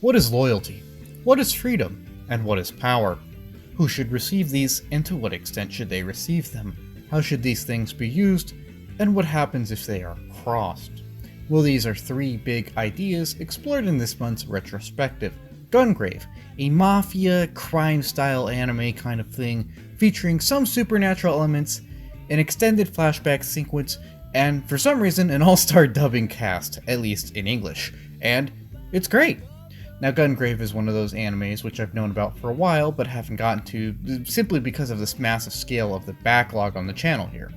What is loyalty? What is freedom? And what is power? Who should receive these, and to what extent should they receive them? How should these things be used? And what happens if they are crossed? Well, these are three big ideas explored in this month's retrospective. Gungrave, a mafia, crime-style anime kind of thing, featuring some supernatural elements, an extended flashback sequence, and for some reason an all-star dubbing cast, at least in English. And it's great! Now, Gungrave is one of those animes which I've known about for a while, but haven't gotten to simply because of this massive scale of the backlog on the channel here.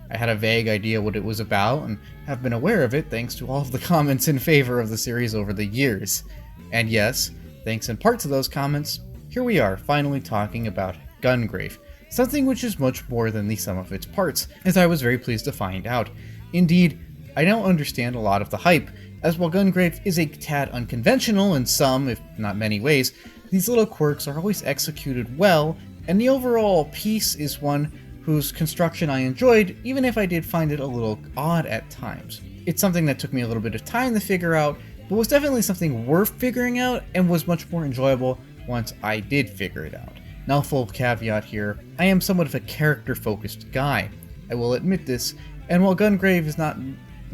I had a vague idea what it was about, and have been aware of it thanks to all of the comments in favor of the series over the years. And yes, thanks in part to those comments, here we are finally talking about Gungrave, something which is much more than the sum of its parts, as I was very pleased to find out. Indeed, I now understand a lot of the hype, as while Gungrave is a tad unconventional in some, if not many ways, these little quirks are always executed well, and the overall piece is one whose construction I enjoyed, even if I did find it a little odd at times. It's something that took me a little bit of time to figure out, but was definitely something worth figuring out, and was much more enjoyable once I did figure it out. Now, full caveat here, I am somewhat of a character-focused guy. I will admit this, and while Gungrave is not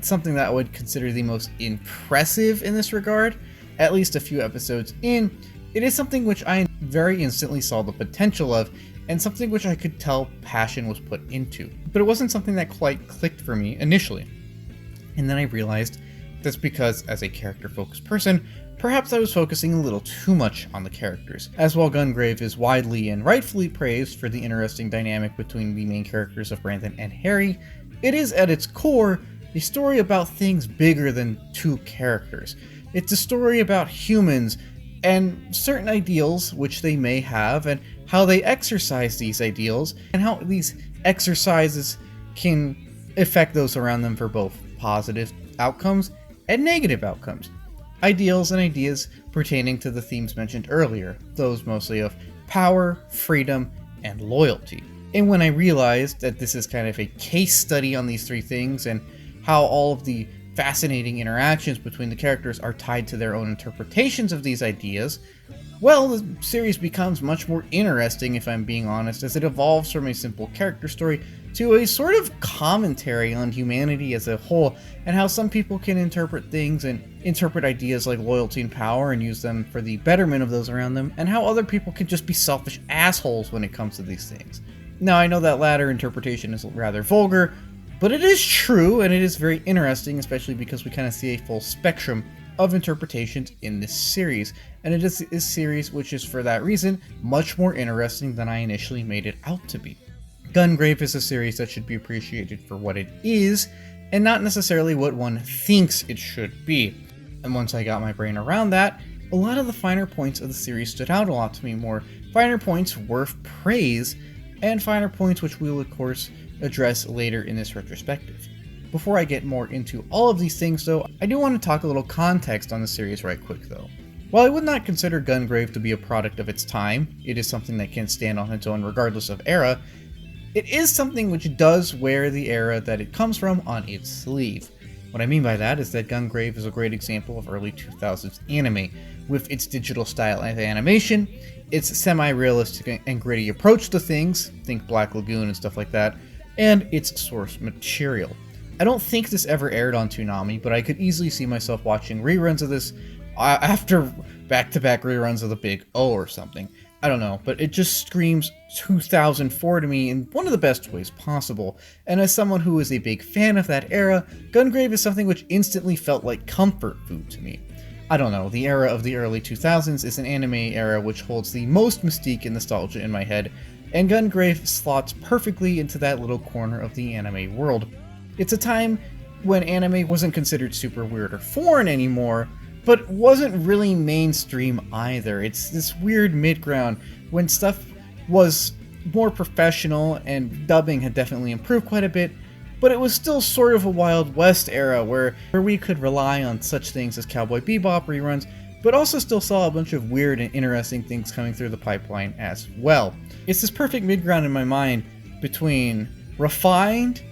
something that I would consider the most impressive in this regard, at least a few episodes in, it is something which I very instantly saw the potential of, and something which I could tell passion was put into. But it wasn't something that quite clicked for me initially. And then I realized that's because, as a character-focused person, perhaps I was focusing a little too much on the characters. As while Gungrave is widely and rightfully praised for the interesting dynamic between the main characters of Brandon and Harry, it is at its core a story about things bigger than two characters. It's a story about humans and certain ideals which they may have, and how they exercise these ideals, and how these exercises can affect those around them for both positive outcomes and negative outcomes. Ideals and ideas pertaining to the themes mentioned earlier, those mostly of power, freedom, and loyalty. And when I realized that this is kind of a case study on these three things, and how all of the fascinating interactions between the characters are tied to their own interpretations of these ideas, well, the series becomes much more interesting, if I'm being honest, as it evolves from a simple character story to a sort of commentary on humanity as a whole, and how some people can interpret things and interpret ideas like loyalty and power and use them for the betterment of those around them, and how other people can just be selfish assholes when it comes to these things. Now, I know that latter interpretation is rather vulgar, but it is true, and it is very interesting, especially because we kind of see a full spectrum of interpretations in this series, and it is a series which is, for that reason, much more interesting than I initially made it out to be. Gungrave is a series that should be appreciated for what it is, and not necessarily what one thinks it should be. And once I got my brain around that, a lot of the finer points of the series stood out a lot to me more. Finer points worth praise, and finer points which we will, of course, address later in this retrospective. Before I get more into all of these things though, I do want to talk a little context on the series right quick though. While I would not consider Gungrave to be a product of its time, it is something that can stand on its own regardless of era, it is something which does wear the era that it comes from on its sleeve. What I mean by that is that Gungrave is a great example of early 2000s anime, with its digital style of animation, its semi-realistic and gritty approach to things, think Black Lagoon and stuff like that, and its source material. I don't think this ever aired on Toonami, but I could easily see myself watching reruns of this after back-to-back reruns of The Big O or something. I don't know, but it just screams 2004 to me in one of the best ways possible, and as someone who is a big fan of that era, Gungrave is something which instantly felt like comfort food to me. I don't know, the era of the early 2000s is an anime era which holds the most mystique and nostalgia in my head, and Gungrave slots perfectly into that little corner of the anime world. It's a time when anime wasn't considered super weird or foreign anymore, but wasn't really mainstream either. It's this weird mid-ground when stuff was more professional and dubbing had definitely improved quite a bit, but it was still sort of a Wild West era where we could rely on such things as Cowboy Bebop reruns, but also still saw a bunch of weird and interesting things coming through the pipeline as well. It's this perfect mid-ground in my mind between refined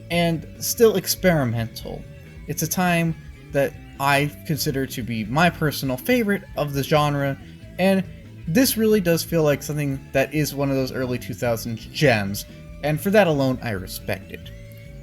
and still experimental. It's a time that I consider to be my personal favorite of the genre, and this really does feel like something that is one of those early 2000s gems, and for that alone I respect it.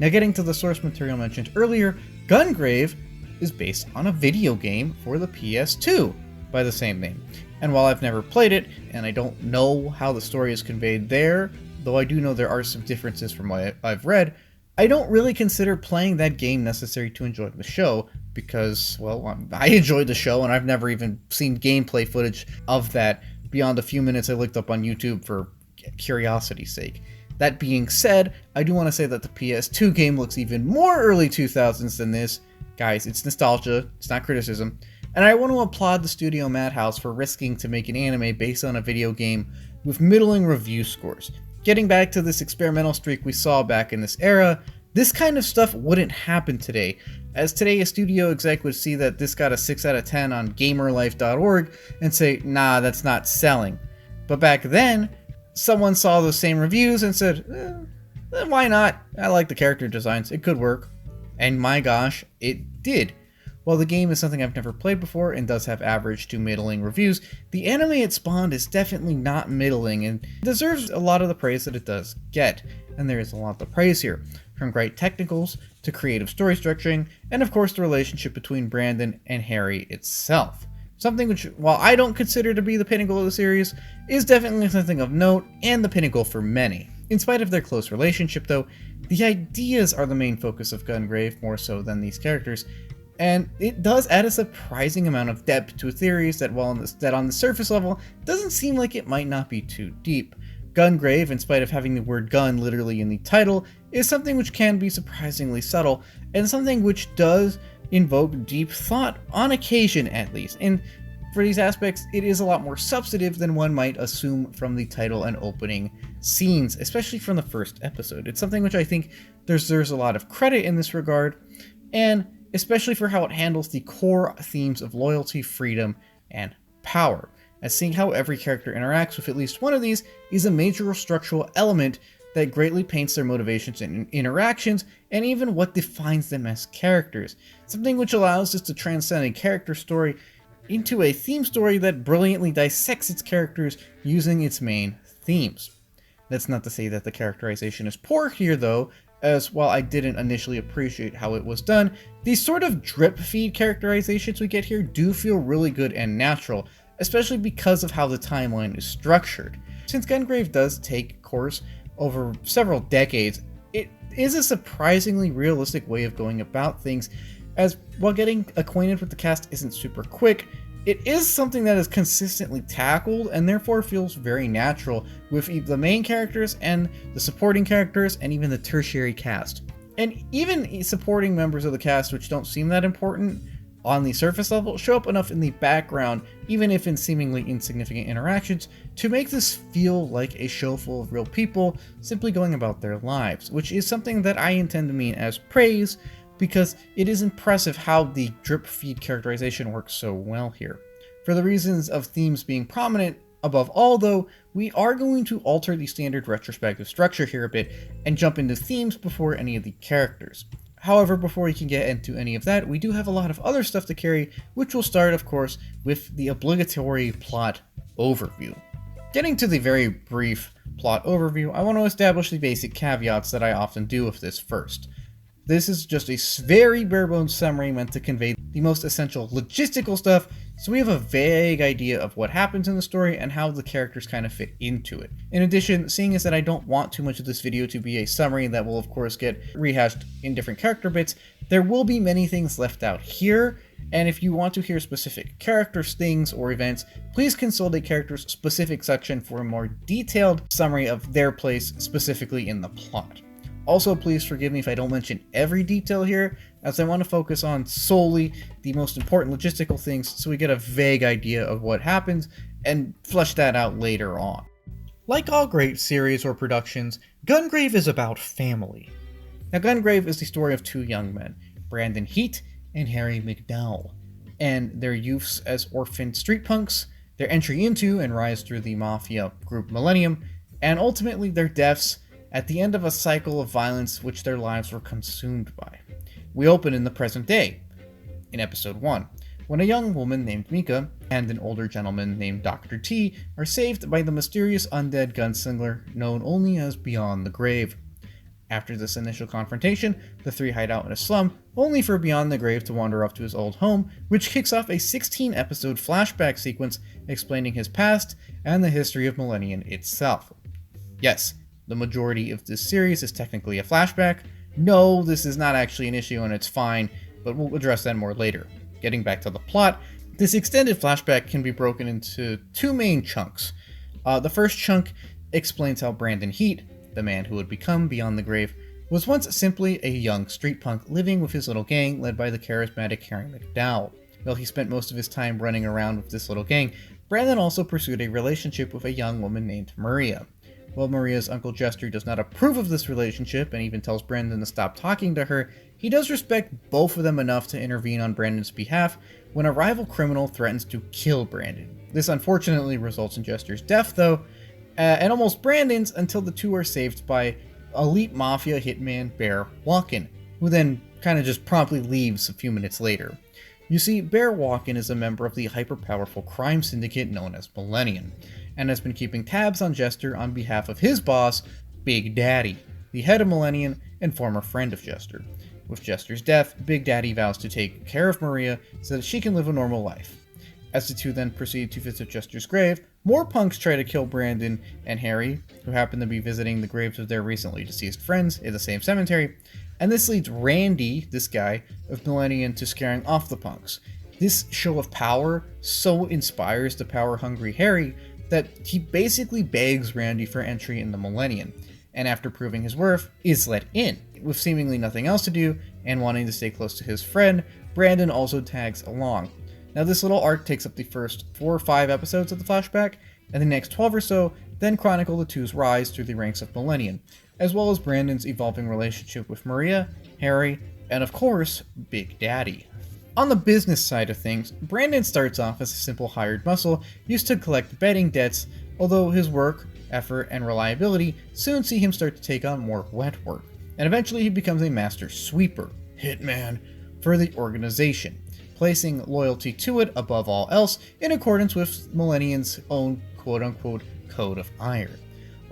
Now, getting to the source material mentioned earlier, Gungrave is based on a video game for the PS2 by the same name. And while I've never played it, and I don't know how the story is conveyed there, though I do know there are some differences from what I've read, I don't really consider playing that game necessary to enjoy the show, because, well, I enjoyed the show and I've never even seen gameplay footage of that beyond a few minutes I looked up on YouTube for curiosity's sake. That being said, I do want to say that the PS2 game looks even more early 2000s than this. Guys, it's nostalgia, it's not criticism. And I want to applaud the studio Madhouse for risking to make an anime based on a video game with middling review scores. Getting back to this experimental streak we saw back in this era, this kind of stuff wouldn't happen today, as today a studio exec would see that this got a 6 out of 10 on gamerlife.org and say, nah, that's not selling. But back then, someone saw those same reviews and said, why not? I like the character designs, it could work. And my gosh, it did. While the game is something I've never played before and does have average to middling reviews, the anime it spawned is definitely not middling and deserves a lot of the praise that it does get. And there is a lot to praise here, from great technicals to creative story structuring, and of course the relationship between Brandon and Harry itself. Something which, while I don't consider to be the pinnacle of the series, is definitely something of note and the pinnacle for many. In spite of their close relationship though, the ideas are the main focus of Gungrave more so than these characters, and it does add a surprising amount of depth to theories that, while on the surface level, doesn't seem like it might not be too deep. Gungrave, in spite of having the word gun literally in the title, is something which can be surprisingly subtle, and something which does invoke deep thought, on occasion at least. And for these aspects, it is a lot more substantive than one might assume from the title and opening scenes, especially from the first episode. It's something which I think deserves a lot of credit in this regard, and especially for how it handles the core themes of loyalty, freedom, and power, as seeing how every character interacts with at least one of these is a major structural element that greatly paints their motivations and interactions, and even what defines them as characters, something which allows us to transcend a character story into a theme story that brilliantly dissects its characters using its main themes. That's not to say that the characterization is poor here though, as while I didn't initially appreciate how it was done, these sort of drip feed characterizations we get here do feel really good and natural, especially because of how the timeline is structured. Since Gungrave does take course over several decades, it is a surprisingly realistic way of going about things, as while getting acquainted with the cast isn't super quick, it is something that is consistently tackled and therefore feels very natural with the main characters and the supporting characters and even the tertiary cast. And even supporting members of the cast which don't seem that important on the surface level show up enough in the background, even if in seemingly insignificant interactions, to make this feel like a show full of real people simply going about their lives, which is something that I intend to mean as praise, because it is impressive how the drip feed characterization works so well here. For the reasons of themes being prominent above all though, we are going to alter the standard retrospective structure here a bit and jump into themes before any of the characters. However, before we can get into any of that, we do have a lot of other stuff to carry, which will start of course with the obligatory plot overview. Getting to the very brief plot overview, I want to establish the basic caveats that I often do with this first. This is just a very bare-bones summary meant to convey the most essential logistical stuff, so we have a vague idea of what happens in the story and how the characters kind of fit into it. In addition, seeing as that I don't want too much of this video to be a summary that will of course get rehashed in different character bits, there will be many things left out here, and if you want to hear specific characters, things, or events, please consult a character's specific section for a more detailed summary of their place specifically in the plot. Also, please forgive me if I don't mention every detail here, as I want to focus on solely the most important logistical things so we get a vague idea of what happens and flesh that out later on. Like all great series or productions, Gungrave is about family. Now, Gungrave is the story of two young men, Brandon Heat and Harry MacDowell, and their youths as orphaned street punks, their entry into and rise through the mafia group Millennium, and ultimately their deaths at the end of a cycle of violence which their lives were consumed by. We open in the present day. in episode 1, when a young woman named Mika and an older gentleman named Dr. T are saved by the mysterious undead gunslinger known only as Beyond the Grave. After this initial confrontation, the three hide out in a slum, only for Beyond the Grave to wander off to his old home, which kicks off a 16-episode flashback sequence explaining his past and the history of Millennium itself. Yes, the majority of this series is technically a flashback. No, this is not actually an issue and it's fine, but we'll address that more later. Getting back to the plot, this extended flashback can be broken into two main chunks. The first chunk explains how Brandon Heat, the man who would become Beyond the Grave, was once simply a young street punk living with his little gang led by the charismatic Harry MacDowell. While he spent most of his time running around with this little gang, Brandon also pursued a relationship with a young woman named Maria. While Maria's Uncle Jester does not approve of this relationship and even tells Brandon to stop talking to her, he does respect both of them enough to intervene on Brandon's behalf when a rival criminal threatens to kill Brandon. This unfortunately results in Jester's death though, and almost Brandon's until the two are saved by elite mafia hitman Bear Walken, who then kind of just promptly leaves a few minutes later. You see, Bear Walken is a member of the hyper-powerful crime syndicate known as Millennium, and has been keeping tabs on Jester on behalf of his boss, Big Daddy, the head of Millennium and former friend of Jester. With Jester's death, Big Daddy vows to take care of Maria so that she can live a normal life. As the two then proceed to visit Jester's grave, more punks try to kill Brandon and Harry, who happen to be visiting the graves of their recently deceased friends in the same cemetery, and this leads Randy, this guy, of Millennium to scaring off the punks. This show of power so inspires the power-hungry Harry that he basically begs Randy for entry in the Millennium, and after proving his worth, is let in. With seemingly nothing else to do, and wanting to stay close to his friend, Brandon also tags along. Now this little arc takes up the first 4 or 5 episodes of the flashback, and the next 12 or so then chronicle the two's rise through the ranks of Millennium, as well as Brandon's evolving relationship with Maria, Harry, and of course, Big Daddy. On the business side of things, Brandon starts off as a simple hired muscle used to collect betting debts, although his work, effort, and reliability soon see him start to take on more wet work, and eventually he becomes a master sweeper, hitman, for the organization, placing loyalty to it above all else in accordance with Millennium's own quote-unquote code of iron.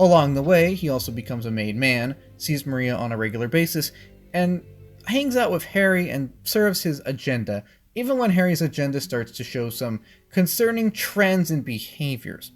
Along the way, he also becomes a made man, sees Maria on a regular basis, and hangs out with Harry and serves his agenda, even when Harry's agenda starts to show some concerning trends and behaviors.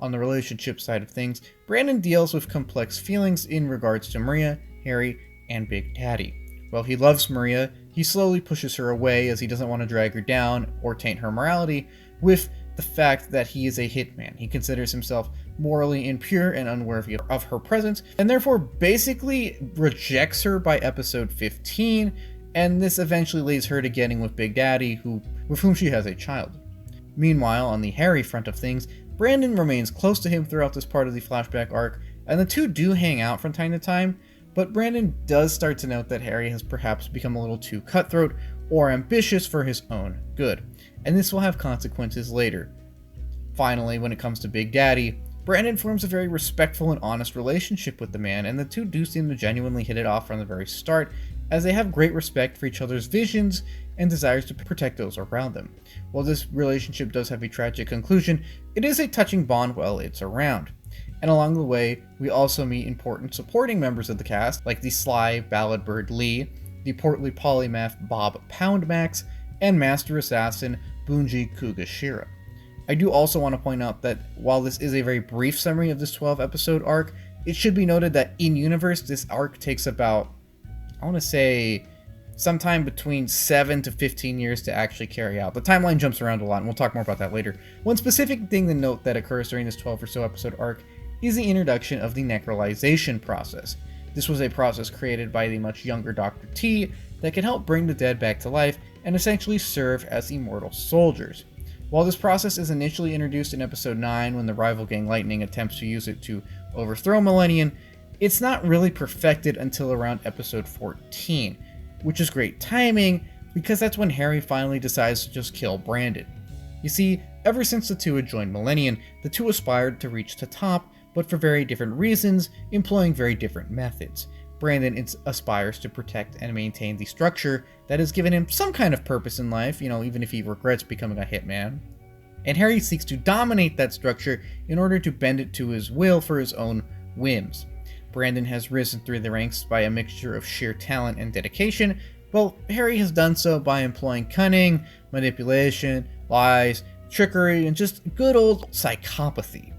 On the relationship side of things, Brandon deals with complex feelings in regards to Maria, Harry, and Big Daddy. While he loves Maria, he slowly pushes her away as he doesn't want to drag her down or taint her morality with the fact that he is a hitman. He considers himself morally impure and unworthy of her presence, and therefore basically rejects her by episode 15, and this eventually leads her to getting with Big Daddy, with whom she has a child. Meanwhile, on the Harry front of things, Brandon remains close to him throughout this part of the flashback arc, and the two do hang out from time to time, but Brandon does start to note that Harry has perhaps become a little too cutthroat or ambitious for his own good, and this will have consequences later. Finally, when it comes to Big Daddy, Brandon forms a very respectful and honest relationship with the man, and the two do seem to genuinely hit it off from the very start, as they have great respect for each other's visions and desires to protect those around them. While this relationship does have a tragic conclusion, it is a touching bond while it's around. And along the way, we also meet important supporting members of the cast, like the sly BalladBird Lee, the portly polymath Bob Poundmax, and Master Assassin Bunji Kugashima. I do also want to point out that while this is a very brief summary of this 12-episode arc, it should be noted that in-universe, this arc takes about, I want to say, sometime between 7 to 15 years to actually carry out. The timeline jumps around a lot, and we'll talk more about that later. One specific thing to note that occurs during this 12 or so episode arc is the introduction of the necrolization process. This was a process created by the much younger Dr. T that can help bring the dead back to life and essentially serve as immortal soldiers. While this process is initially introduced in episode 9 when the rival gang Lightning attempts to use it to overthrow Millennium, it's not really perfected until around episode 14, which is great timing because that's when Harry finally decides to just kill Brandon. You see, ever since the two had joined Millennium, the two aspired to reach the top, but for very different reasons, employing very different methods. Brandon aspires to protect and maintain the structure that has given him some kind of purpose in life, even if he regrets becoming a hitman. And Harry seeks to dominate that structure in order to bend it to his will for his own whims. Brandon has risen through the ranks by a mixture of sheer talent and dedication, while Harry has done so by employing cunning, manipulation, lies, trickery, and just good old psychopathy.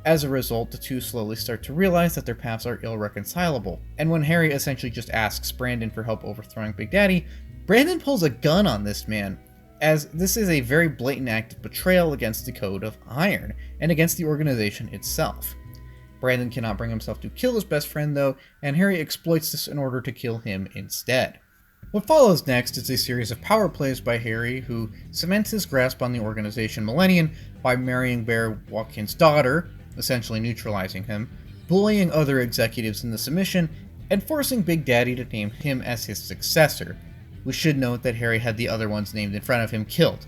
As a result, the two slowly start to realize that their paths are irreconcilable, and when Harry essentially just asks Brandon for help overthrowing Big Daddy, Brandon pulls a gun on this man, as this is a very blatant act of betrayal against the Code of Iron, and against the organization itself. Brandon cannot bring himself to kill his best friend though, and Harry exploits this in order to kill him instead. What follows next is a series of power plays by Harry, who cements his grasp on the organization Millennium by marrying Bear Watkins' daughter, essentially neutralizing him, bullying other executives into submission, and forcing Big Daddy to name him as his successor. We should note that Harry had the other ones named in front of him killed.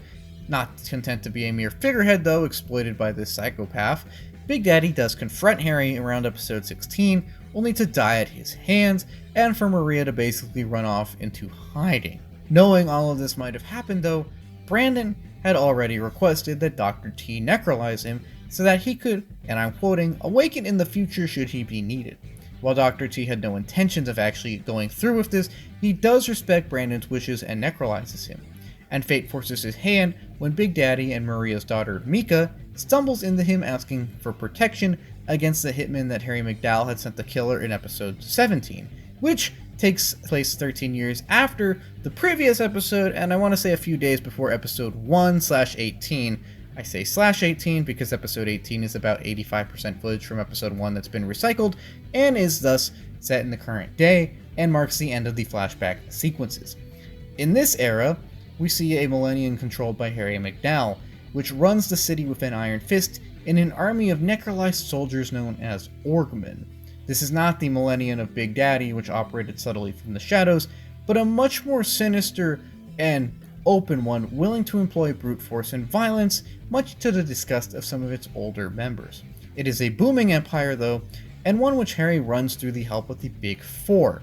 Not content to be a mere figurehead though, exploited by this psychopath, Big Daddy does confront Harry around episode 16, only to die at his hands, and for Maria to basically run off into hiding. Knowing all of this might have happened though, Brandon had already requested that Dr. T necrolyze him so that he could, and I'm quoting, awaken in the future should he be needed. While Dr. T had no intentions of actually going through with this, he does respect Brandon's wishes and necrolyzes him. And fate forces his hand when Big Daddy and Maria's daughter, Mika, stumbles into him asking for protection against the hitman that Harry MacDowell had sent the killer in episode 17, which takes place 13 years after the previous episode, and I want to say a few days before episode 1/18. I say /18 because episode 18 is about 85% footage from episode 1 that's been recycled, and is thus set in the current day, and marks the end of the flashback sequences. In this era, we see a Millennium controlled by Harry MacDowell, which runs the city with an iron fist in an army of necrolyzed soldiers known as Orgmen. This is not the Millennium of Big Daddy, which operated subtly from the shadows, but a much more sinister and open one, willing to employ brute force and violence, much to the disgust of some of its older members. It is a booming empire though, and one which Harry runs through the help of the Big Four: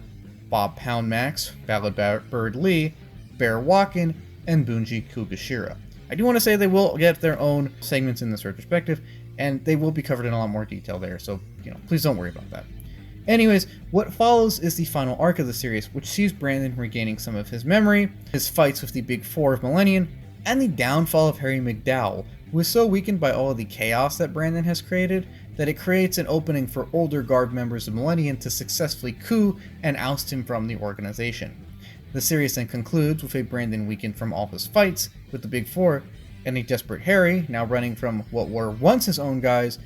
Bob Poundmax, BalladBird Lee, Bear Walken, and Bunji Kugashima. I do want to say they will get their own segments in this retrospective, and they will be covered in a lot more detail there, so please don't worry about that. Anyways, what follows is the final arc of the series, which sees Brandon regaining some of his memory, his fights with the Big Four of Millennium, and the downfall of Harry MacDowell, who is so weakened by all of the chaos that Brandon has created that it creates an opening for older guard members of Millennium to successfully coup and oust him from the organization. The series then concludes with a Brandon weakened from all his fights with the Big Four, and a desperate Harry, now running from what were once his own guys,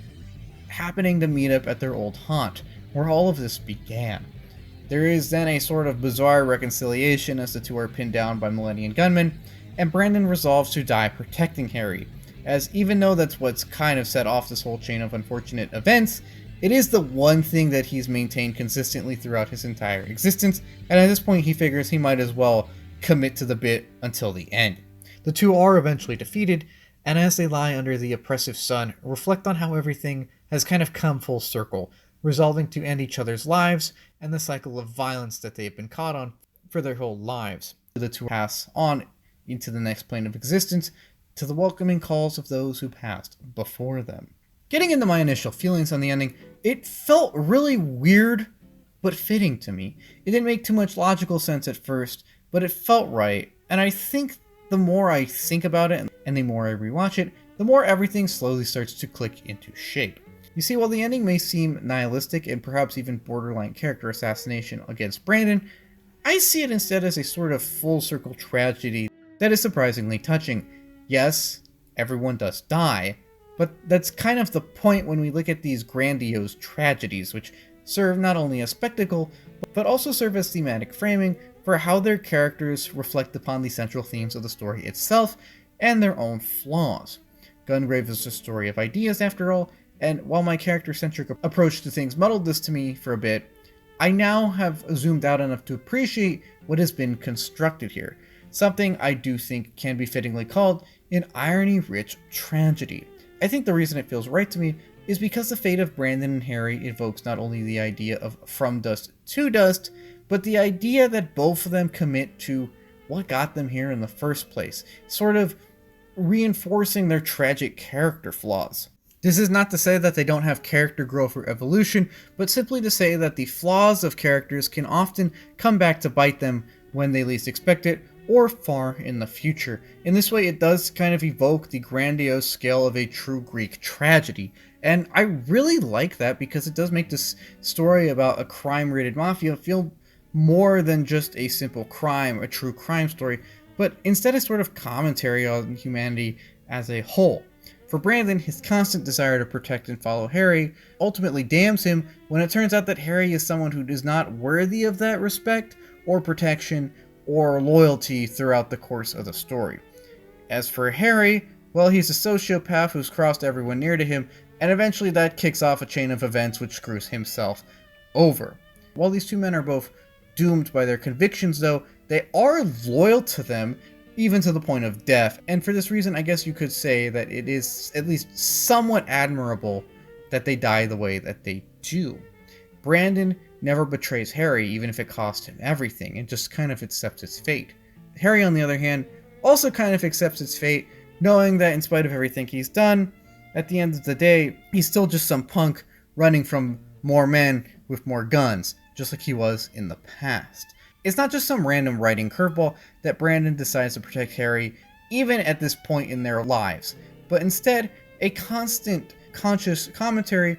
happening to meet up at their old haunt, where all of this began. There is then a sort of bizarre reconciliation as the two are pinned down by Millennium gunmen, and Brandon resolves to die protecting Harry, as even though that's what's kind of set off this whole chain of unfortunate events, it is the one thing that he's maintained consistently throughout his entire existence, and at this point he figures he might as well commit to the bit until the end. The two are eventually defeated, and as they lie under the oppressive sun, reflect on how everything has kind of come full circle, resolving to end each other's lives and the cycle of violence that they've been caught on for their whole lives. The two pass on into the next plane of existence to the welcoming calls of those who passed before them. Getting into my initial feelings on the ending, it felt really weird but fitting to me. It didn't make too much logical sense at first, but it felt right, and I think the more I think about it and the more I rewatch it, the more everything slowly starts to click into shape. You see, while the ending may seem nihilistic and perhaps even borderline character assassination against Brandon, I see it instead as a sort of full circle tragedy that is surprisingly touching. Yes, everyone does die, but that's kind of the point when we look at these grandiose tragedies, which serve not only as spectacle, but also serve as thematic framing for how their characters reflect upon the central themes of the story itself and their own flaws. Gungrave is a story of ideas after all, and while my character-centric approach to things muddled this to me for a bit, I now have zoomed out enough to appreciate what has been constructed here, something I do think can be fittingly called an irony-rich tragedy. I think the reason it feels right to me is because the fate of Brandon and Harry evokes not only the idea of from dust to dust, but the idea that both of them commit to what got them here in the first place, sort of reinforcing their tragic character flaws. This is not to say that they don't have character growth or evolution, but simply to say that the flaws of characters can often come back to bite them when they least expect it, or far in the future. In this way, it does kind of evoke the grandiose scale of a true Greek tragedy, and I really like that because it does make this story about a crime-rated mafia feel more than just a simple crime, a true crime story, but instead a sort of commentary on humanity as a whole. For Brandon, his constant desire to protect and follow Harry ultimately damns him when it turns out that Harry is someone who is not worthy of that respect or protection or loyalty throughout the course of the story. As for Harry, well, he's a sociopath who's crossed everyone near to him, and eventually that kicks off a chain of events which screws himself over. While these two men are both doomed by their convictions, though, they are loyal to them, even to the point of death, and for this reason I guess you could say that it is at least somewhat admirable that they die the way that they do. Brandon never betrays Harry, even if it cost him everything, and just kind of accepts its fate. Harry, on the other hand, also kind of accepts its fate, knowing that in spite of everything he's done, at the end of the day, he's still just some punk running from more men with more guns, just like he was in the past. It's not just some random writing curveball that Brandon decides to protect Harry, even at this point in their lives, but instead a constant, conscious commentary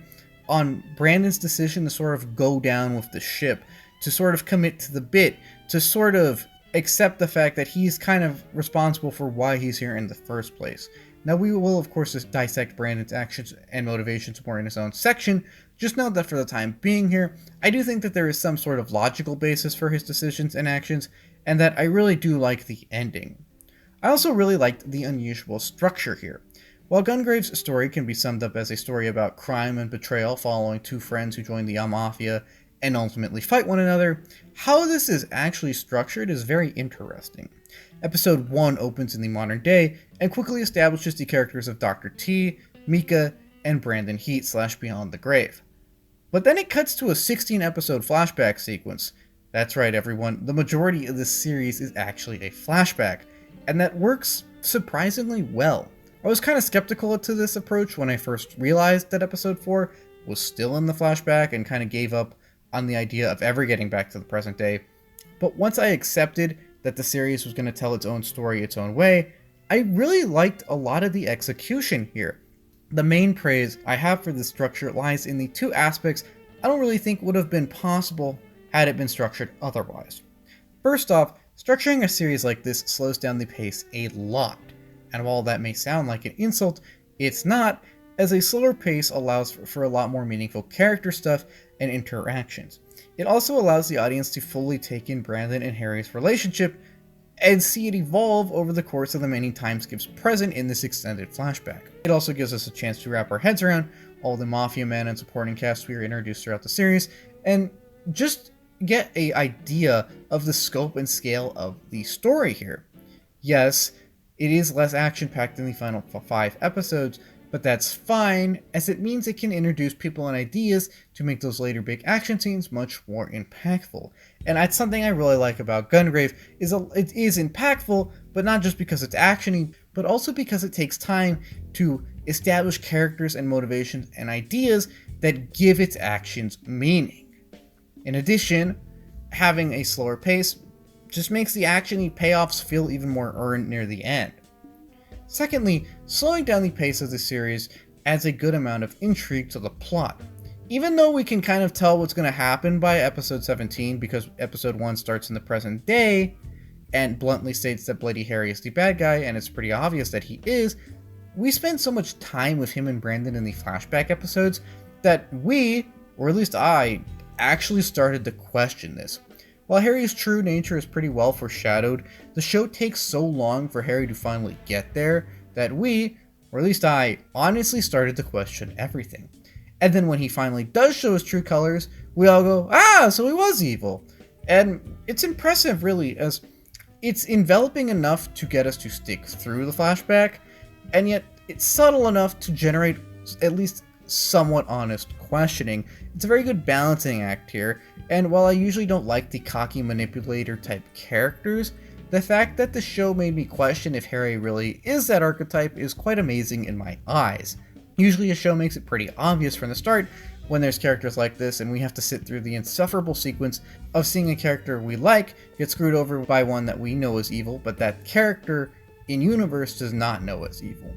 on Brandon's decision to sort of go down with the ship, to sort of commit to the bit, to sort of accept the fact that he's kind of responsible for why he's here in the first place. Now, we will, of course, just dissect Brandon's actions and motivations more in his own section. Just note that for the time being here, I do think that there is some sort of logical basis for his decisions and actions, and that I really do like the ending. I also really liked the unusual structure here. While Gungrave's story can be summed up as a story about crime and betrayal following two friends who join the mafia and ultimately fight one another, how this is actually structured is very interesting. Episode 1 opens in the modern day and quickly establishes the characters of Dr. T, Mika, and Brandon Heat / Beyond the Grave. But then it cuts to a 16-episode flashback sequence. That's right, everyone, the majority of this series is actually a flashback, and that works surprisingly well. I was kind of skeptical to this approach when I first realized that episode 4 was still in the flashback and kind of gave up on the idea of ever getting back to the present day. But once I accepted that the series was going to tell its own story its own way, I really liked a lot of the execution here. The main praise I have for this structure lies in the two aspects I don't really think would have been possible had it been structured otherwise. First off, structuring a series like this slows down the pace a lot. And while that may sound like an insult, it's not, as a slower pace allows for a lot more meaningful character stuff and interactions. It also allows the audience to fully take in Brandon and Harry's relationship and see it evolve over the course of the many time skips present in this extended flashback. It also gives us a chance to wrap our heads around all the mafia men and supporting cast we are introduced throughout the series, and just get an idea of the scope and scale of the story here. Yes, it is less action-packed than the final 5 episodes, but that's fine, as it means it can introduce people and ideas to make those later big action scenes much more impactful. And that's something I really like about Gungrave, it is impactful, but not just because it's actiony, but also because it takes time to establish characters and motivations and ideas that give its actions meaning. In addition, having a slower pace just makes the actiony payoffs feel even more earned near the end. Secondly, slowing down the pace of the series adds a good amount of intrigue to the plot. Even though we can kind of tell what's going to happen by episode 17 because episode 1 starts in the present day and bluntly states that Bloody Harry is the bad guy, and it's pretty obvious that he is, we spend so much time with him and Brandon in the flashback episodes that we, or at least I, actually started to question this. While Harry's true nature is pretty well foreshadowed, the show takes so long for Harry to finally get there that we, or at least I, honestly started to question everything. And then when he finally does show his true colors, we all go, so he was evil. And it's impressive, really, as it's enveloping enough to get us to stick through the flashback, and yet it's subtle enough to generate at least somewhat honest questioning. It's a very good balancing act here, and while I usually don't like the cocky manipulator type characters, the fact that the show made me question if Harry really is that archetype is quite amazing in my eyes. Usually a show makes it pretty obvious from the start when there's characters like this, and we have to sit through the insufferable sequence of seeing a character we like get screwed over by one that we know is evil, but that character in universe does not know is evil.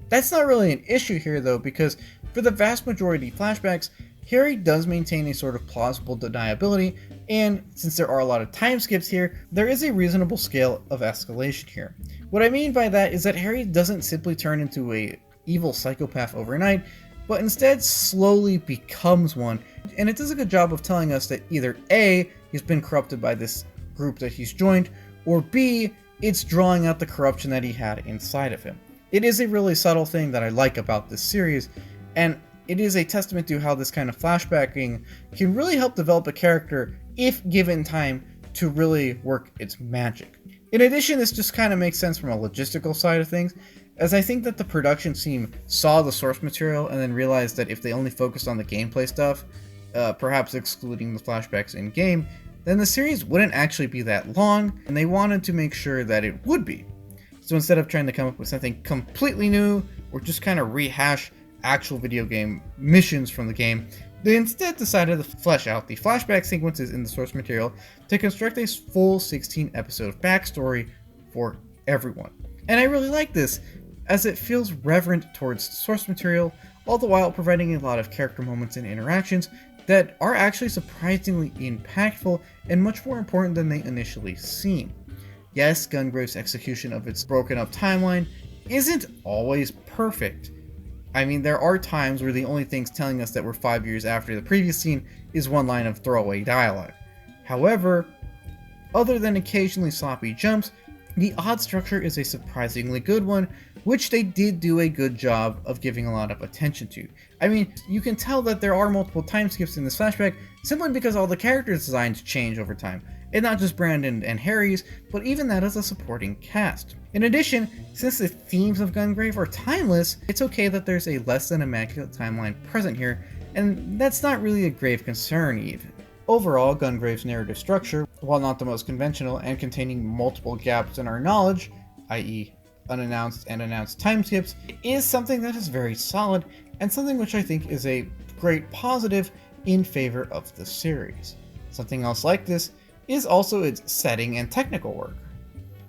That's not really an issue here though, because for the vast majority of flashbacks, Harry does maintain a sort of plausible deniability, and since there are a lot of time skips here, there is a reasonable scale of escalation here. What I mean by that is that Harry doesn't simply turn into a evil psychopath overnight, but instead slowly becomes one, and it does a good job of telling us that either A, he's been corrupted by this group that he's joined, or B, it's drawing out the corruption that he had inside of him. It is a really subtle thing that I like about this series, and it is a testament to how this kind of flashbacking can really help develop a character if given time to really work its magic. In addition, this just kind of makes sense from a logistical side of things, as I think that the production team saw the source material and then realized that if they only focused on the gameplay stuff, perhaps excluding the flashbacks in game, then the series wouldn't actually be that long, and they wanted to make sure that it would be. So instead of trying to come up with something completely new or just kind of rehash actual video game missions from the game, they instead decided to flesh out the flashback sequences in the source material to construct a full 16 episode backstory for everyone. And I really like this, as it feels reverent towards the source material, all the while providing a lot of character moments and interactions that are actually surprisingly impactful and much more important than they initially seem. Yes, Gungrave's execution of its broken up timeline isn't always perfect. I mean, there are times where the only things telling us that we're 5 years after the previous scene is one line of throwaway dialogue. However, other than occasionally sloppy jumps, the odd structure is a surprisingly good one, which they did do a good job of giving a lot of attention to. I mean, you can tell that there are multiple time skips in this flashback simply because all the character designs change over time, and not just Brandon and Harry's, but even that as a supporting cast. In addition, since the themes of Gungrave are timeless, it's okay that there's a less than immaculate timeline present here, and that's not really a grave concern even. Overall, Gungrave's narrative structure, while not the most conventional and containing multiple gaps in our knowledge, i.e. unannounced and announced time skips, is something that is very solid and something which I think is a great positive in favor of the series. Something else like this is also its setting and technical work.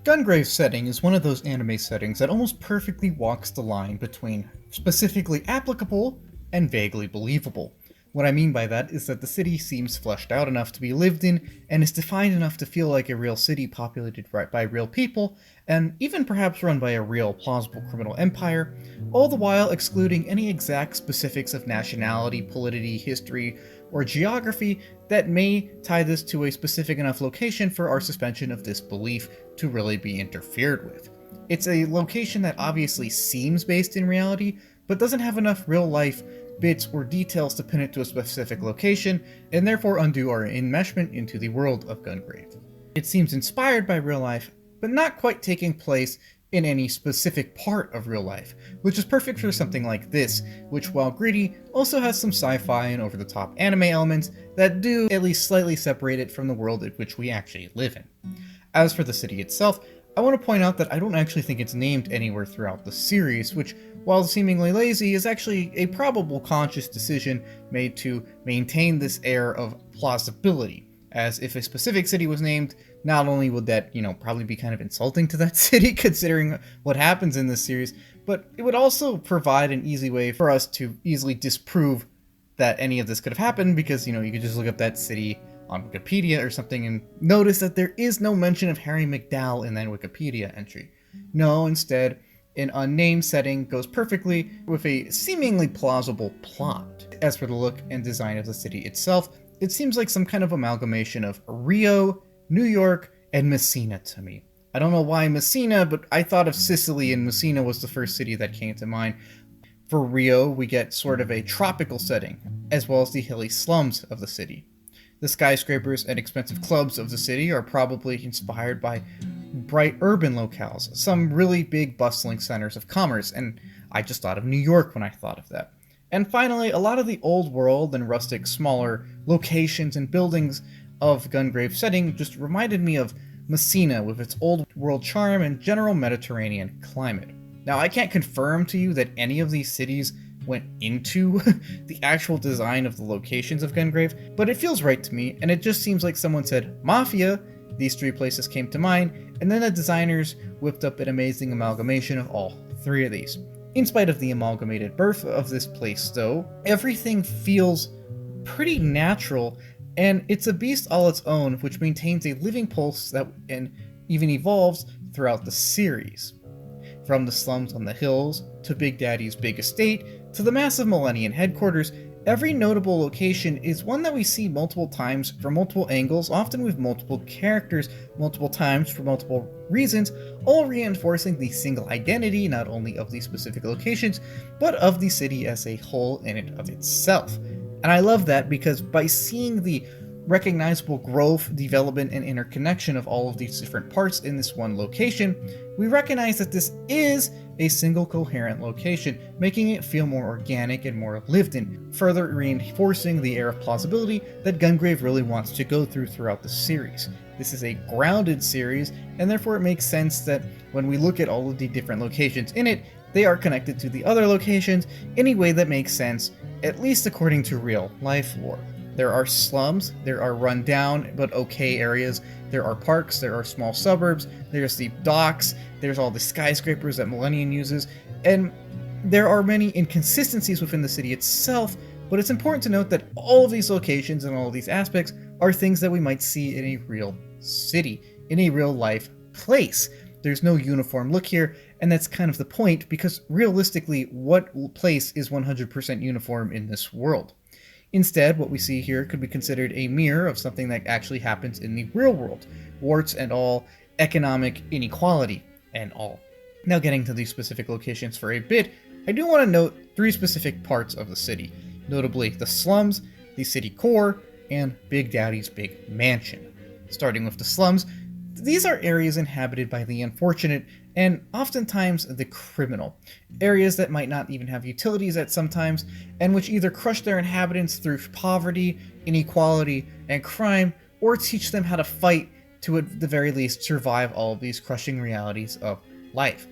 Gungrave's setting is one of those anime settings that almost perfectly walks the line between specifically applicable and vaguely believable. What I mean by that is that the city seems fleshed out enough to be lived in, and is defined enough to feel like a real city populated by real people, and even perhaps run by a real plausible criminal empire, all the while excluding any exact specifics of nationality, politicity, history, or geography that may tie this to a specific enough location for our suspension of disbelief to really be interfered with. It's a location that obviously seems based in reality, but doesn't have enough real life bits or details to pin it to a specific location, and therefore undo our enmeshment into the world of Gungrave. It seems inspired by real life, but not quite taking place in any specific part of real life, which is perfect for something like this, which while gritty, also has some sci-fi and over-the-top anime elements that do at least slightly separate it from the world in which we actually live in. As for the city itself, I want to point out that I don't actually think it's named anywhere throughout the series, which, while seemingly lazy, is actually a probable conscious decision made to maintain this air of plausibility, as if a specific city was named, not only would that, probably be kind of insulting to that city considering what happens in this series, but it would also provide an easy way for us to easily disprove that any of this could have happened, because, you could just look up that city on Wikipedia or something and notice that there is no mention of Harry MacDowell in that Wikipedia entry. No, instead, an unnamed setting goes perfectly with a seemingly plausible plot. As for the look and design of the city itself, it seems like some kind of amalgamation of Rio, New York, and Messina to me. I don't know why Messina, but I thought of Sicily, and Messina was the first city that came to mind. For Rio, we get sort of a tropical setting, as well as the hilly slums of the city. The skyscrapers and expensive clubs of the city are probably inspired by bright urban locales, some really big bustling centers of commerce, and I just thought of New York when I thought of that. And finally, a lot of the old world and rustic, smaller locations and buildings of Gungrave Setting just reminded me of Messina with its old world charm and general Mediterranean climate. Now, I can't confirm to you that any of these cities went into the actual design of the locations of Gungrave, but it feels right to me, and it just seems like someone said, Mafia, these three places came to mind, and then the designers whipped up an amazing amalgamation of all three of these. In spite of the amalgamated birth of this place, though, everything feels pretty natural, and it's a beast all its own, which maintains a living pulse that and even evolves throughout the series. From the slums on the hills, to Big Daddy's big estate, to the massive Millennium headquarters, every notable location is one that we see multiple times from multiple angles, often with multiple characters, multiple times for multiple reasons, all reinforcing the single identity not only of these specific locations, but of the city as a whole in and of itself. And I love that because by seeing the recognizable growth, development, and interconnection of all of these different parts in this one location, we recognize that this is a single coherent location, making it feel more organic and more lived in, further reinforcing the air of plausibility that Gungrave really wants to go through throughout the series. This is a grounded series, and therefore it makes sense that when we look at all of the different locations in it, they are connected to the other locations in a way that makes sense, at least according to real life lore. There are slums, there are run-down but okay areas, there are parks, there are small suburbs, there's the docks, there's all the skyscrapers that Millennium uses, and there are many inconsistencies within the city itself, but it's important to note that all of these locations and all of these aspects are things that we might see in a real city, in a real-life place. There's no uniform look here, and that's kind of the point, because realistically, what place is 100% uniform in this world? Instead, what we see here could be considered a mirror of something that actually happens in the real world, warts and all, economic inequality and all. Now getting to these specific locations for a bit, I do want to note three specific parts of the city, notably the slums, the city core, and Big Daddy's big mansion. Starting with the slums, these are areas inhabited by the unfortunate and oftentimes the criminal. Areas that might not even have utilities at some times, and which either crush their inhabitants through poverty, inequality, and crime, or teach them how to fight to at the very least survive all of these crushing realities of life.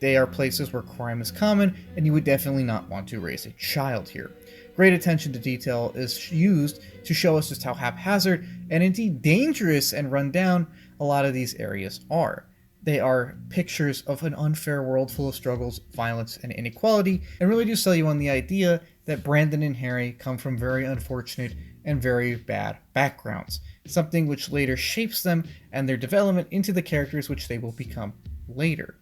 They are places where crime is common, and you would definitely not want to raise a child here. Great attention to detail is used to show us just how haphazard and indeed dangerous and run down a lot of these areas are. They are pictures of an unfair world full of struggles, violence, and inequality, and really do sell you on the idea that Brandon and Harry come from very unfortunate and very bad backgrounds, something which later shapes them and their development into the characters which they will become later.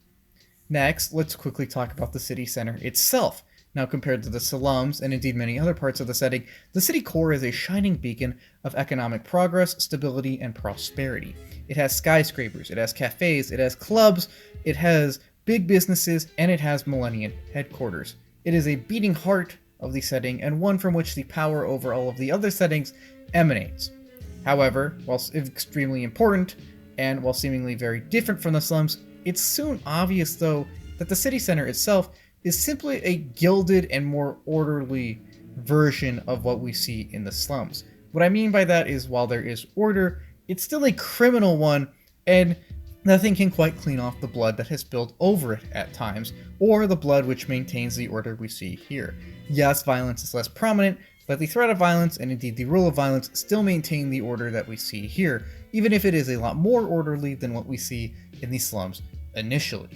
Next, let's quickly talk about the city center itself. Now, compared to the slums and indeed many other parts of the setting, the city core is a shining beacon of economic progress, stability, and prosperity. It has skyscrapers, it has cafes, it has clubs, it has big businesses, and it has Millennium headquarters. It is a beating heart of the setting and one from which the power over all of the other settings emanates. However, while extremely important, and while seemingly very different from the slums, it's soon obvious though that the city center itself is simply a gilded and more orderly version of what we see in the slums. What I mean by that is while there is order, it's still a criminal one, and nothing can quite clean off the blood that has spilled over it at times, or the blood which maintains the order we see here. Yes, violence is less prominent, but the threat of violence and indeed the rule of violence still maintain the order that we see here, even if it is a lot more orderly than what we see in the slums initially.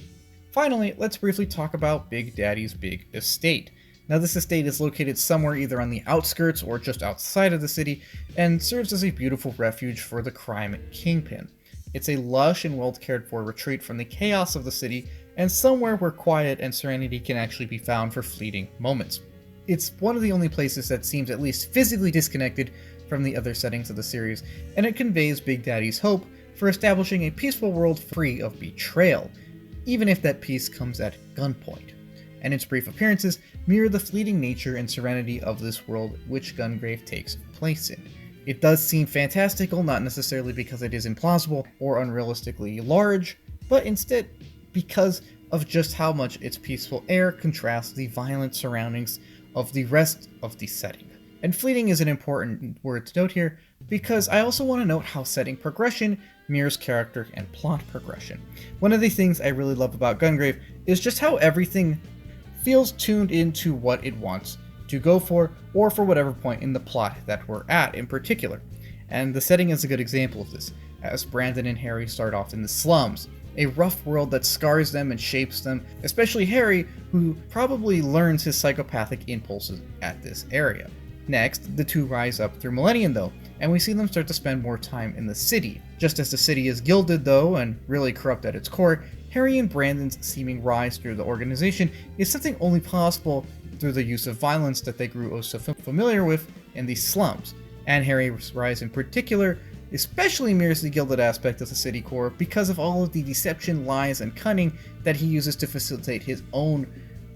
Finally, let's briefly talk about Big Daddy's big estate. Now, this estate is located somewhere either on the outskirts or just outside of the city, and serves as a beautiful refuge for the crime kingpin. It's a lush and well-cared-for retreat from the chaos of the city, and somewhere where quiet and serenity can actually be found for fleeting moments. It's one of the only places that seems at least physically disconnected from the other settings of the series, and it conveys Big Daddy's hope for establishing a peaceful world free of betrayal, even if that peace comes at gunpoint. And its brief appearances mirror the fleeting nature and serenity of this world which Gungrave takes place in. It does seem fantastical, not necessarily because it is implausible or unrealistically large, but instead because of just how much its peaceful air contrasts the violent surroundings of the rest of the setting. And fleeting is an important word to note here, because I also want to note how setting progression mirrors character and plot progression. One of the things I really love about Gungrave is just how everything feels tuned into what it wants to go for, or for whatever point in the plot that we're at in particular. And the setting is a good example of this, as Brandon and Harry start off in the slums, a rough world that scars them and shapes them, especially Harry, who probably learns his psychopathic impulses at this area. Next, the two rise up through Millennium though, and we see them start to spend more time in the city. Just as the city is gilded though, and really corrupt at its core, Harry and Brandon's seeming rise through the organization is something only possible through the use of violence that they grew oh so familiar with in these slums. And Harry's rise in particular especially mirrors the gilded aspect of the city core because of all of the deception, lies, and cunning that he uses to facilitate his own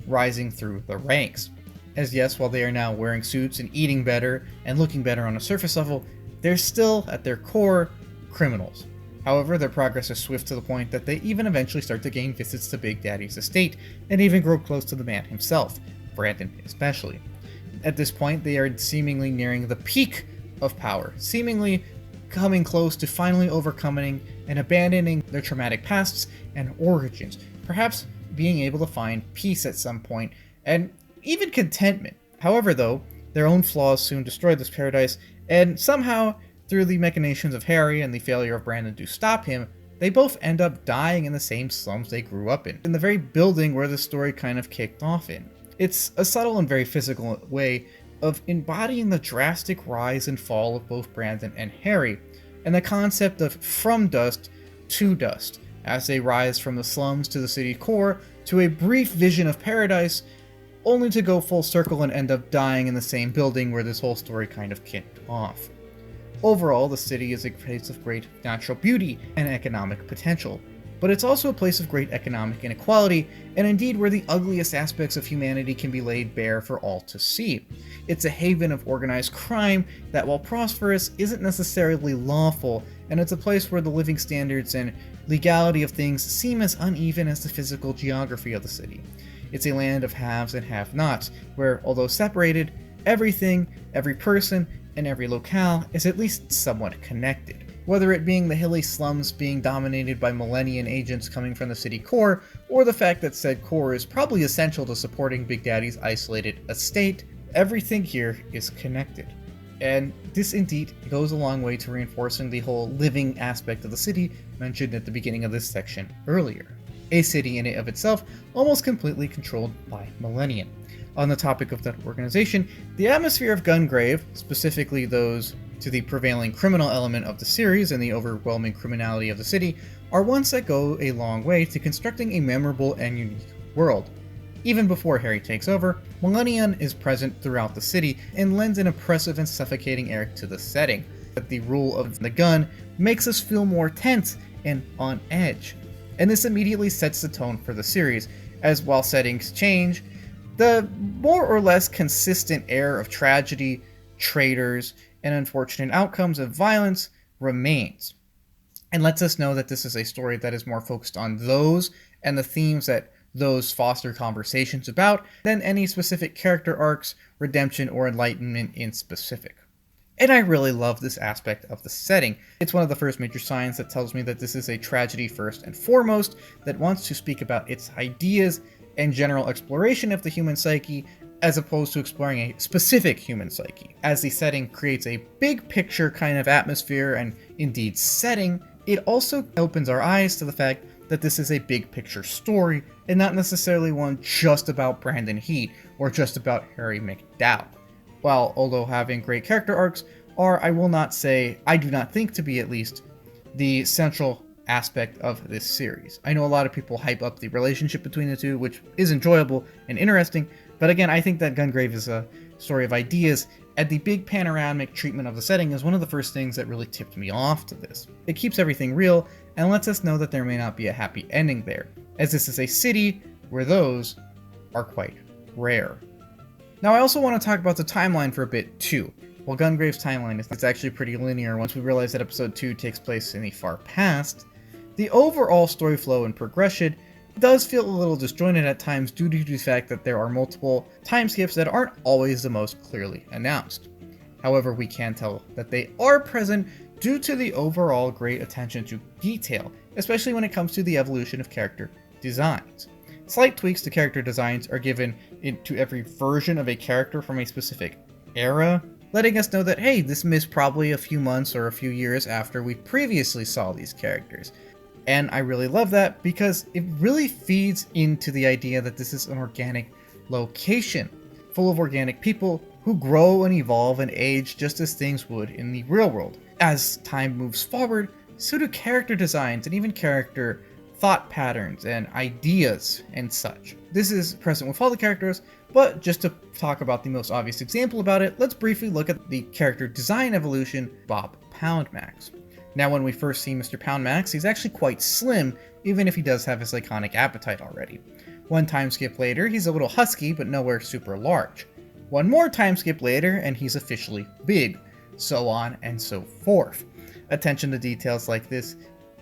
rising through the ranks. As yes, while they are now wearing suits and eating better and looking better on a surface level, they're still, at their core, criminals. However, their progress is swift to the point that they even eventually start to gain visits to Big Daddy's estate, and even grow close to the man himself, Brandon especially. At this point, they are seemingly nearing the peak of power, seemingly coming close to finally overcoming and abandoning their traumatic pasts and origins, perhaps being able to find peace at some point, and even contentment. However though, their own flaws soon destroy this paradise, and somehow, through the machinations of Harry and the failure of Brandon to stop him, they both end up dying in the same slums they grew up in the very building where the story kind of kicked off in. It's a subtle and very physical way of embodying the drastic rise and fall of both Brandon and Harry, and the concept of from dust to dust, as they rise from the slums to the city core to a brief vision of paradise, only to go full circle and end up dying in the same building where this whole story kind of kicked off. Overall, the city is a place of great natural beauty and economic potential, but it's also a place of great economic inequality, and indeed where the ugliest aspects of humanity can be laid bare for all to see. It's a haven of organized crime that, while prosperous, isn't necessarily lawful, and it's a place where the living standards and legality of things seem as uneven as the physical geography of the city. It's a land of haves and have-nots, where, although separated, everything, every person, and every locale is at least somewhat connected. Whether it being the hilly slums being dominated by Millennium agents coming from the city core, or the fact that said core is probably essential to supporting Big Daddy's isolated estate, everything here is connected. And this indeed goes a long way to reinforcing the whole living aspect of the city mentioned at the beginning of this section earlier. A city in and of itself almost completely controlled by Millennium. On the topic of that organization, the atmosphere of Gungrave, specifically those to the prevailing criminal element of the series and the overwhelming criminality of the city, are ones that go a long way to constructing a memorable and unique world. Even before Harry takes over, Millennium is present throughout the city and lends an oppressive and suffocating air to the setting. But the rule of the gun makes us feel more tense and on edge. And this immediately sets the tone for the series, as while settings change, the more or less consistent air of tragedy, traitors, and unfortunate outcomes of violence remains, and lets us know that this is a story that is more focused on those and the themes that those foster conversations about than any specific character arcs, redemption, or enlightenment in specific. And I really love this aspect of the setting. It's one of the first major signs that tells me that this is a tragedy first and foremost, that wants to speak about its ideas and general exploration of the human psyche, as opposed to exploring a specific human psyche. As the setting creates a big picture kind of atmosphere and indeed setting, it also opens our eyes to the fact that this is a big picture story and not necessarily one just about Brandon Heat or just about Harry MacDowell. While, although having great character arcs are, I will not say, I do not think to be at least, the central aspect of this series. I know a lot of people hype up the relationship between the two, which is enjoyable and interesting, but again, I think that Gungrave is a story of ideas, and the big panoramic treatment of the setting is one of the first things that really tipped me off to this. It keeps everything real, and lets us know that there may not be a happy ending there, as this is a city where those are quite rare. Now I also want to talk about the timeline for a bit too. While Gungrave's timeline is actually pretty linear once we realize that episode 2 takes place in the far past, the overall story flow and progression does feel a little disjointed at times due to the fact that there are multiple time skips that aren't always the most clearly announced. However, we can tell that they are present due to the overall great attention to detail, especially when it comes to the evolution of character designs. Slight tweaks to character designs are given into every version of a character from a specific era, letting us know that, hey, this missed probably a few months or a few years after we previously saw these characters. And I really love that because it really feeds into the idea that this is an organic location, full of organic people who grow and evolve and age just as things would in the real world. As time moves forward, so do character designs and even character thought patterns and ideas and such. This is present with all the characters, but just to talk about the most obvious example about it, let's briefly look at the character design evolution, Bob Poundmax. Now, when we first see Mr. Poundmax, he's actually quite slim, even if he does have his iconic appetite already. One time skip later, he's a little husky, but nowhere super large. One more time skip later, and he's officially big, so on and so forth. Attention to details like this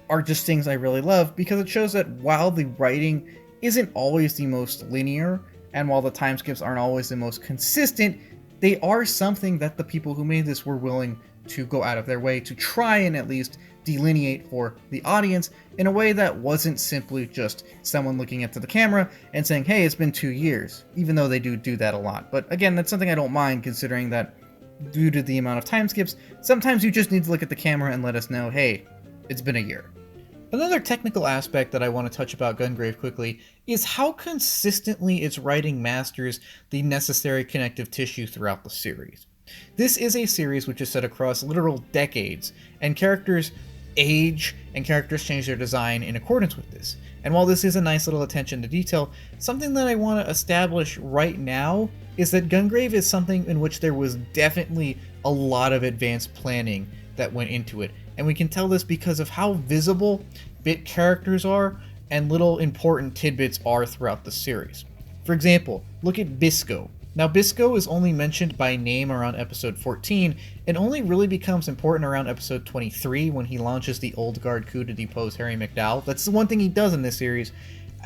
are just things I really love because it shows that while the writing isn't always the most linear, and while the time skips aren't always the most consistent, they are something that the people who made this were willing to go out of their way to try and at least delineate for the audience in a way that wasn't simply just someone looking into the camera and saying, hey, it's been 2 years, even though they do that a lot. But again, that's something I don't mind, considering that due to the amount of time skips, sometimes you just need to look at the camera and let us know, hey, it's been a year. Another technical aspect that I want to touch about Gungrave quickly is how consistently its writing masters the necessary connective tissue throughout the series. This is a series which is set across literal decades, and characters age and characters change their design in accordance with this. And while this is a nice little attention to detail, something that I want to establish right now is that Gungrave is something in which there was definitely a lot of advanced planning that went into it. And we can tell this because of how visible bit characters are and little important tidbits are throughout the series. For example, look at Bisco. Now, Bisco is only mentioned by name around episode 14, and only really becomes important around episode 23 when he launches the Old Guard coup to depose Harry MacDowell. That's the one thing he does in this series.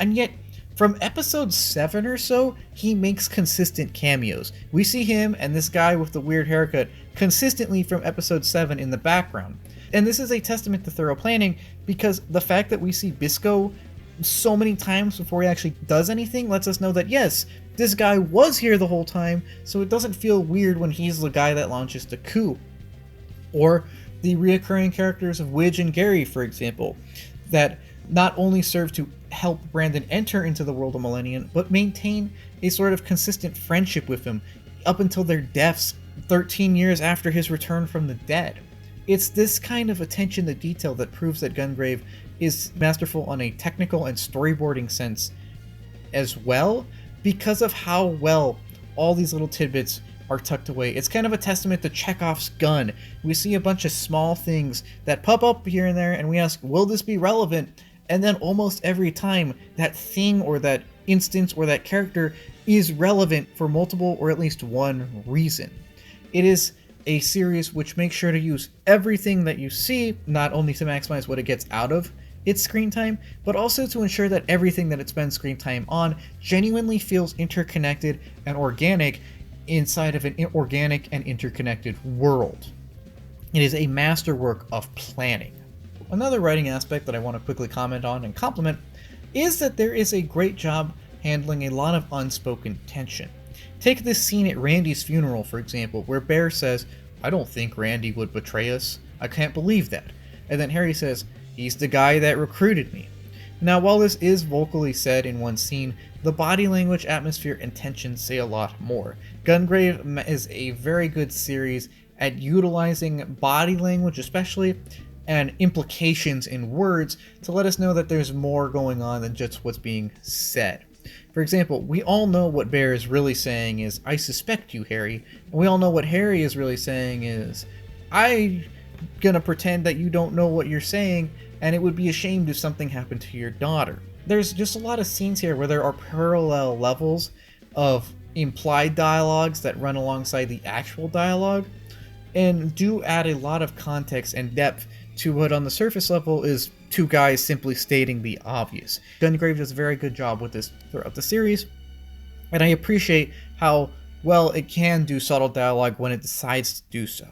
And yet, from episode 7 or so, he makes consistent cameos. We see him and this guy with the weird haircut consistently from episode 7 in the background. And this is a testament to thorough planning, because the fact that we see Bisco so many times before he actually does anything lets us know that yes, this guy was here the whole time, so it doesn't feel weird when he's the guy that launches the coup. Or the reoccurring characters of Widge and Garry, for example, that not only serve to help Brandon enter into the world of Millennium, but maintain a sort of consistent friendship with him up until their deaths 13 years after his return from the dead. It's this kind of attention to detail that proves that Gungrave is masterful on a technical and storyboarding sense as well, because of how well all these little tidbits are tucked away. It's kind of a testament to Chekhov's gun. We see a bunch of small things that pop up here and there, and we ask, will this be relevant? And then almost every time, that thing or that instance or that character is relevant for multiple or at least one reason. It is a series which makes sure to use everything that you see, not only to maximize what it gets out of its screen time, but also to ensure that everything that it spends screen time on genuinely feels interconnected and organic inside of an organic and interconnected world. It is a masterwork of planning. Another writing aspect that I want to quickly comment on and compliment is that there is a great job handling a lot of unspoken tension. Take this scene at Randy's funeral, for example, where Bear says, "I don't think Randy would betray us. I can't believe that." And then Harry says, "He's the guy that recruited me." Now, while this is vocally said in one scene, the body language, atmosphere, and tension say a lot more. Gungrave is a very good series at utilizing body language especially, and implications in words to let us know that there's more going on than just what's being said. For example, we all know what Bear is really saying is, "I suspect you, Harry." And we all know what Harry is really saying is, "I'm gonna pretend that you don't know what you're saying, and it would be a shame if something happened to your daughter." There's just a lot of scenes here where there are parallel levels of implied dialogues that run alongside the actual dialogue. and do add a lot of context and depth to what on the surface level is two guys simply stating the obvious. Gungrave does a very good job with this throughout the series, and I appreciate how well it can do subtle dialogue when it decides to do so.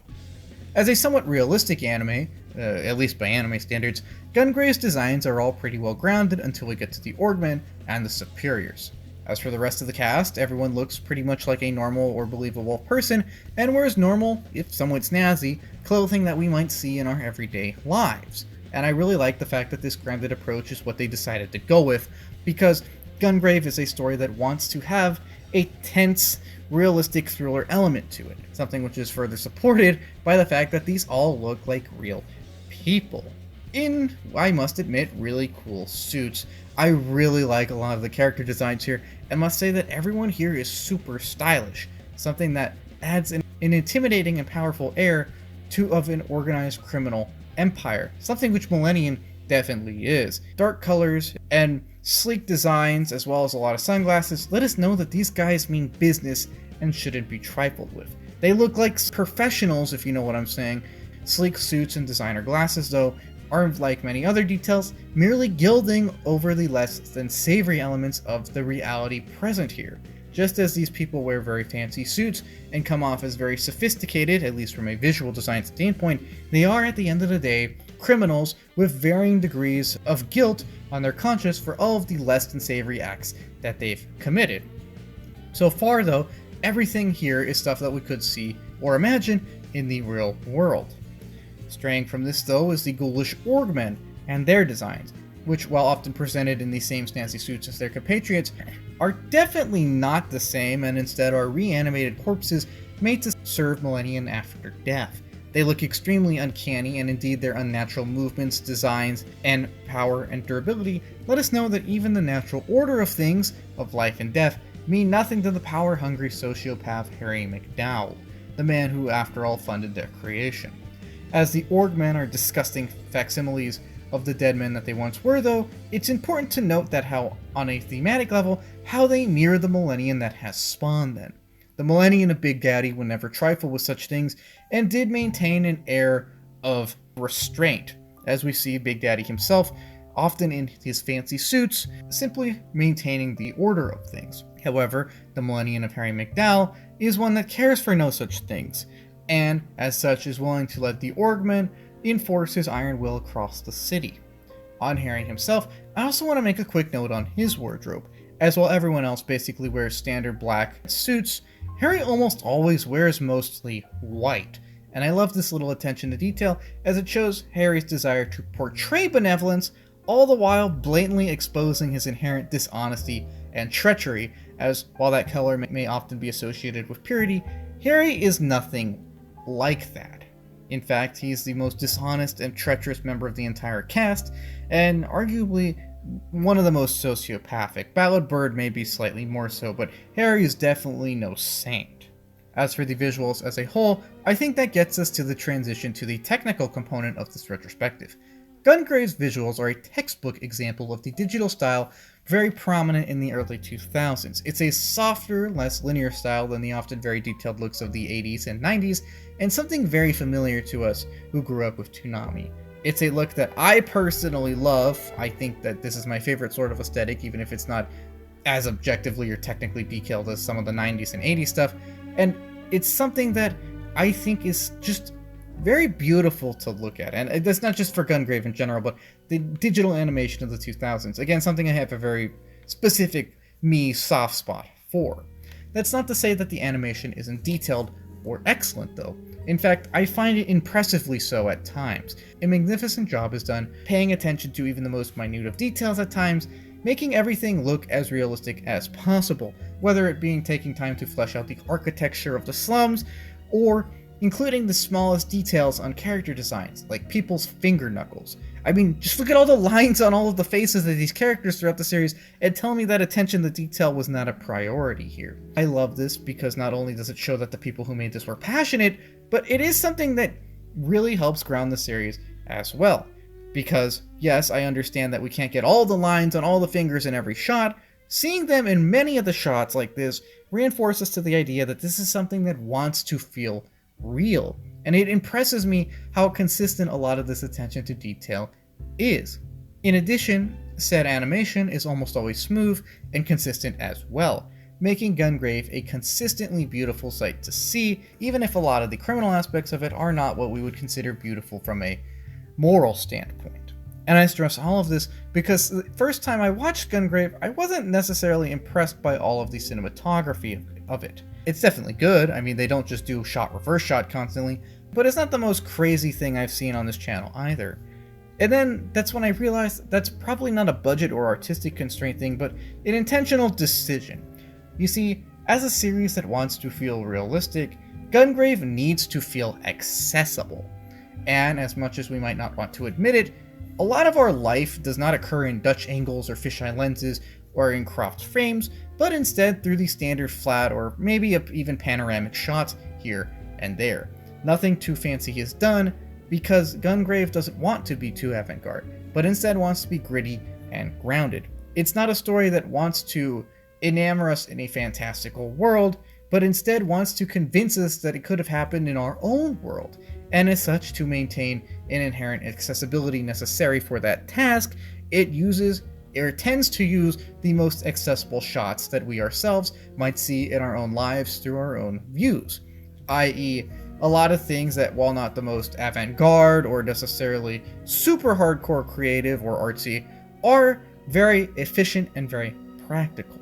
As a somewhat realistic anime, at least by anime standards, Gungrave's designs are all pretty well grounded until we get to the Orgmen and the Superiors. As for the rest of the cast, everyone looks pretty much like a normal or believable person, and wears normal, if somewhat snazzy, clothing that we might see in our everyday lives. And I really like the fact that this grounded approach is what they decided to go with, because Gungrave is a story that wants to have a tense, realistic thriller element to it, something which is further supported by the fact that these all look like real people in, I must admit, really cool suits. I really like a lot of the character designs here, and must say that everyone here is super stylish, something that adds an intimidating and powerful air of an organized criminal empire, something which Millennium definitely is. Dark colors and sleek designs, as well as a lot of sunglasses, let us know that these guys mean business and shouldn't be trifled with. They look like professionals, if you know what I'm saying. Sleek suits and designer glasses, though, are, like many other details, merely gilding over the less than savory elements of the reality present here. Just as these people wear very fancy suits and come off as very sophisticated, at least from a visual design standpoint, they are, at the end of the day, criminals with varying degrees of guilt on their conscience for all of the less than savory acts that they've committed. So far, though, everything here is stuff that we could see or imagine in the real world. Straying from this, though, is the ghoulish Orgmen and their designs, which, while often presented in the same snazzy suits as their compatriots, are definitely not the same and instead are reanimated corpses made to serve Millennium after death. They look extremely uncanny, and indeed their unnatural movements, designs, and power and durability let us know that even the natural order of things, of life and death, mean nothing to the power-hungry sociopath Harry MacDowell, the man who, after all, funded their creation. As the Orgmen are disgusting facsimiles of the dead men that they once were, though, it's important to note that how, on a thematic level, how they mirror the Millennium that has spawned them. The Millennium of Big Daddy would never trifle with such things, and did maintain an air of restraint, as we see Big Daddy himself, often in his fancy suits, simply maintaining the order of things. However, the Millennium of Harry MacDowell is one that cares for no such things, and, as such, is willing to let the Orgmen enforce his iron will across the city. On Harry himself, I also want to make a quick note on his wardrobe. As while everyone else basically wears standard black suits, Harry almost always wears mostly white, and I love this little attention to detail as it shows Harry's desire to portray benevolence, all the while blatantly exposing his inherent dishonesty and treachery, as while that color may often be associated with purity, Harry is nothing like that. In fact, he is the most dishonest and treacherous member of the entire cast, and arguably one of the most sociopathic. BalladBird may be slightly more so, but Harry is definitely no saint. As for the visuals as a whole, I think that gets us to the transition to the technical component of this retrospective. Gungrave's visuals are a textbook example of the digital style very prominent in the early 2000s. It's a softer, less linear style than the often very detailed looks of the 80s and 90s, and something very familiar to us who grew up with Toonami. It's a look that I personally love. I think that this is my favorite sort of aesthetic, even if it's not as objectively or technically detailed as some of the 90s and 80s stuff, and it's something that I think is just very beautiful to look at, and that's not just for Gungrave in general, but the digital animation of the 2000s. Again, something I have a very specific soft spot for. That's not to say that the animation isn't detailed or excellent, though. In fact, I find it impressively so at times. A magnificent job is done paying attention to even the most minute of details at times, making everything look as realistic as possible, whether it being taking time to flesh out the architecture of the slums, or including the smallest details on character designs, like people's finger knuckles. I mean, just look at all the lines on all of the faces of these characters throughout the series and tell me that attention to detail was not a priority here. I love this because not only does it show that the people who made this were passionate, but it is something that really helps ground the series as well. Because, yes, I understand that we can't get all the lines on all the fingers in every shot. Seeing them in many of the shots like this reinforces to the idea that this is something that wants to feel real, and it impresses me how consistent a lot of this attention to detail is. In addition, said animation is almost always smooth and consistent as well, making Gungrave a consistently beautiful sight to see, even if a lot of the criminal aspects of it are not what we would consider beautiful from a moral standpoint. And I stress all of this because the first time I watched Gungrave, I wasn't necessarily impressed by all of the cinematography of it. It's definitely good. I mean, they don't just do shot reverse shot constantly, but it's not the most crazy thing I've seen on this channel either. And then that's when I realized that's probably not a budget or artistic constraint thing, but an intentional decision. You see, as a series that wants to feel realistic, Gungrave needs to feel accessible. And as much as we might not want to admit it, a lot of our life does not occur in Dutch angles or fisheye lenses or in cropped frames, but instead through the standard flat or maybe even panoramic shots here and there. Nothing too fancy is done because Gungrave doesn't want to be too avant-garde, but instead wants to be gritty and grounded. It's not a story that wants to enamor us in a fantastical world, but instead wants to convince us that it could have happened in our own world, and as such, to maintain an inherent accessibility necessary for that task, it tends to use the most accessible shots that we ourselves might see in our own lives through our own views, i.e., a lot of things that, while not the most avant-garde or necessarily super hardcore creative or artsy, are very efficient and very practical.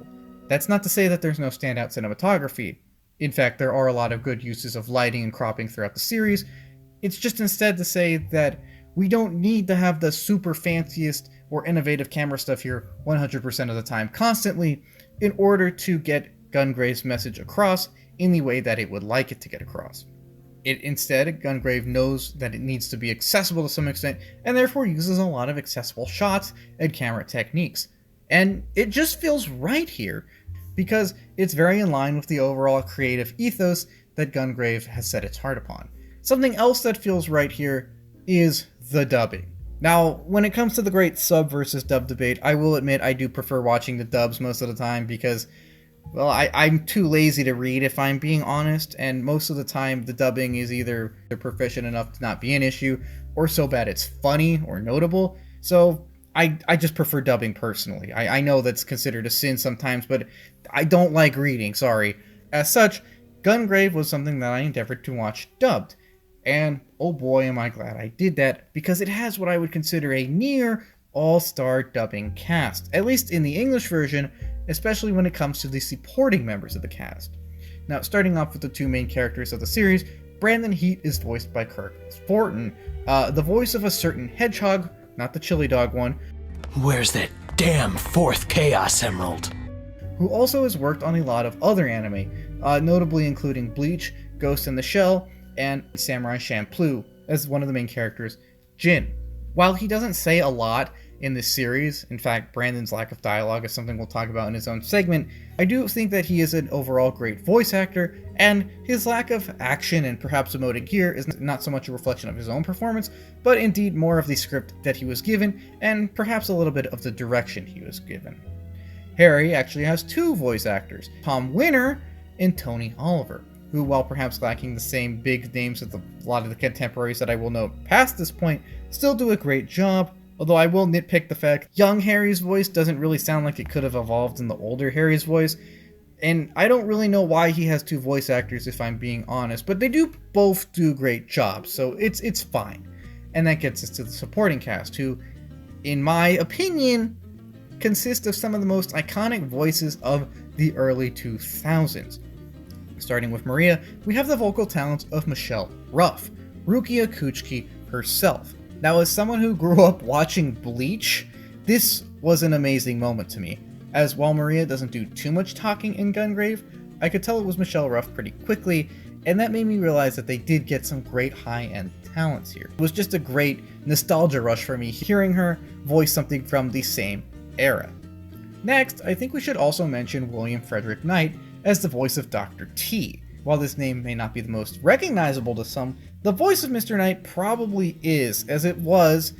That's not to say that there's no standout cinematography. In fact, there are a lot of good uses of lighting and cropping throughout the series. It's just instead to say that we don't need to have the super fanciest or innovative camera stuff here 100% of the time constantly in order to get Gungrave's message across in the way that it would like it to get across. Instead, Gungrave knows that it needs to be accessible to some extent and therefore uses a lot of accessible shots and camera techniques. And it just feels right here because it's very in line with the overall creative ethos that Gungrave has set its heart upon. Something else that feels right here is the dubbing. Now, when it comes to the great sub versus dub debate, I will admit I do prefer watching the dubs most of the time because, well, I'm too lazy to read if I'm being honest, and most of the time the dubbing is either proficient enough to not be an issue, or so bad it's funny or notable, so I just prefer dubbing personally. I know that's considered a sin sometimes, but I don't like reading, sorry. As such, Gungrave was something that I endeavored to watch dubbed. And oh boy am I glad I did that, because it has what I would consider a near all-star dubbing cast, at least in the English version, especially when it comes to the supporting members of the cast. Now, starting off with the two main characters of the series, Brandon Heat is voiced by Kirk Thornton, the voice of a certain hedgehog, not the chili dog one. Where's that damn fourth Chaos Emerald? Who also has worked on a lot of other anime, notably including Bleach, Ghost in the Shell, and Samurai Champloo as one of the main characters, Jin. While he doesn't say a lot in this series, in fact, Brandon's lack of dialogue is something we'll talk about in his own segment, I do think that he is an overall great voice actor, and his lack of action and perhaps emoting here is not so much a reflection of his own performance, but indeed more of the script that he was given, and perhaps a little bit of the direction he was given. Harry actually has two voice actors, Tom Winner and Tony Oliver, who, while perhaps lacking the same big names as a lot of the contemporaries that I will note past this point, still do a great job, although I will nitpick the fact young Harry's voice doesn't really sound like it could have evolved in the older Harry's voice, and I don't really know why he has two voice actors if I'm being honest, but they do both do great jobs, so it's fine. And that gets us to the supporting cast, who, in my opinion, consist of some of the most iconic voices of the early 2000s. Starting with Maria, we have the vocal talents of Michelle Ruff, Rukia Kuchiki herself. Now, as someone who grew up watching Bleach, this was an amazing moment to me, as while Maria doesn't do too much talking in Gungrave, I could tell it was Michelle Ruff pretty quickly, and that made me realize that they did get some great high-end talents here. It was just a great nostalgia rush for me hearing her voice something from the same era. Next, I think we should also mention William Frederick Knight as the voice of Dr. T. While this name may not be the most recognizable to some, the voice of Mr. Knight probably is, as it was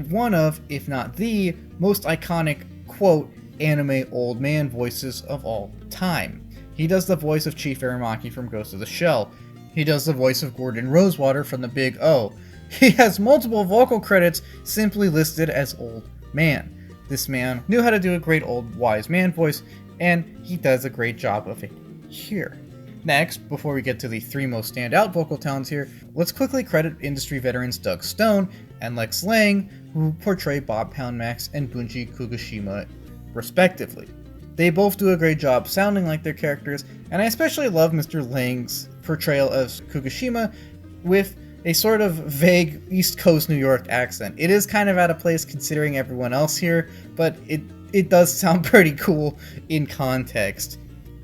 one of, if not the, most iconic, quote, anime old man voices of all time. He does the voice of Chief Aramaki from Ghost of the Shell, He does the voice of Gordon Rosewater from the Big O. He has multiple vocal credits simply listed as Old Man. This man knew how to do a great old wise man voice, and he does a great job of it here. Next, before we get to the three most standout vocal talents here, let's quickly credit industry veterans Doug Stone and Lex Lang, who portray Bob Poundmax and Bunji Kugashima respectively. They both do a great job sounding like their characters, and I especially love Mr. Lang's portrayal of Kugashima with a sort of vague East Coast New York accent. It is kind of out of place considering everyone else here, but it does sound pretty cool in context.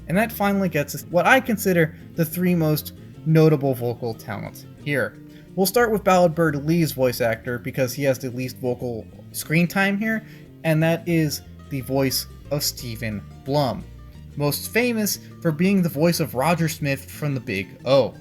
And that finally gets us what I consider the three most notable vocal talents here. We'll start with BalladBird Lee's voice actor because he has the least vocal screen time here, and that is the voice of Stephen Blum, most famous for being the voice of Roger Smith from the Big O.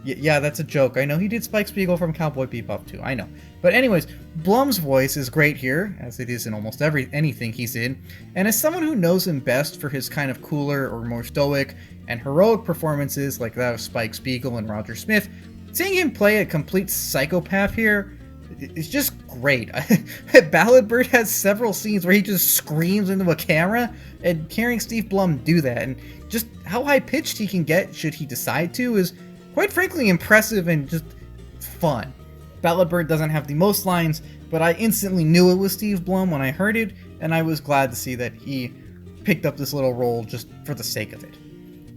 Yeah, that's a joke. I know he did Spike Spiegel from Cowboy Bebop too, I know. But anyways, Blum's voice is great here, as it is in almost anything he's in, and as someone who knows him best for his kind of cooler or more stoic and heroic performances like that of Spike Spiegel and Roger Smith, seeing him play a complete psychopath here is just great. BalladBird has several scenes where he just screams into a camera, and hearing Steve Blum do that, and just how high-pitched he can get should he decide to, is quite frankly impressive and just fun. BalladBird doesn't have the most lines, but I instantly knew it was Steve Blum when I heard it, and I was glad to see that he picked up this little role just for the sake of it.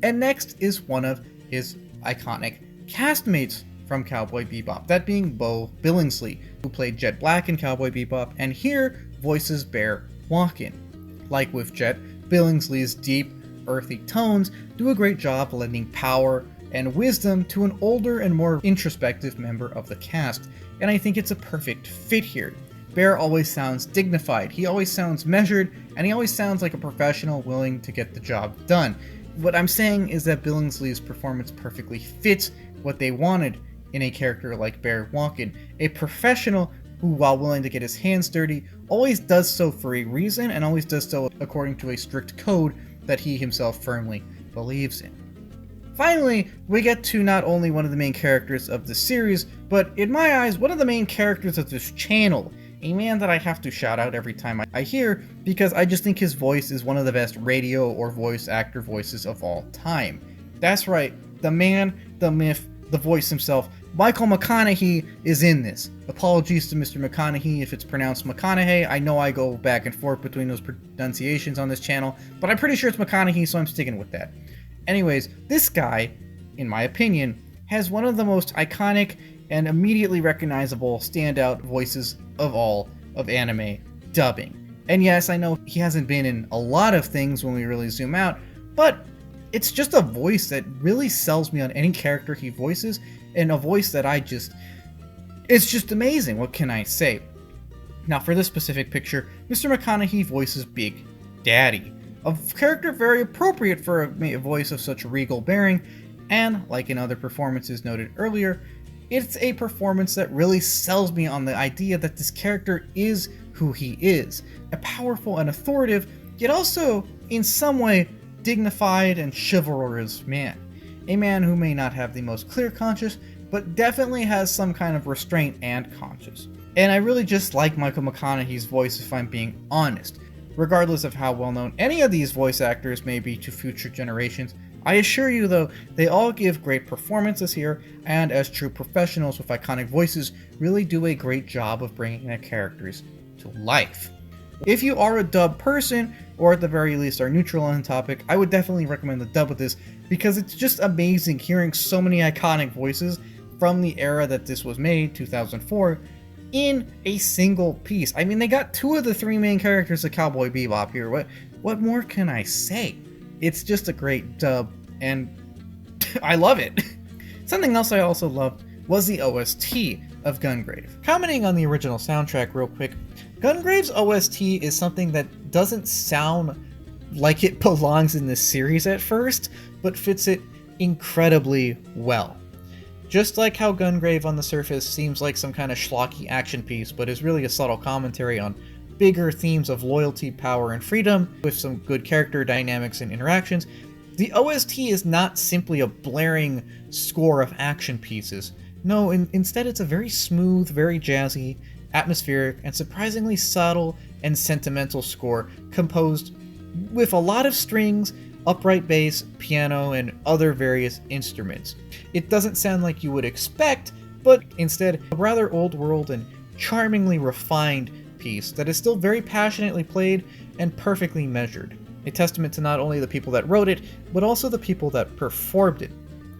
And next is one of his iconic castmates from Cowboy Bebop, that being Bo Billingsley, who played Jet Black in Cowboy Bebop, and here voices Bear Walken. Like with Jet, Billingsley's deep, earthy tones do a great job lending power and wisdom to an older and more introspective member of the cast, and I think it's a perfect fit here. Bear always sounds dignified, he always sounds measured, and he always sounds like a professional willing to get the job done. What I'm saying is that Billingsley's performance perfectly fits what they wanted in a character like Bear Walken, a professional who, while willing to get his hands dirty, always does so for a reason and always does so according to a strict code that he himself firmly believes in. Finally, we get to not only one of the main characters of the series, but in my eyes, one of the main characters of this channel, a man that I have to shout out every time I hear, because I just think his voice is one of the best radio or voice actor voices of all time. That's right, the man, the myth, the voice himself, Michael McConaughey is in this. Apologies to Mr. McConaughey if it's pronounced McConaughey. I know I go back and forth between those pronunciations on this channel, but I'm pretty sure it's McConaughey, so I'm sticking with that. Anyways, this guy, in my opinion, has one of the most iconic and immediately recognizable standout voices of all of anime dubbing. And yes, I know he hasn't been in a lot of things when we really zoom out, but it's just a voice that really sells me on any character he voices, and a voice that it's just amazing, what can I say? Now for this specific picture, Mr. McConaughey voices Big Daddy, a character very appropriate for a voice of such regal bearing, and like in other performances noted earlier, it's a performance that really sells me on the idea that this character is who he is, a powerful and authoritative, yet also, in some way, dignified and chivalrous man. A man who may not have the most clear conscience, but definitely has some kind of restraint and conscience. And I really just like Michael McConaughey's voice if I'm being honest. Regardless of how well known any of these voice actors may be to future generations, I assure you though, they all give great performances here, and as true professionals with iconic voices, really do a great job of bringing their characters to life. If you are a dub person, or at the very least are neutral on the topic, I would definitely recommend the dub of this, because it's just amazing hearing so many iconic voices from the era that this was made, 2004, in a single piece. I mean, they got two of the three main characters of Cowboy Bebop here. What more can I say? It's just a great dub, and I love it. Something else I also loved was the OST of Gungrave. Commenting on the original soundtrack real quick, Gungrave's OST is something that doesn't sound like it belongs in this series at first, but fits it incredibly well. Just like how Gungrave on the surface seems like some kind of schlocky action piece, but is really a subtle commentary on bigger themes of loyalty, power, and freedom, with some good character dynamics and interactions, The OST is not simply a blaring score of action pieces. No, instead it's a very smooth, very jazzy, atmospheric, and surprisingly subtle and sentimental score composed with a lot of strings, upright bass, piano, and other various instruments. It doesn't sound like you would expect, but instead a rather old world and charmingly refined piece that is still very passionately played and perfectly measured. A testament to not only the people that wrote it, but also the people that performed it.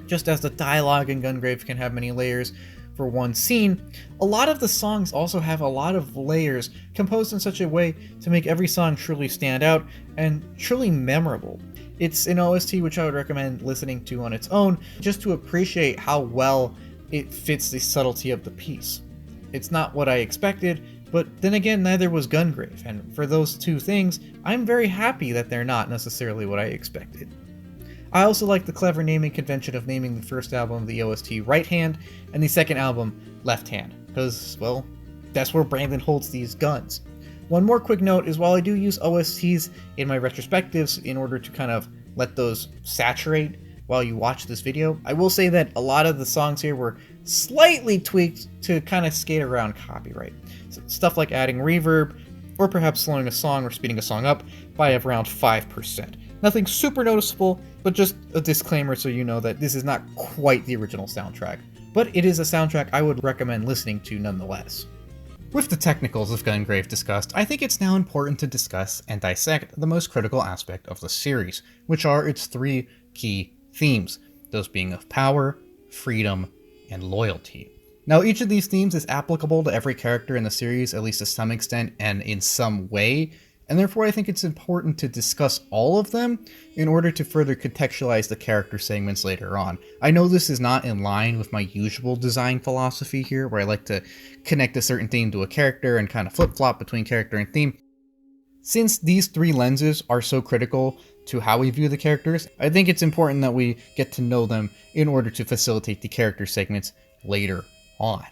Just as the dialogue in Gungrave can have many layers for one scene, a lot of the songs also have a lot of layers composed in such a way to make every song truly stand out and truly memorable. It's an OST which I would recommend listening to on its own, just to appreciate how well it fits the subtlety of the piece. It's not what I expected, but then again, neither was Gungrave, and for those two things, I'm very happy that they're not necessarily what I expected. I also like the clever naming convention of naming the first album the OST Right Hand, and the second album Left Hand, because, well, that's where Brandon holds these guns. One more quick note is while I do use OSTs in my retrospectives in order to kind of let those saturate while you watch this video, I will say that a lot of the songs here were slightly tweaked to kind of skate around copyright. So stuff like adding reverb, or perhaps slowing a song or speeding a song up by around 5%. Nothing super noticeable, but just a disclaimer so you know that this is not quite the original soundtrack. But it is a soundtrack I would recommend listening to nonetheless. With the technicals of Gungrave discussed, I think it's now important to discuss and dissect the most critical aspect of the series, which are its three key themes, those being of power, freedom, and loyalty. Now, each of these themes is applicable to every character in the series, at least to some extent and in some way, and therefore I think it's important to discuss all of them in order to further contextualize the character segments later on. I know this is not in line with my usual design philosophy here, where I like to connect a certain theme to a character and kind of flip-flop between character and theme. Since these three lenses are so critical to how we view the characters, I think it's important that we get to know them in order to facilitate the character segments later on.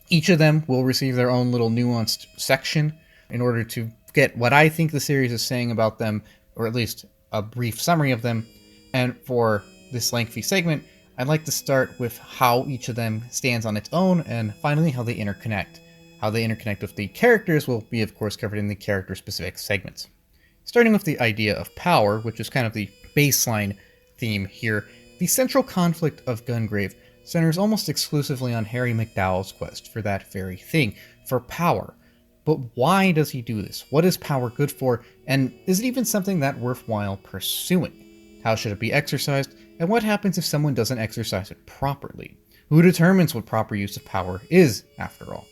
Each of them will receive their own little nuanced section in order to get what I think the series is saying about them, or at least a brief summary of them. And for this lengthy segment, I'd like to start with how each of them stands on its own, and finally how they interconnect. How they interconnect with the characters will be, of course, covered in the character-specific segments. Starting with the idea of power, which is kind of the baseline theme here, the central conflict of Gungrave centers almost exclusively on Harry MacDowell's quest for that very thing, for power. But why does he do this? What is power good for? And is it even something that worthwhile pursuing? How should it be exercised? And what happens if someone doesn't exercise it properly? Who determines what proper use of power is, after all?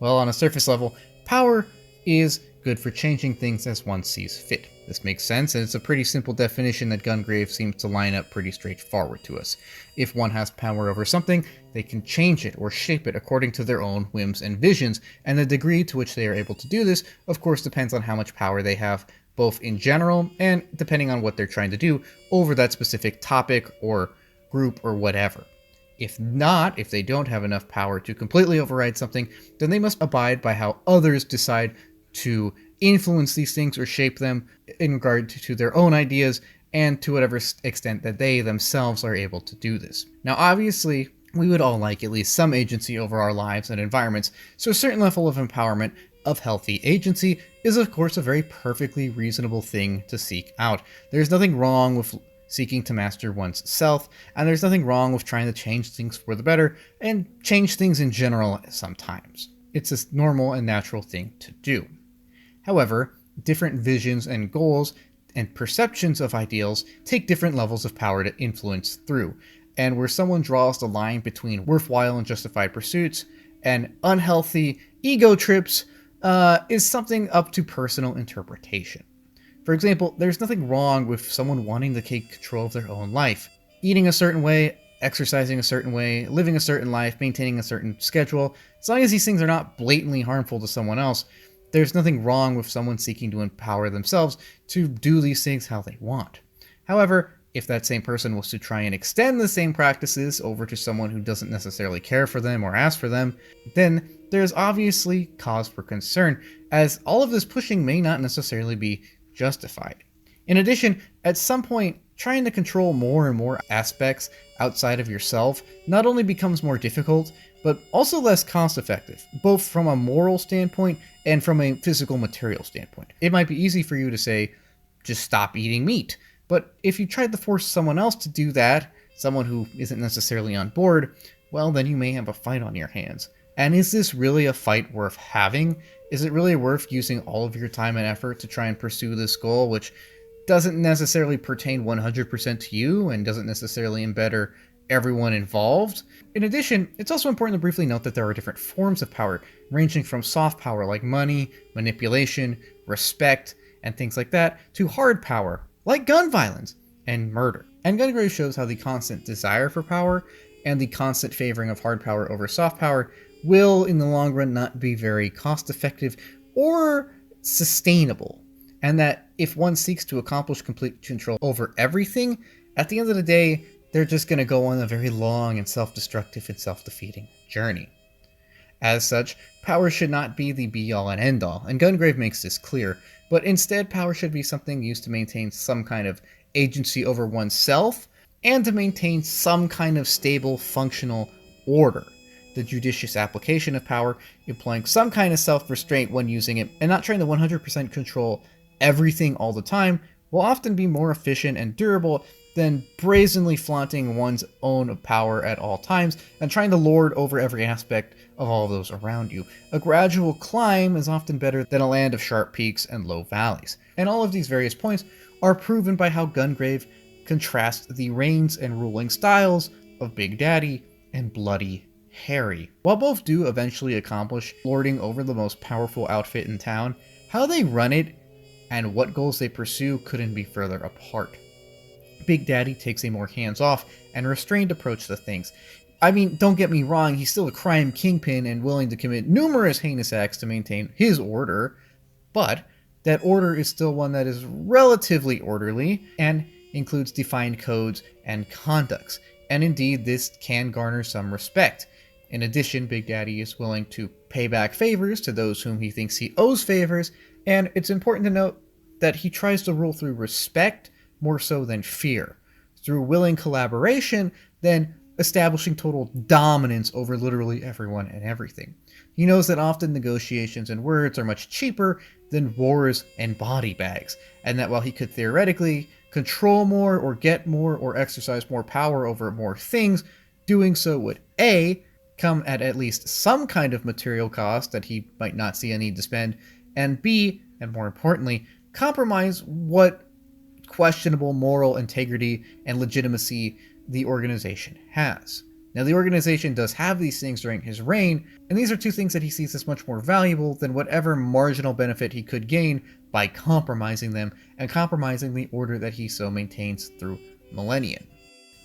Well, on a surface level, power is good for changing things as one sees fit. This makes sense, and it's a pretty simple definition that Gungrave seems to line up pretty straightforward to us. If one has power over something, they can change it or shape it according to their own whims and visions, and the degree to which they are able to do this, of course, depends on how much power they have, both in general and depending on what they're trying to do over that specific topic or group or whatever. If not, if they don't have enough power to completely override something, then they must abide by how others decide to influence these things or shape them in regard to their own ideas and to whatever extent that they themselves are able to do this. Now, obviously, we would all like at least some agency over our lives and environments, so a certain level of empowerment of healthy agency is of course a very perfectly reasonable thing to seek out. There's nothing wrong with seeking to master one's self, and there's nothing wrong with trying to change things for the better and change things in general sometimes. It's a normal and natural thing to do. However, different visions and goals and perceptions of ideals take different levels of power to influence through, and where someone draws the line between worthwhile and justified pursuits and unhealthy ego trips is something up to personal interpretation. For example, there's nothing wrong with someone wanting to take control of their own life, eating a certain way, exercising a certain way, living a certain life, maintaining a certain schedule. As long as these things are not blatantly harmful to someone else, there's nothing wrong with someone seeking to empower themselves to do these things how they want. However, if that same person was to try and extend the same practices over to someone who doesn't necessarily care for them or ask for them, then there's obviously cause for concern, as all of this pushing may not necessarily be justified. In addition, at some point, trying to control more and more aspects outside of yourself not only becomes more difficult, but also less cost effective, both from a moral standpoint and from a physical material standpoint. It might be easy for you to say, just stop eating meat. But if you tried to force someone else to do that, someone who isn't necessarily on board, well, then you may have a fight on your hands. And is this really a fight worth having? Is it really worth using all of your time and effort to try and pursue this goal, which doesn't necessarily pertain 100% to you and doesn't necessarily embetter everyone involved? In addition, it's also important to briefly note that there are different forms of power, ranging from soft power like money, manipulation, respect, and things like that, to hard power like gun violence and murder. And Gungrave shows how the constant desire for power and the constant favoring of hard power over soft power will, in the long run, not be very cost-effective or sustainable. And that if one seeks to accomplish complete control over everything, at the end of the day, they're just going to go on a very long and self-destructive and self-defeating journey. As such, power should not be the be-all and end-all, and Gungrave makes this clear, but instead power should be something used to maintain some kind of agency over oneself, and to maintain some kind of stable, functional order. The judicious application of power, employing some kind of self-restraint when using it, and not trying to 100% control everything all the time, will often be more efficient and durable than brazenly flaunting one's own power at all times and trying to lord over every aspect of all of those around you. A gradual climb is often better than a land of sharp peaks and low valleys. And all of these various points are proven by how Gungrave contrasts the reigns and ruling styles of Big Daddy and Bloody Harry. While both do eventually accomplish lording over the most powerful outfit in town, how they run it and what goals they pursue couldn't be further apart. Big Daddy takes a more hands-off and restrained approach to things. I mean, don't get me wrong, he's still a crime kingpin and willing to commit numerous heinous acts to maintain his order, but that order is still one that is relatively orderly and includes defined codes and conducts, and indeed this can garner some respect. In addition, Big Daddy is willing to pay back favors to those whom he thinks he owes favors, and it's important to note that he tries to rule through respect more so than fear, through willing collaboration than establishing total dominance over literally everyone and everything. He knows that often negotiations and words are much cheaper than wars and body bags, and that while he could theoretically control more or get more or exercise more power over more things, doing so would A, come at least some kind of material cost that he might not see a need to spend, and B, and more importantly, compromise what questionable moral integrity and legitimacy the organization has. Now, the organization does have these things during his reign, and these are two things that he sees as much more valuable than whatever marginal benefit he could gain by compromising them and compromising the order that he so maintains through millennia.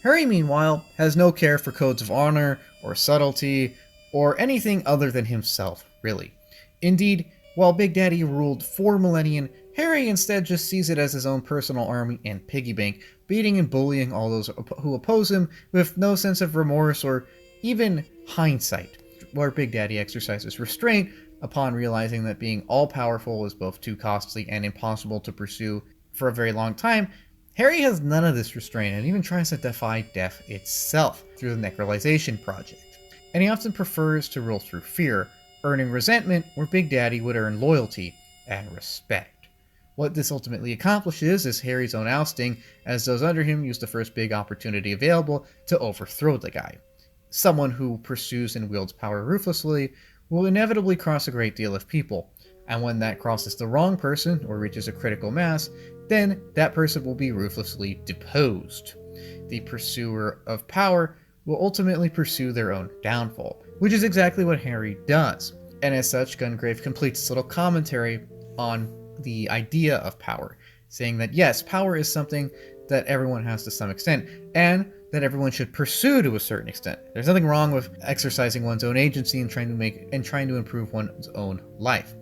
Harry, meanwhile, has no care for codes of honor or subtlety or anything other than himself, really. Indeed, while Big Daddy ruled for millennia, Harry instead just sees it as his own personal army and piggy bank, beating and bullying all those who oppose him with no sense of remorse or even hindsight, where Big Daddy exercises restraint upon realizing that being all-powerful is both too costly and impossible to pursue for a very long time. Harry has none of this restraint and even tries to defy death itself through the Necrolization Project. And he often prefers to rule through fear, earning resentment where Big Daddy would earn loyalty and respect. What this ultimately accomplishes is Harry's own ousting, as those under him use the first big opportunity available to overthrow the guy. Someone who pursues and wields power ruthlessly will inevitably cross a great deal of people, and when that crosses the wrong person or reaches a critical mass, then that person will be ruthlessly deposed. The pursuer of power will ultimately pursue their own downfall, which is exactly what Harry does. And as such, Gungrave completes this little commentary on the idea of power, saying that yes, power is something that everyone has to some extent, and that everyone should pursue to a certain extent. There's nothing wrong with exercising one's own agency and trying to improve one's own life.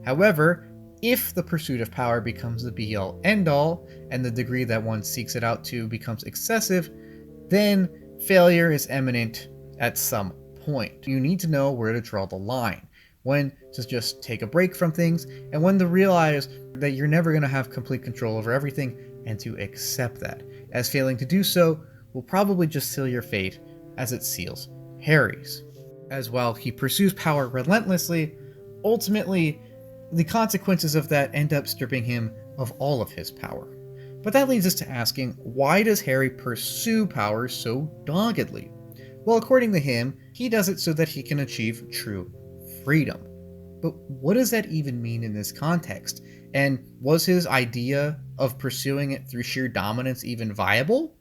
However, if the pursuit of power becomes the be-all end-all, and the degree that one seeks it out to becomes excessive, then failure is imminent at some point. You need to know where to draw the line, when to just take a break from things, and when to realize that you're never going to have complete control over everything, and to accept that. as failing to do so will probably just seal your fate as it seals Harry's. As while he pursues power relentlessly, ultimately, the consequences of that end up stripping him of all of his power. But that leads us to asking, why does Harry pursue power so doggedly? Well, according to him, he does it so that he can achieve true freedom. But what does that even mean in this context? And was his idea of pursuing it through sheer dominance even viable?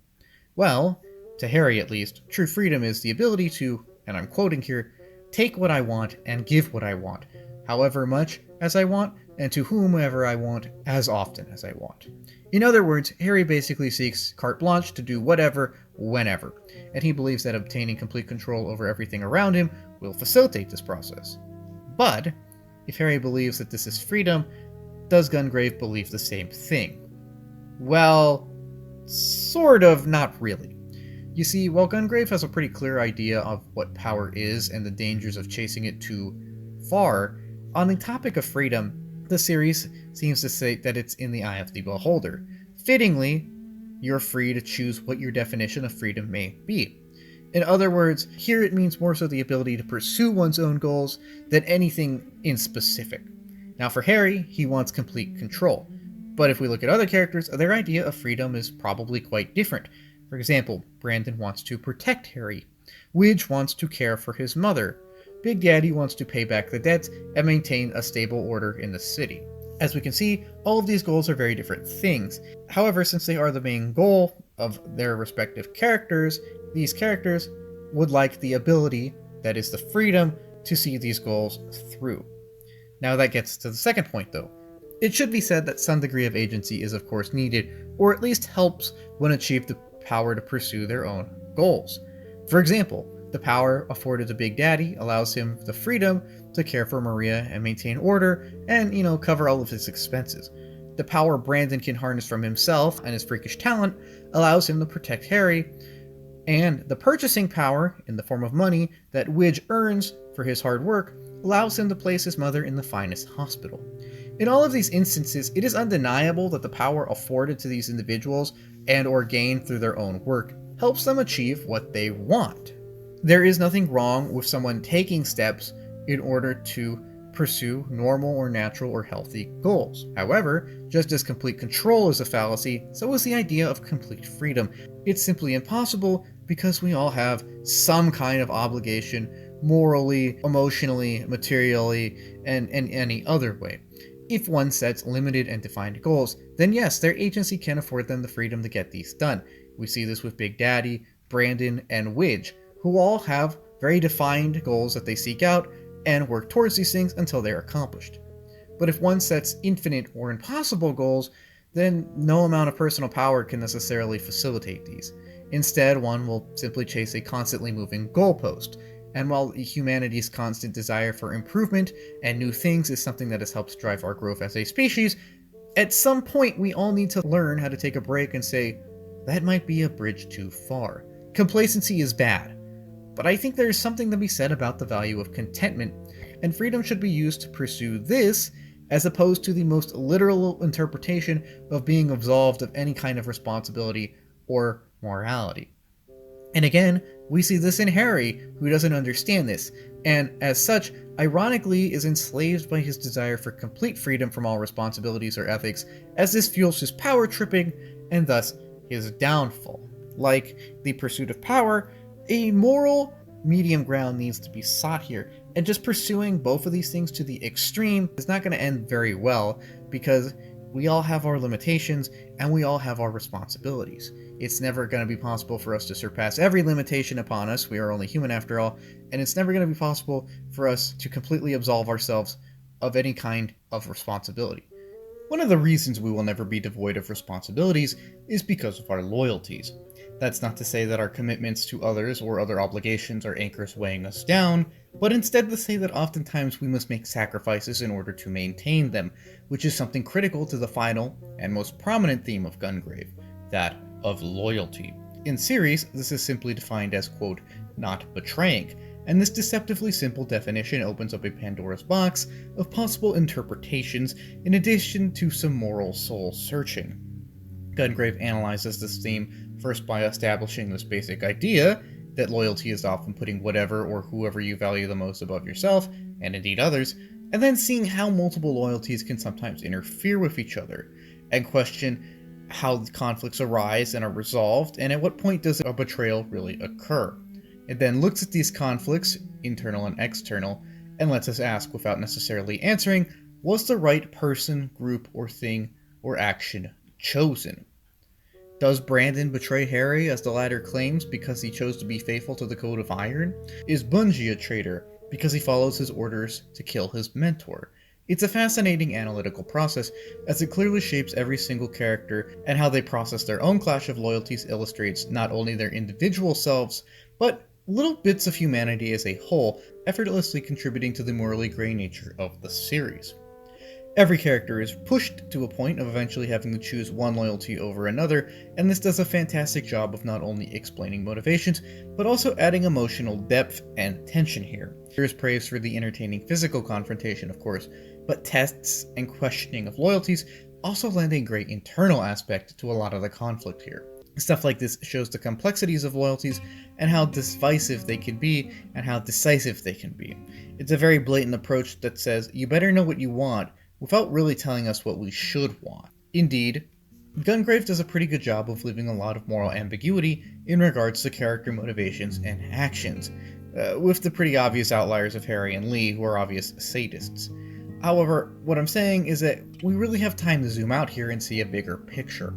Well, to Harry at least, true freedom is the ability to, and I'm quoting here, take what I want and give what I want, however much as I want, and to whomever I want, as often as I want. In other words, Harry basically seeks carte blanche to do whatever, whenever, and he believes that obtaining complete control over everything around him will facilitate this process. But, if Harry believes that this is freedom, does Gungrave believe the same thing? Well, sort of, not really. You see, while Gungrave has a pretty clear idea of what power is and the dangers of chasing it too far, on the topic of freedom, the series seems to say that it's in the eye of the beholder. Fittingly, you're free to choose what your definition of freedom may be. In other words, here it means more so the ability to pursue one's own goals than anything in specific. Now for Harry, he wants complete control. But if we look at other characters, their idea of freedom is probably quite different. For example, Brandon wants to protect Harry. Widge wants to care for his mother. Big Daddy wants to pay back the debts and maintain a stable order in the city. As we can see, all of these goals are very different things. However, since they are the main goal of their respective characters, these characters would like the ability, that is the freedom, to see these goals through. Now that gets to the second point though. It should be said that some degree of agency is of course needed, or at least helps when achieved the power to pursue their own goals. For example, the power afforded to Big Daddy allows him the freedom to care for Maria and maintain order and, cover all of his expenses. The power Brandon can harness from himself and his freakish talent allows him to protect Harry, and the purchasing power, in the form of money, that Widge earns for his hard work allows him to place his mother in the finest hospital. In all of these instances, it is undeniable that the power afforded to these individuals and or gained through their own work helps them achieve what they want. There is nothing wrong with someone taking steps in order to pursue normal or natural or healthy goals. However, just as complete control is a fallacy, so is the idea of complete freedom. It's simply impossible because we all have some kind of obligation, morally, emotionally, materially, and in any other way. If one sets limited and defined goals, then yes, their agency can afford them the freedom to get these done. We see this with Big Daddy, Brandon, and Widge, who all have very defined goals that they seek out and work towards these things until they are accomplished. But if one sets infinite or impossible goals, then no amount of personal power can necessarily facilitate these. Instead, one will simply chase a constantly moving goalpost. And while humanity's constant desire for improvement and new things is something that has helped drive our growth as a species, at some point we all need to learn how to take a break and say, that might be a bridge too far. Complacency is bad. But I think there is something to be said about the value of contentment, and freedom should be used to pursue this, as opposed to the most literal interpretation of being absolved of any kind of responsibility or morality. And again, we see this in Harry, who doesn't understand this, and as such, ironically is enslaved by his desire for complete freedom from all responsibilities or ethics, as this fuels his power tripping, and thus his downfall. Like the pursuit of power, a moral medium ground needs to be sought here, and just pursuing both of these things to the extreme is not going to end very well, because we all have our limitations and we all have our responsibilities. It's never going to be possible for us to surpass every limitation upon us. We are only human after all, and it's never going to be possible for us to completely absolve ourselves of any kind of responsibility. One of the reasons we will never be devoid of responsibilities is because of our loyalties. That's not to say that our commitments to others or other obligations are anchors weighing us down, but instead to say that oftentimes we must make sacrifices in order to maintain them, which is something critical to the final and most prominent theme of Gungrave, that of loyalty. In series, this is simply defined as, quote, not betraying, and this deceptively simple definition opens up a Pandora's box of possible interpretations in addition to some moral soul searching. Gungrave analyzes this theme first by establishing this basic idea that loyalty is often putting whatever or whoever you value the most above yourself, and indeed others, and then seeing how multiple loyalties can sometimes interfere with each other, and question how conflicts arise and are resolved, and at what point does a betrayal really occur. It then looks at these conflicts, internal and external, and lets us ask, without necessarily answering, was the right person, group, or thing, or action chosen? Does Brandon betray Harry, as the latter claims, because he chose to be faithful to the Code of Iron? Is Bunji a traitor because he follows his orders to kill his mentor? It's a fascinating analytical process, as it clearly shapes every single character, and how they process their own clash of loyalties illustrates not only their individual selves, but little bits of humanity as a whole, effortlessly contributing to the morally grey nature of the series. Every character is pushed to a point of eventually having to choose one loyalty over another, and this does a fantastic job of not only explaining motivations, but also adding emotional depth and tension here. There is praise for the entertaining physical confrontation, of course, but tests and questioning of loyalties also lend a great internal aspect to a lot of the conflict here. Stuff like this shows the complexities of loyalties and how divisive they can be and how decisive they can be. It's a very blatant approach that says, you better know what you want, without really telling us what we should want. Indeed, Gungrave does a pretty good job of leaving a lot of moral ambiguity in regards to character motivations and actions, with the pretty obvious outliers of Harry and Lee, who are obvious sadists. However, what I'm saying is that we really have time to zoom out here and see a bigger picture.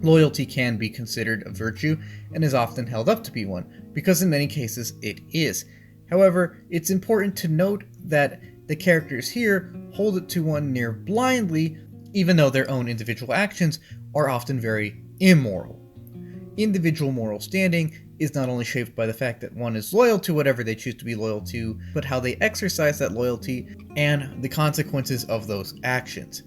Loyalty can be considered a virtue and is often held up to be one, because in many cases it is. However, it's important to note that the characters here hold it to one near blindly, even though their own individual actions are often very immoral. Individual moral standing is not only shaped by the fact that one is loyal to whatever they choose to be loyal to, but how they exercise that loyalty and the consequences of those actions.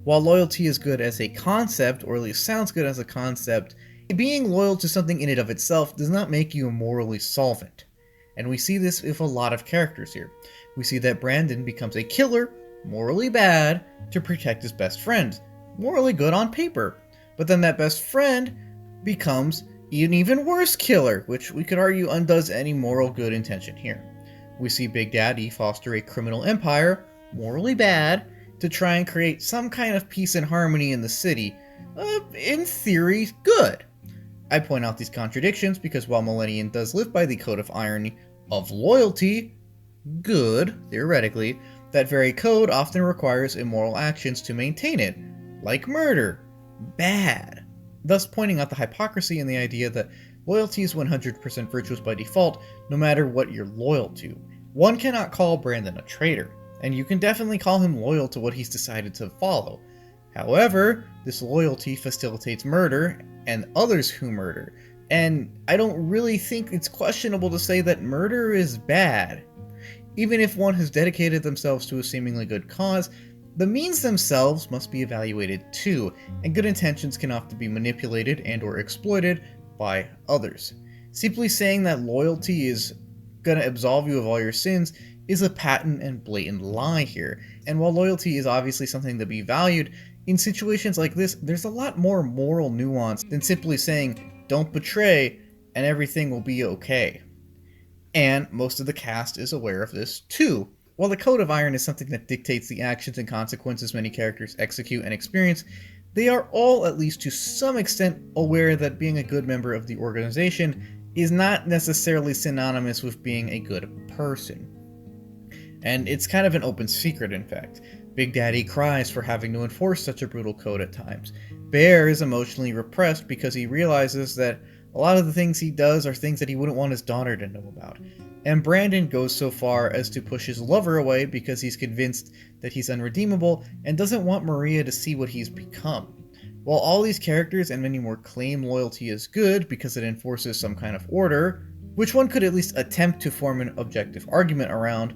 While loyalty is good as a concept, or at least sounds good as a concept, being loyal to something in and of itself does not make you morally solvent. And we see this with a lot of characters here. We see that Brandon becomes a killer, morally bad, to protect his best friend, morally good on paper. But then that best friend becomes an even worse killer, which we could argue undoes any moral good intention here. We see Big Daddy foster a criminal empire, morally bad, to try and create some kind of peace and harmony in the city. In theory, good. I point out these contradictions because while Millennium does live by the code of irony of loyalty, good, theoretically, that very code often requires immoral actions to maintain it, like murder, bad. Thus pointing out the hypocrisy in the idea that loyalty is 100% virtuous by default, no matter what you're loyal to. One cannot call Brandon a traitor, and you can definitely call him loyal to what he's decided to follow. However, this loyalty facilitates murder and others who murder, and I don't really think it's questionable to say that murder is bad. Even if one has dedicated themselves to a seemingly good cause, the means themselves must be evaluated too, and good intentions can often be manipulated and or exploited by others. Simply saying that loyalty is gonna absolve you of all your sins is a patent and blatant lie here, and while loyalty is obviously something to be valued, in situations like this, there's a lot more moral nuance than simply saying, don't betray, and everything will be okay. And most of the cast is aware of this too. While the Code of Iron is something that dictates the actions and consequences many characters execute and experience, they are all, at least to some extent, aware that being a good member of the organization is not necessarily synonymous with being a good person. And it's kind of an open secret, in fact. Big Daddy cries for having to enforce such a brutal code at times. Bear is emotionally repressed because he realizes that a lot of the things he does are things that he wouldn't want his daughter to know about. And Brandon goes so far as to push his lover away because he's convinced that he's unredeemable and doesn't want Maria to see what he's become. While all these characters and many more claim loyalty is good because it enforces some kind of order, which one could at least attempt to form an objective argument around,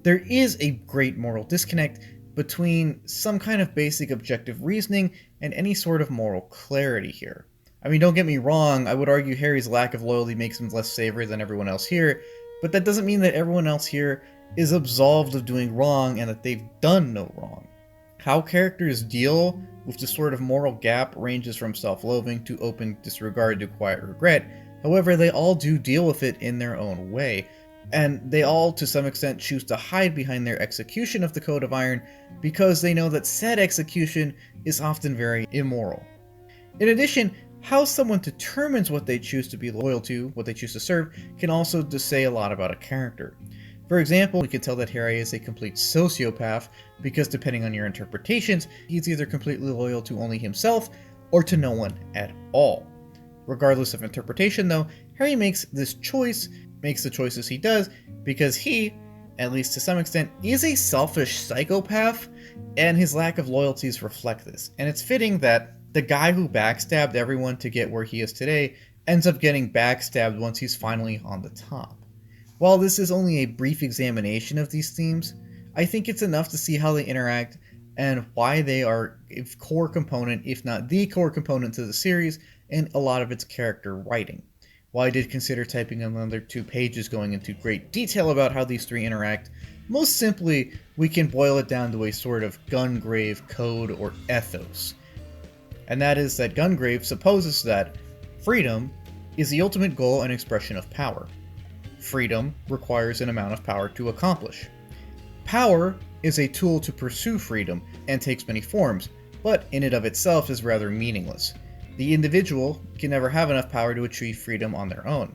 there is a great moral disconnect between some kind of basic objective reasoning and any sort of moral clarity here. I mean, don't get me wrong, I would argue Harry's lack of loyalty makes him less savory than everyone else here, but that doesn't mean that everyone else here is absolved of doing wrong and that they've done no wrong. How characters deal with the sort of moral gap ranges from self-loathing to open disregard to quiet regret. However, they all do deal with it in their own way, and they all, to some extent, choose to hide behind their execution of the Code of Iron because they know that said execution is often very immoral. In addition, how someone determines what they choose to be loyal to, what they choose to serve, can also just say a lot about a character. For example, we can tell that Harry is a complete sociopath because depending on your interpretations, he's either completely loyal to only himself or to no one at all. Regardless of interpretation though, Harry makes the choices he does because he, at least to some extent, is a selfish psychopath, and his lack of loyalties reflect this. And it's fitting that the guy who backstabbed everyone to get where he is today ends up getting backstabbed once he's finally on the top. While this is only a brief examination of these themes, I think it's enough to see how they interact and why they are a core component, if not the core component to the series and a lot of its character writing. While I did consider typing another 2 pages going into great detail about how these three interact, most simply we can boil it down to a sort of Gungrave code or ethos. And that is that Gungrave supposes that freedom is the ultimate goal and expression of power. Freedom requires an amount of power to accomplish. Power is a tool to pursue freedom and takes many forms, but in and of itself is rather meaningless. The individual can never have enough power to achieve freedom on their own.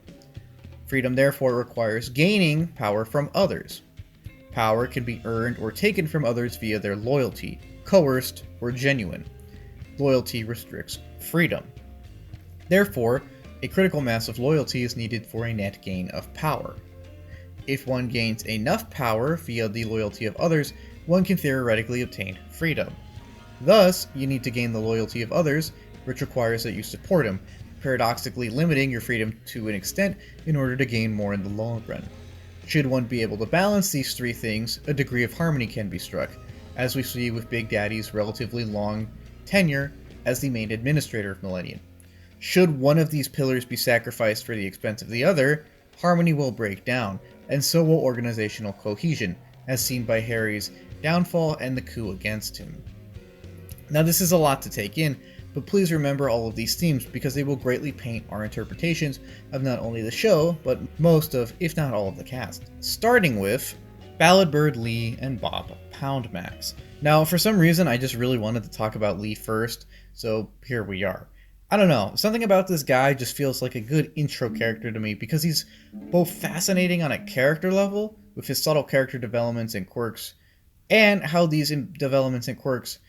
Freedom therefore requires gaining power from others. Power can be earned or taken from others via their loyalty, coerced or genuine. Loyalty restricts freedom. Therefore, a critical mass of loyalty is needed for a net gain of power. If one gains enough power via the loyalty of others, one can theoretically obtain freedom. Thus, you need to gain the loyalty of others, which requires that you support them, paradoxically limiting your freedom to an extent in order to gain more in the long run. Should one be able to balance these three things, a degree of harmony can be struck, as we see with Big Daddy's relatively long tenure as the main administrator of Millennium. Should one of these pillars be sacrificed for the expense of the other, harmony will break down, and so will organizational cohesion, as seen by Harry's downfall and the coup against him. Now this is a lot to take in, but please remember all of these themes because they will greatly paint our interpretations of not only the show, but most of, if not all of the cast. Starting with BalladBird, Lee, and Bob Poundmax. Now, for some reason, I just really wanted to talk about Lee first, so here we are. I don't know, something about this guy just feels like a good intro character to me because he's both fascinating on a character level, with his subtle character developments and quirks, and how these developments and quirks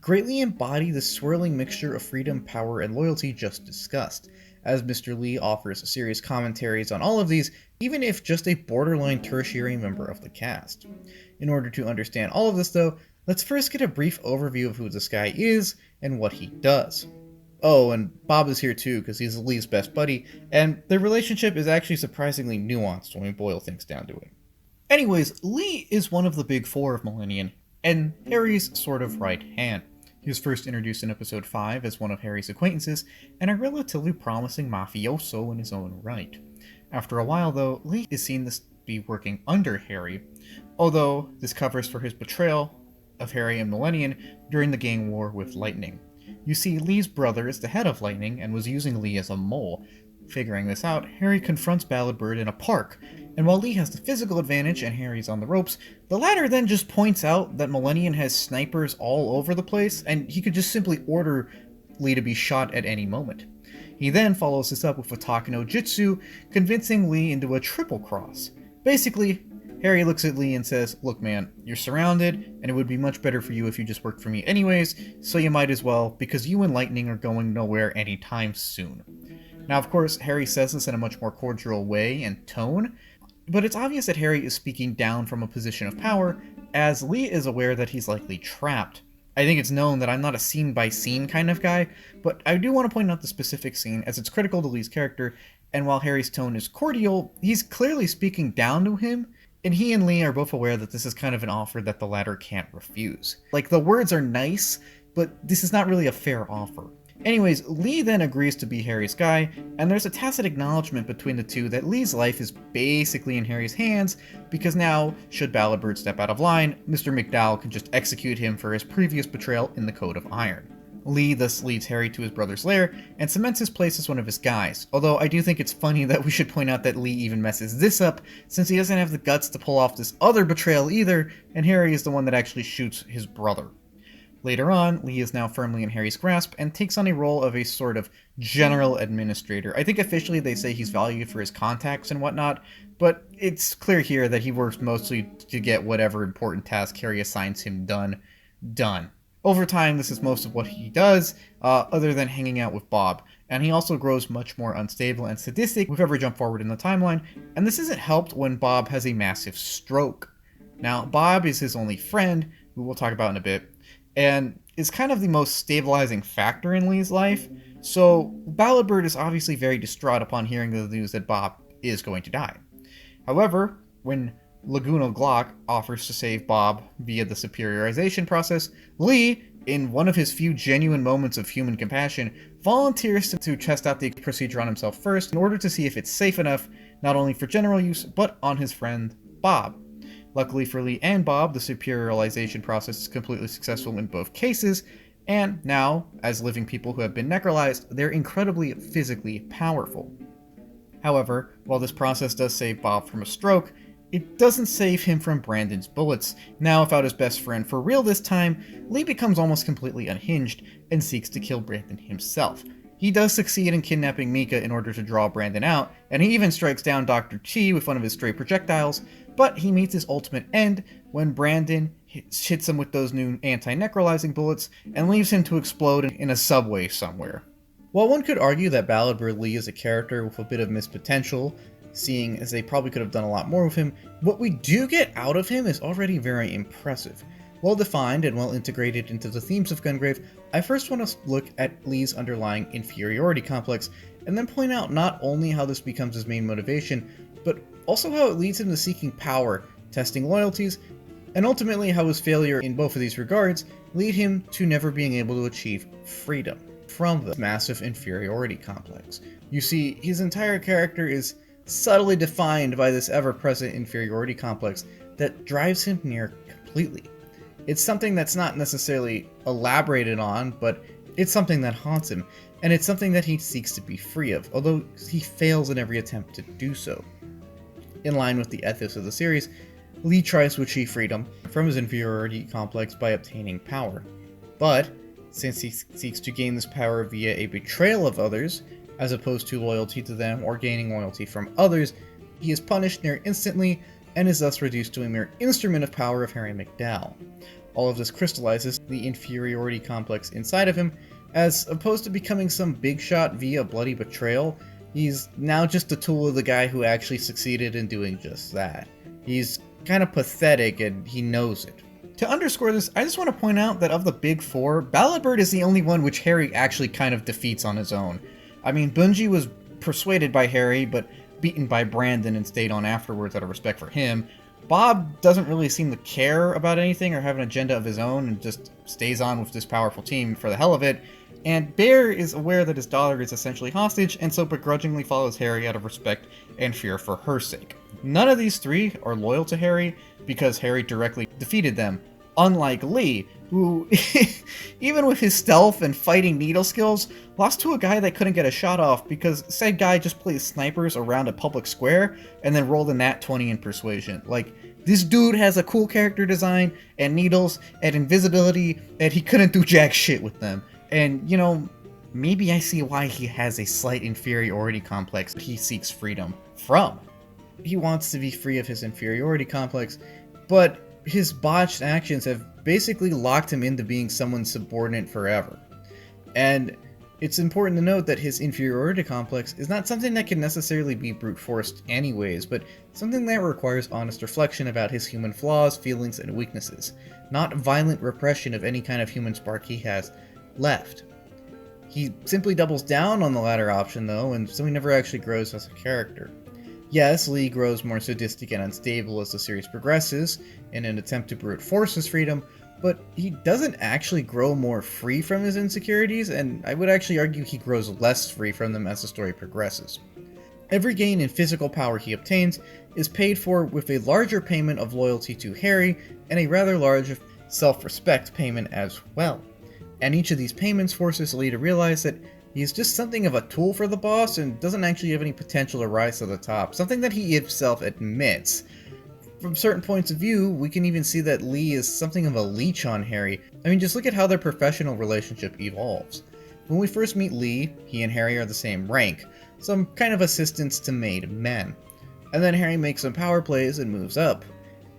greatly embody the swirling mixture of freedom, power, and loyalty just discussed, as Mr. Lee offers serious commentaries on all of these, even if just a borderline tertiary member of the cast. In order to understand all of this though, let's first get a brief overview of who this guy is and what he does. Oh, and Bob is here too because he's Lee's best buddy, and their relationship is actually surprisingly nuanced when we boil things down to it. Anyways, Lee is one of the big four of Millennium, and Harry's sort of right hand. He was first introduced in episode 5 as one of Harry's acquaintances, and a relatively promising mafioso in his own right. After a while though, Lee is seen to be working under Harry, although this covers for his betrayal of Harry and Millennium during the gang war with Lightning. You see, Lee's brother is the head of Lightning and was using Lee as a mole. Figuring this out, Harry confronts BalladBird in a park, and while Lee has the physical advantage and Harry's on the ropes, the latter then just points out that Millennium has snipers all over the place, and he could just simply order Lee to be shot at any moment. He then follows this up with a Taka no Jutsu, convincing Lee into a triple cross. Basically, Harry looks at Lee and says, "Look man, you're surrounded, and it would be much better for you if you just worked for me anyways, so you might as well, because you and Lightning are going nowhere anytime soon." Now of course, Harry says this in a much more cordial way and tone, but it's obvious that Harry is speaking down from a position of power, as Lee is aware that he's likely trapped. I think it's known that I'm not a scene-by-scene kind of guy, but I do want to point out the specific scene as it's critical to Lee's character, and while Harry's tone is cordial, he's clearly speaking down to him, and he and Lee are both aware that this is kind of an offer that the latter can't refuse. Like, the words are nice, but this is not really a fair offer. Anyways, Lee then agrees to be Harry's guy, and there's a tacit acknowledgement between the two that Lee's life is basically in Harry's hands, because now, should BalladBird step out of line, Mr. MacDowell can just execute him for his previous betrayal in the Code of Iron. Lee thus leads Harry to his brother's lair and cements his place as one of his guys, although I do think it's funny that we should point out that Lee even messes this up, since he doesn't have the guts to pull off this other betrayal either, and Harry is the one that actually shoots his brother. Later on, Lee is now firmly in Harry's grasp and takes on a role of a sort of general administrator. I think officially they say he's valued for his contacts and whatnot, but it's clear here that he works mostly to get whatever important task Harry assigns him done. Over time, this is most of what he does, other than hanging out with Bob, and he also grows much more unstable and sadistic if we ever jump forward in the timeline, and this isn't helped when Bob has a massive stroke. Now, Bob is his only friend, who we'll talk about in a bit, and is kind of the most stabilizing factor in Lee's life, so BalladBird is obviously very distraught upon hearing the news that Bob is going to die. However, when Laguna Glock offers to save Bob via the superiorization process, Lee, in one of his few genuine moments of human compassion, volunteers to test out the procedure on himself first in order to see if it's safe enough, not only for general use, but on his friend Bob. Luckily for Lee and Bob, the superiorization process is completely successful in both cases, and now, as living people who have been necrolyzed, they're incredibly physically powerful. However, while this process does save Bob from a stroke, it doesn't save him from Brandon's bullets. Now without his best friend for real this time, Lee becomes almost completely unhinged and seeks to kill Brandon himself. He does succeed in kidnapping Mika in order to draw Brandon out, and he even strikes down Dr. Chi with one of his stray projectiles, but he meets his ultimate end when Brandon hits him with those new anti-necrolizing bullets and leaves him to explode in a subway somewhere. While one could argue that BalladBird Lee is a character with a bit of missed potential, seeing as they probably could have done a lot more with him, what we do get out of him is already very impressive. Well defined and well integrated into the themes of Gungrave, I first want to look at Lee's underlying inferiority complex, and then point out not only how this becomes his main motivation, but also how it leads him to seeking power, testing loyalties, and ultimately how his failure in both of these regards lead him to never being able to achieve freedom from the massive inferiority complex. You see, his entire character is subtly defined by this ever-present inferiority complex that drives him near completely. It's something that's not necessarily elaborated on, but it's something that haunts him, and it's something that he seeks to be free of, although he fails in every attempt to do so. In line with the ethos of the series, Lee tries to achieve freedom from his inferiority complex by obtaining power. But, since he seeks to gain this power via a betrayal of others, as opposed to loyalty to them or gaining loyalty from others, he is punished near instantly and is thus reduced to a mere instrument of power of Harry MacDowell. All of this crystallizes the inferiority complex inside of him. As opposed to becoming some big shot via bloody betrayal, he's now just a tool of the guy who actually succeeded in doing just that. He's kind of pathetic and he knows it. To underscore this, I just want to point out that of the big four, BalladBird is the only one which Harry actually kind of defeats on his own. I mean, Bunji was persuaded by Harry, but beaten by Brandon and stayed on afterwards out of respect for him. Bob doesn't really seem to care about anything or have an agenda of his own and just stays on with this powerful team for the hell of it. And Bear is aware that his daughter is essentially hostage and so begrudgingly follows Harry out of respect and fear for her sake. None of these three are loyal to Harry because Harry directly defeated them, unlike Lee, who, even with his stealth and fighting needle skills, lost to a guy that couldn't get a shot off because said guy just plays snipers around a public square and then rolled a nat 20 in persuasion. Like, this dude has a cool character design and needles and invisibility and he couldn't do jack shit with them. And, you know, maybe I see why he has a slight inferiority complex he seeks freedom from. He wants to be free of his inferiority complex, but his botched actions have basically locked him into being someone's subordinate forever. And it's important to note that his inferiority complex is not something that can necessarily be brute forced anyways, but something that requires honest reflection about his human flaws, feelings, and weaknesses, not violent repression of any kind of human spark he has left. He simply doubles down on the latter option though, and so he never actually grows as a character. Yes, Lee grows more sadistic and unstable as the series progresses, in an attempt to brute force his freedom, but he doesn't actually grow more free from his insecurities, and I would actually argue he grows less free from them as the story progresses. Every gain in physical power he obtains is paid for with a larger payment of loyalty to Harry, and a rather large self-respect payment as well. And each of these payments forces Lee to realize that he's just something of a tool for the boss and doesn't actually have any potential to rise to the top, something that he himself admits. From certain points of view, we can even see that Lee is something of a leech on Harry. I mean, just look at how their professional relationship evolves. When we first meet Lee, he and Harry are the same rank, some kind of assistants to made men. And then Harry makes some power plays and moves up.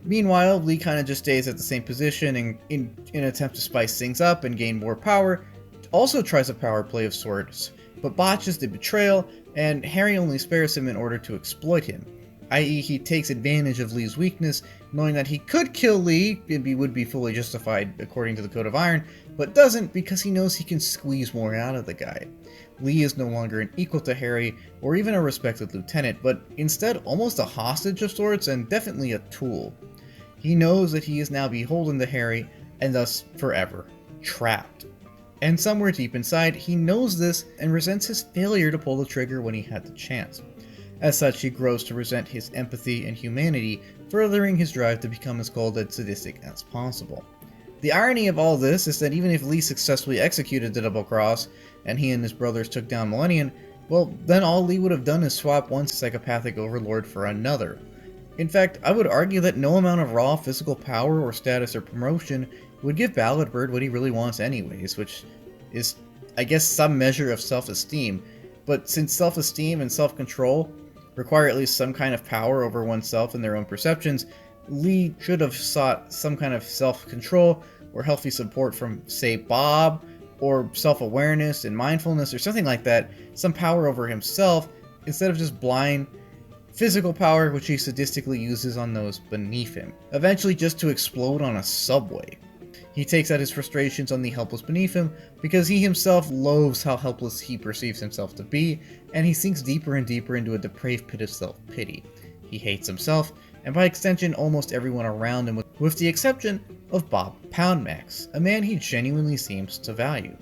Meanwhile, Lee kind of just stays at the same position and in an attempt to spice things up and gain more power, also tries a power play of sorts, but botches the betrayal, and Harry only spares him in order to exploit him. I.e., he takes advantage of Lee's weakness, knowing that he could kill Lee, and would be fully justified according to the Code of Iron, but doesn't because he knows he can squeeze more out of the guy. Lee is no longer an equal to Harry, or even a respected lieutenant, but instead almost a hostage of sorts and definitely a tool. He knows that he is now beholden to Harry, and thus forever trapped. And somewhere deep inside, he knows this and resents his failure to pull the trigger when he had the chance. As such, he grows to resent his empathy and humanity, furthering his drive to become as cold and sadistic as possible. The irony of all this is that even if Lee successfully executed the double cross, and he and his brothers took down Millennium, well, then all Lee would have done is swap one psychopathic overlord for another. In fact, I would argue that no amount of raw physical power or status or promotion would give BalladBird what he really wants anyways, which is, I guess, some measure of self-esteem. But since self-esteem and self-control require at least some kind of power over oneself and their own perceptions, Lee should have sought some kind of self-control or healthy support from, say, Bob, or self-awareness and mindfulness or something like that, some power over himself, instead of just blind physical power which he sadistically uses on those beneath him, eventually just to explode on a subway. He takes out his frustrations on the helpless beneath him because he himself loathes how helpless he perceives himself to be, and he sinks deeper and deeper into a depraved pit of self-pity. He hates himself, and by extension almost everyone around him, with the exception of Bob Poundmax, a man he genuinely seems to value.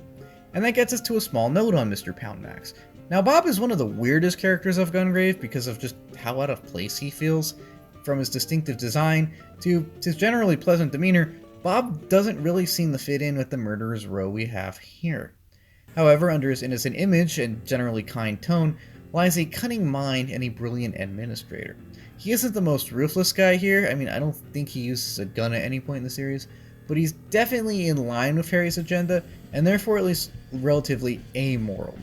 And that gets us to a small note on Mr. Poundmax. Now, Bob is one of the weirdest characters of Gungrave because of just how out of place he feels. From his distinctive design to his generally pleasant demeanor, Bob doesn't really seem to fit in with the murderer's row we have here. However, under his innocent image and generally kind tone lies a cunning mind and a brilliant administrator. He isn't the most ruthless guy here. I mean, I don't think he uses a gun at any point in the series, but he's definitely in line with Harry's agenda, and therefore at least relatively amoral.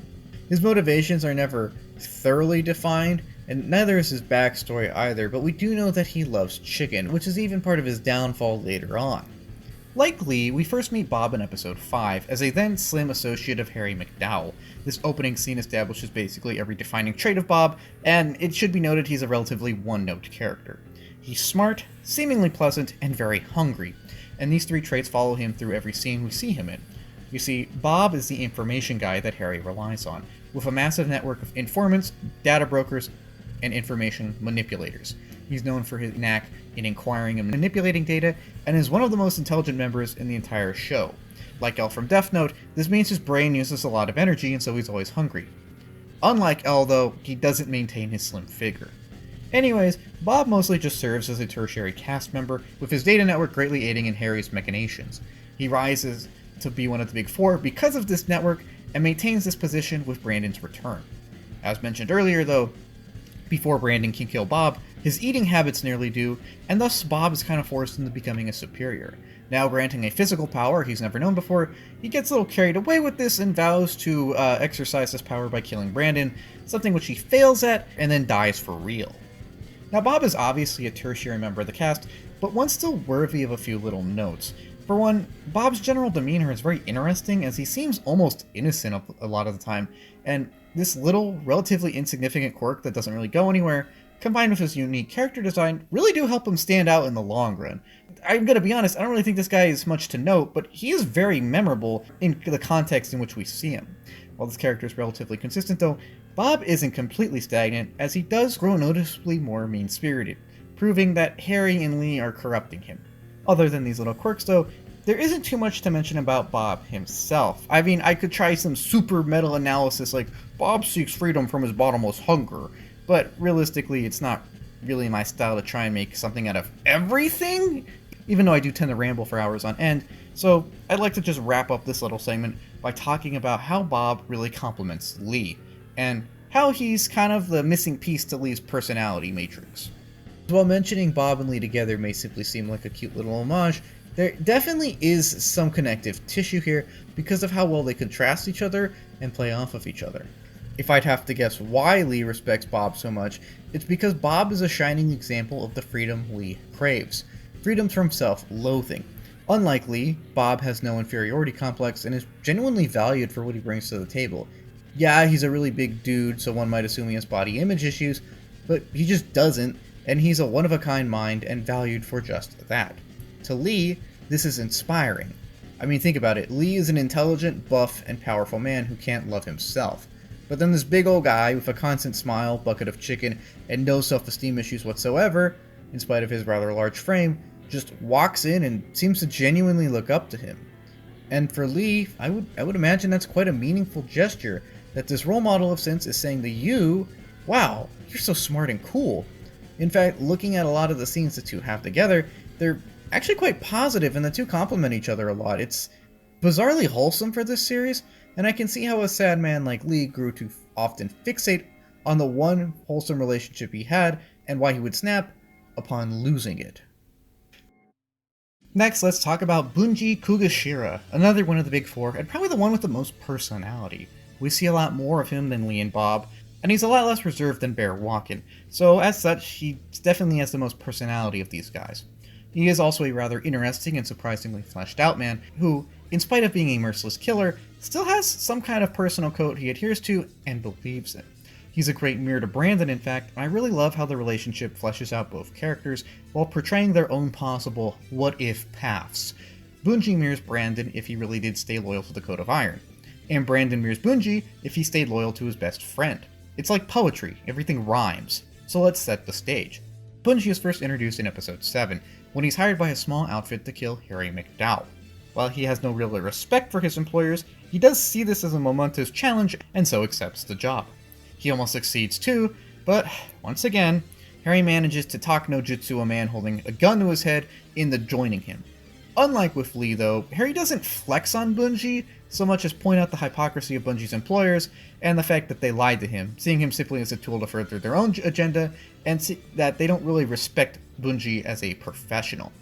His motivations are never thoroughly defined, and neither is his backstory either, but we do know that he loves chicken, which is even part of his downfall later on. Like Lee, we first meet Bob in episode 5 as a then slim associate of Harry MacDowell. This opening scene establishes basically every defining trait of Bob, and it should be noted he's a relatively one-note character. He's smart, seemingly pleasant, and very hungry, and these three traits follow him through every scene we see him in. You see, Bob is the information guy that Harry relies on, with a massive network of informants, data brokers, and information manipulators. He's known for his knack in inquiring and manipulating data, and is one of the most intelligent members in the entire show. Like El from Death Note, this means his brain uses a lot of energy, and so he's always hungry. Unlike El, though, he doesn't maintain his slim figure. Anyways, Bob mostly just serves as a tertiary cast member, with his data network greatly aiding in Harry's machinations. He rises to be one of the Big Four because of this network, and maintains this position with Brandon's return. As mentioned earlier, though, before Brandon can kill Bob, his eating habits nearly do, and thus Bob is kind of forced into becoming a superior. Now granting a physical power he's never known before, he gets a little carried away with this and vows to exercise this power by killing Brandon, something which he fails at, and then dies for real. Now Bob is obviously a tertiary member of the cast, but one still worthy of a few little notes. For one, Bob's general demeanor is very interesting as he seems almost innocent a lot of the time, and this little, relatively insignificant quirk that doesn't really go anywhere, combined with his unique character design, really do help him stand out in the long run. I'm gonna be honest, I don't really think this guy is much to note, but he is very memorable in the context in which we see him. While this character is relatively consistent though, Bob isn't completely stagnant, as he does grow noticeably more mean-spirited, proving that Harry and Lee are corrupting him. Other than these little quirks though, there isn't too much to mention about Bob himself. I mean, I could try some super meta-analysis like, Bob seeks freedom from his bottomless hunger, but realistically it's not really my style to try and make something out of everything. even though I do tend to ramble for hours on end, so I'd like to just wrap up this little segment by talking about how Bob really complements Lee, and how he's kind of the missing piece to Lee's personality matrix. While mentioning Bob and Lee together may simply seem like a cute little homage, there definitely is some connective tissue here because of how well they contrast each other and play off of each other. If I'd have to guess why Lee respects Bob so much, it's because Bob is a shining example of the freedom Lee craves. Freedom from self-loathing. Unlike Lee, Bob has no inferiority complex and is genuinely valued for what he brings to the table. Yeah, he's a really big dude, so one might assume he has body image issues, but he just doesn't, and he's a one-of-a-kind mind and valued for just that. To Lee, this is inspiring. I mean, think about it. Lee is an intelligent, buff, and powerful man who can't love himself. But then this big old guy with a constant smile, bucket of chicken, and no self-esteem issues whatsoever, in spite of his rather large frame, just walks in and seems to genuinely look up to him. And for Lee, I would imagine that's quite a meaningful gesture, that this role model of sense is saying to you, wow, you're so smart and cool. In fact, looking at a lot of the scenes the two have together, they're actually quite positive and the two complement each other a lot. It's bizarrely wholesome for this series, and I can see how a sad man like Lee grew to often fixate on the one wholesome relationship he had and why he would snap upon losing it. Next, let's talk about Bunji Kugashima, another one of the big four, and probably the one with the most personality. We see a lot more of him than Lee and Bob, and he's a lot less reserved than Bear Walken, so as such, he definitely has the most personality of these guys. He is also a rather interesting and surprisingly fleshed out man who, in spite of being a merciless killer, still has some kind of personal code he adheres to and believes in. He's a great mirror to Brandon, in fact, and I really love how the relationship fleshes out both characters while portraying their own possible what-if paths. Bunji mirrors Brandon if he really did stay loyal to the Code of Iron, and Brandon mirrors Bunji if he stayed loyal to his best friend. It's like poetry, everything rhymes. So let's set the stage. Bunji is first introduced in episode 7, when he's hired by a small outfit to kill Harry MacDowell. While he has no real respect for his employers, he does see this as a momentous challenge and so accepts the job. He almost succeeds too, but once again, Harry manages to talk no jutsu a man holding a gun to his head into joining him. Unlike with Lee though, Harry doesn't flex on Bunji so much as point out the hypocrisy of Bunji's employers and the fact that they lied to him, seeing him simply as a tool to further their own agenda and that they don't really respect Bunji as a professional.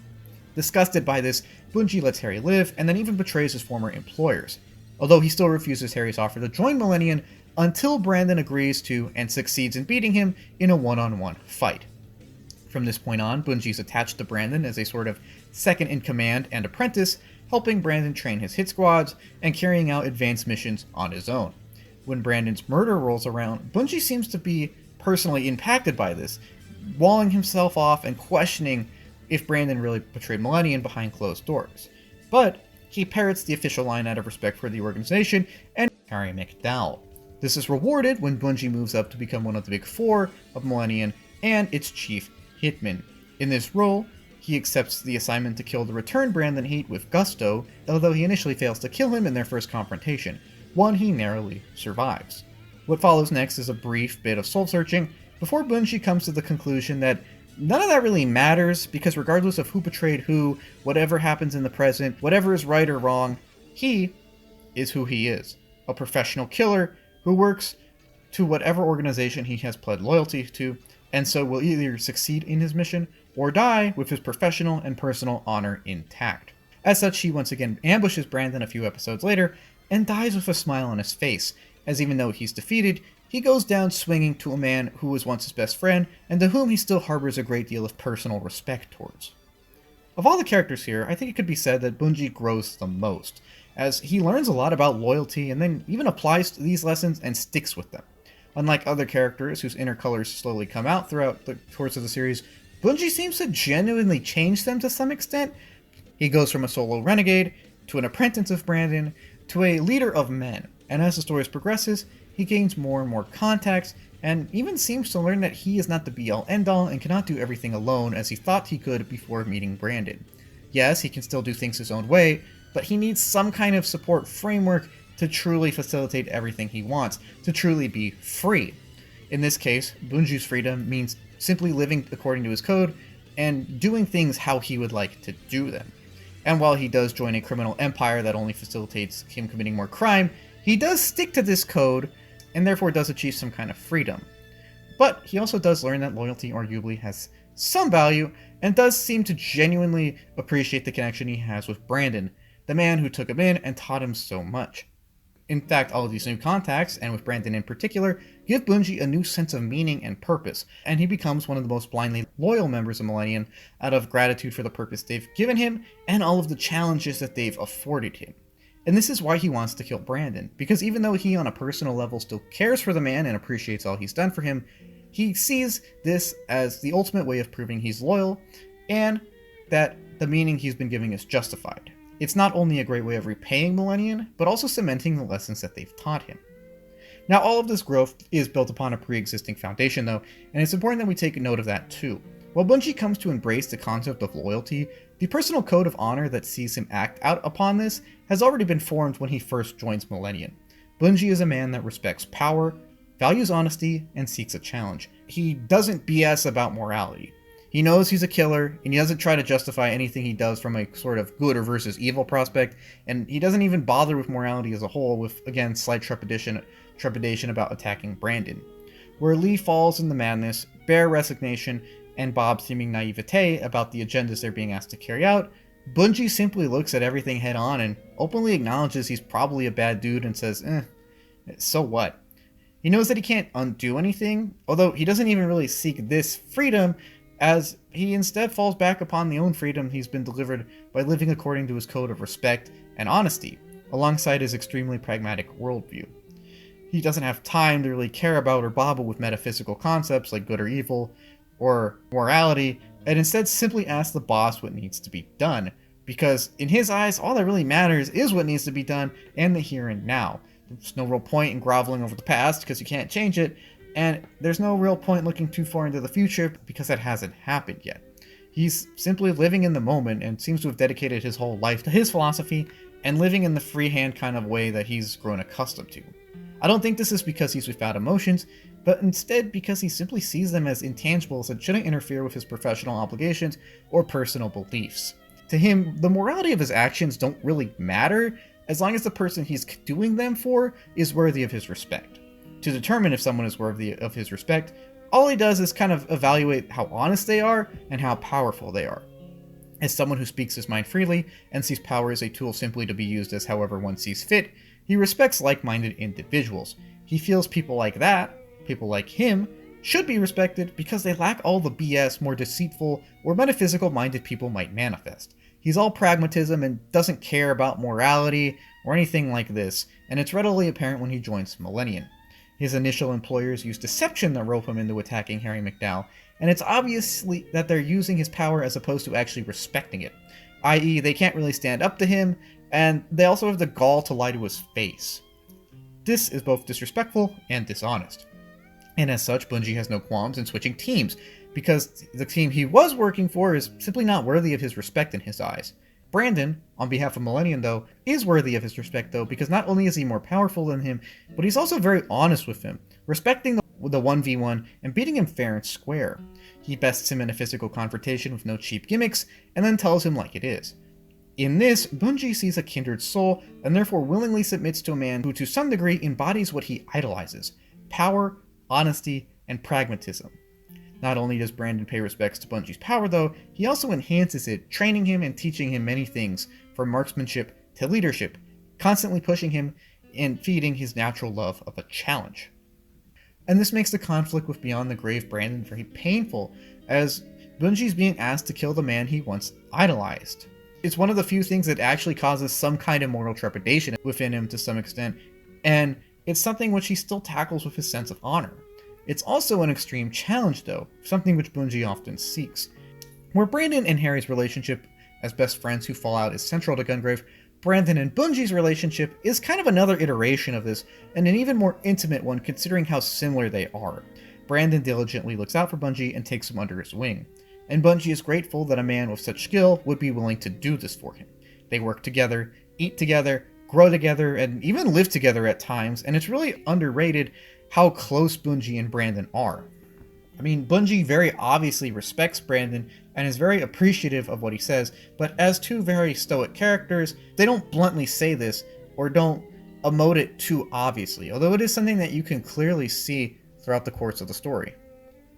Disgusted by this, Bunji lets Harry live and then even betrays his former employers, although he still refuses Harry's offer to join Millennium until Brandon agrees to and succeeds in beating him in a one-on-one fight. From this point on, Bunji's attached to Brandon as a sort of second-in-command and apprentice, helping Brandon train his hit squads and carrying out advanced missions on his own. When Brandon's murder rolls around, Bunji seems to be personally impacted by this, walling himself off and questioning if Brandon really betrayed Millennium behind closed doors. But he parrots the official line out of respect for the organization and Harry MacDowell. This is rewarded when Bunji moves up to become one of the big four of Millennium and its chief hitman. In this role, he accepts the assignment to kill the returned Brandon Heat with gusto, although he initially fails to kill him in their first confrontation, one he narrowly survives. What follows next is a brief bit of soul-searching before Bunji comes to the conclusion that none of that really matters because regardless of who betrayed who, whatever happens in the present, whatever is right or wrong, he is who he is, a professional killer who works to whatever organization he has pled loyalty to, and so will either succeed in his mission or die with his professional and personal honor intact. As such, he once again ambushes Brandon a few episodes later and dies with a smile on his face, as even though he's defeated, he goes down swinging to a man who was once his best friend and to whom he still harbors a great deal of personal respect towards. Of all the characters here, I think it could be said that Bunji grows the most, as he learns a lot about loyalty and then even applies these lessons and sticks with them. Unlike other characters whose inner colors slowly come out throughout the course of the series, Bunji seems to genuinely change them to some extent. He goes from a solo renegade, to an apprentice of Brandon, to a leader of men, and as the story progresses, he gains more and more contacts, and even seems to learn that he is not the be-all end-all and cannot do everything alone as he thought he could before meeting Brandon. Yes, he can still do things his own way, but he needs some kind of support framework to truly facilitate everything he wants, to truly be free. In this case, Bunji's freedom means simply living according to his code, and doing things how he would like to do them. And while he does join a criminal empire that only facilitates him committing more crime, he does stick to this code and therefore does achieve some kind of freedom. But he also does learn that loyalty arguably has some value and does seem to genuinely appreciate the connection he has with Brandon, the man who took him in and taught him so much. In fact, all of these new contacts, and with Brandon in particular, give Bunji a new sense of meaning and purpose, and he becomes one of the most blindly loyal members of Millennium out of gratitude for the purpose they've given him and all of the challenges that they've afforded him. And this is why he wants to kill Brandon, because even though he on a personal level still cares for the man and appreciates all he's done for him, he sees this as the ultimate way of proving he's loyal, and that the meaning he's been giving is justified. It's not only a great way of repaying Millennium, but also cementing the lessons that they've taught him. Now, all of this growth is built upon a pre-existing foundation though, and it's important that we take note of that too. While Bunji comes to embrace the concept of loyalty, the personal code of honor that sees him act out upon this has already been formed when he first joins Millennium. Bunji is a man that respects power, values honesty, and seeks a challenge. He doesn't BS about morality. He knows he's a killer, and he doesn't try to justify anything he does from a sort of good or versus evil prospect, and he doesn't even bother with morality as a whole, with, again, slight trepidation about attacking Brandon. Where Lee falls in the madness, bare resignation, and Bob's seeming naivete about the agendas they're being asked to carry out, Bunji simply looks at everything head on and openly acknowledges he's probably a bad dude and says, so what? He knows that he can't undo anything, although he doesn't even really seek this freedom, as he instead falls back upon the own freedom he's been delivered by living according to his code of respect and honesty, alongside his extremely pragmatic worldview. He doesn't have time to really care about or bobble with metaphysical concepts like good or evil, or morality, and instead simply asks the boss what needs to be done, because in his eyes, all that really matters is what needs to be done and the here and now. There's no real point in groveling over the past because you can't change it, and there's no real point looking too far into the future because that hasn't happened yet. He's simply living in the moment and seems to have dedicated his whole life to his philosophy and living in the freehand kind of way that he's grown accustomed to. I don't think this is because he's without emotions, but instead because he simply sees them as intangibles that shouldn't interfere with his professional obligations or personal beliefs. To him, the morality of his actions don't really matter as long as the person he's doing them for is worthy of his respect. To determine if someone is worthy of his respect, all he does is kind of evaluate how honest they are and how powerful they are. As someone who speaks his mind freely and sees power as a tool simply to be used as however one sees fit, he respects like-minded individuals. He feels people like that, people like him, should be respected because they lack all the BS more deceitful or metaphysical-minded people might manifest. He's all pragmatism and doesn't care about morality or anything like this, and it's readily apparent when he joins Millennium. His initial employers use deception to rope him into attacking Harry MacDowell, and it's obviously that they're using his power as opposed to actually respecting it, i.e. they can't really stand up to him, and they also have the gall to lie to his face. This is both disrespectful and dishonest. And as such, Bunji has no qualms in switching teams, because the team he was working for is simply not worthy of his respect in his eyes. Brandon, on behalf of Millennium though, is worthy of his respect though, because not only is he more powerful than him, but he's also very honest with him, respecting the 1v1 and beating him fair and square. He bests him in a physical confrontation with no cheap gimmicks, and then tells him like it is. In this, Bunji sees a kindred soul, and therefore willingly submits to a man who to some degree embodies what he idolizes: power, honesty, and pragmatism. Not only does Brandon pay respects to Bunji's power though, he also enhances it, training him and teaching him many things, from marksmanship to leadership, constantly pushing him and feeding his natural love of a challenge. And this makes the conflict with Beyond the Grave Brandon very painful, as Bunji's being asked to kill the man he once idolized. It's one of the few things that actually causes some kind of moral trepidation within him to some extent, and it's something which he still tackles with his sense of honor. It's also an extreme challenge though, something which Bunji often seeks. Where Brandon and Harry's relationship as best friends who fall out is central to Gungrave, Brandon and Bunji's relationship is kind of another iteration of this, and an even more intimate one considering how similar they are. Brandon diligently looks out for Bunji and takes him under his wing, and Bunji is grateful that a man with such skill would be willing to do this for him. They work together, eat together, grow together, and even live together at times, and it's really underrated how close Bunji and Brandon are. I mean, Bunji very obviously respects Brandon and is very appreciative of what he says, but as two very stoic characters, they don't bluntly say this or don't emote it too obviously, although it is something that you can clearly see throughout the course of the story,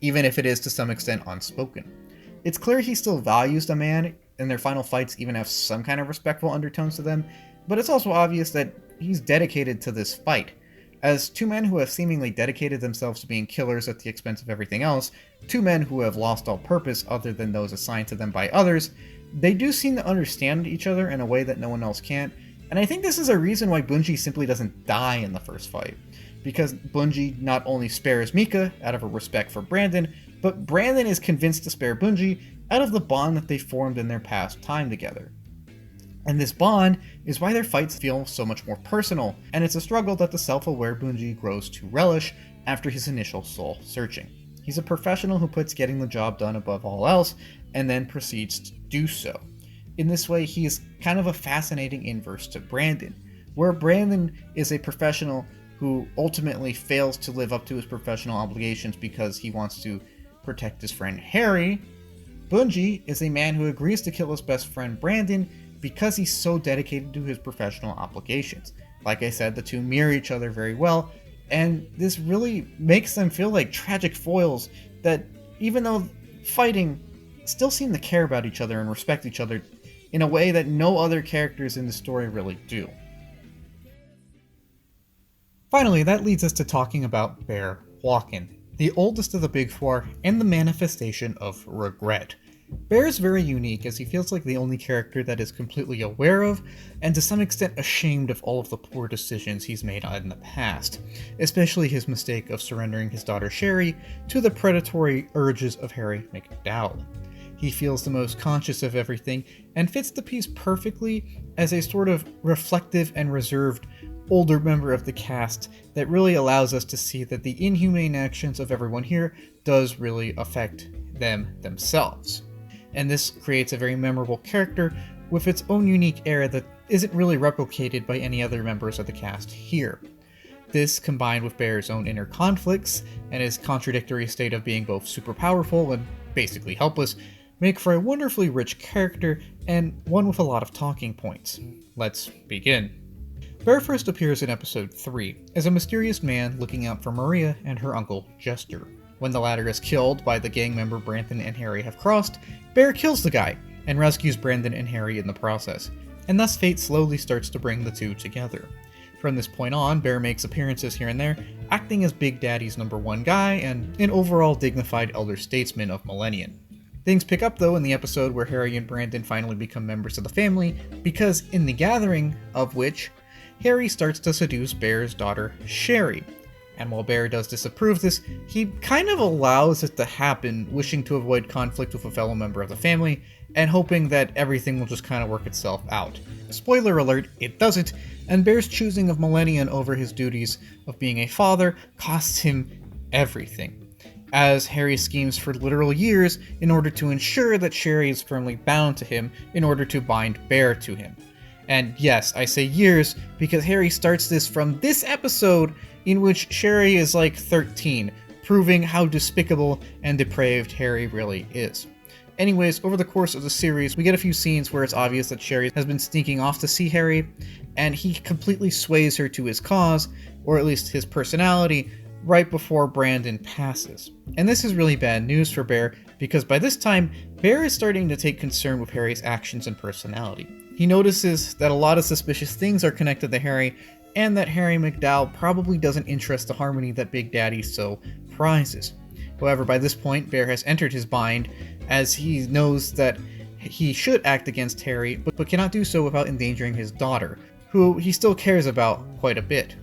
even if it is to some extent unspoken. It's clear he still values the man, and their final fights even have some kind of respectful undertones to them, but it's also obvious that he's dedicated to this fight. As two men who have seemingly dedicated themselves to being killers at the expense of everything else, two men who have lost all purpose other than those assigned to them by others, they do seem to understand each other in a way that no one else can, and I think this is a reason why Bunji simply doesn't die in the first fight. Because Bunji not only spares Mika out of a respect for Brandon, but Brandon is convinced to spare Bunji out of the bond that they formed in their past time together. And this bond is why their fights feel so much more personal, and it's a struggle that the self-aware Bunji grows to relish after his initial soul searching. He's a professional who puts getting the job done above all else, and then proceeds to do so. In this way, he is kind of a fascinating inverse to Brandon, where Brandon is a professional who ultimately fails to live up to his professional obligations because he wants to protect his friend Harry. Bunji is a man who agrees to kill his best friend Brandon because he's so dedicated to his professional obligations. Like I said, the two mirror each other very well, and this really makes them feel like tragic foils that, even though fighting, still seem to care about each other and respect each other in a way that no other characters in the story really do. Finally, that leads us to talking about Bear Walken, the oldest of the Big Four and the manifestation of regret. Bear is very unique as he feels like the only character that is completely aware of, and to some extent ashamed of all of the poor decisions he's made in the past, especially his mistake of surrendering his daughter Sherry to the predatory urges of Harry MacDowell. He feels the most conscious of everything and fits the piece perfectly as a sort of reflective and reserved older member of the cast that really allows us to see that the inhumane actions of everyone here does really affect them themselves. And this creates a very memorable character with its own unique era that isn't really replicated by any other members of the cast here. This, combined with Bear's own inner conflicts and his contradictory state of being both super powerful and basically helpless, make for a wonderfully rich character and one with a lot of talking points. Let's begin. Bear first appears in episode 3 as a mysterious man looking out for Maria and her uncle Jester. When the latter is killed by the gang member Brandon and Harry have crossed, Bear kills the guy and rescues Brandon and Harry in the process, and thus fate slowly starts to bring the two together. From this point on, Bear makes appearances here and there, acting as Big Daddy's #1 guy and an overall dignified elder statesman of Millennium. Things pick up though in the episode where Harry and Brandon finally become members of the family, because in the gathering of which, Harry starts to seduce Bear's daughter Sherry. And while Bear does disapprove this, he kind of allows it to happen, wishing to avoid conflict with a fellow member of the family, and hoping that everything will just kind of work itself out. Spoiler alert, it doesn't, and Bear's choosing of Millennium over his duties of being a father costs him everything, as Harry schemes for literal years in order to ensure that Sherry is firmly bound to him in order to bind Bear to him. And yes, I say years because Harry starts this from this episode in which Sherry is like 13, proving how despicable and depraved Harry really is. Anyways, over the course of the series, we get a few scenes where it's obvious that Sherry has been sneaking off to see Harry, and he completely sways her to his cause, or at least his personality, right before Brandon passes. And this is really bad news for Bear, because by this time, Bear is starting to take concern with Harry's actions and personality. He notices that a lot of suspicious things are connected to Harry, and that Harry MacDowell probably doesn't interest the harmony that Big Daddy so prizes. However, by this point, Bear has entered his bind, as he knows that he should act against Harry, but cannot do so without endangering his daughter, who he still cares about quite a bit.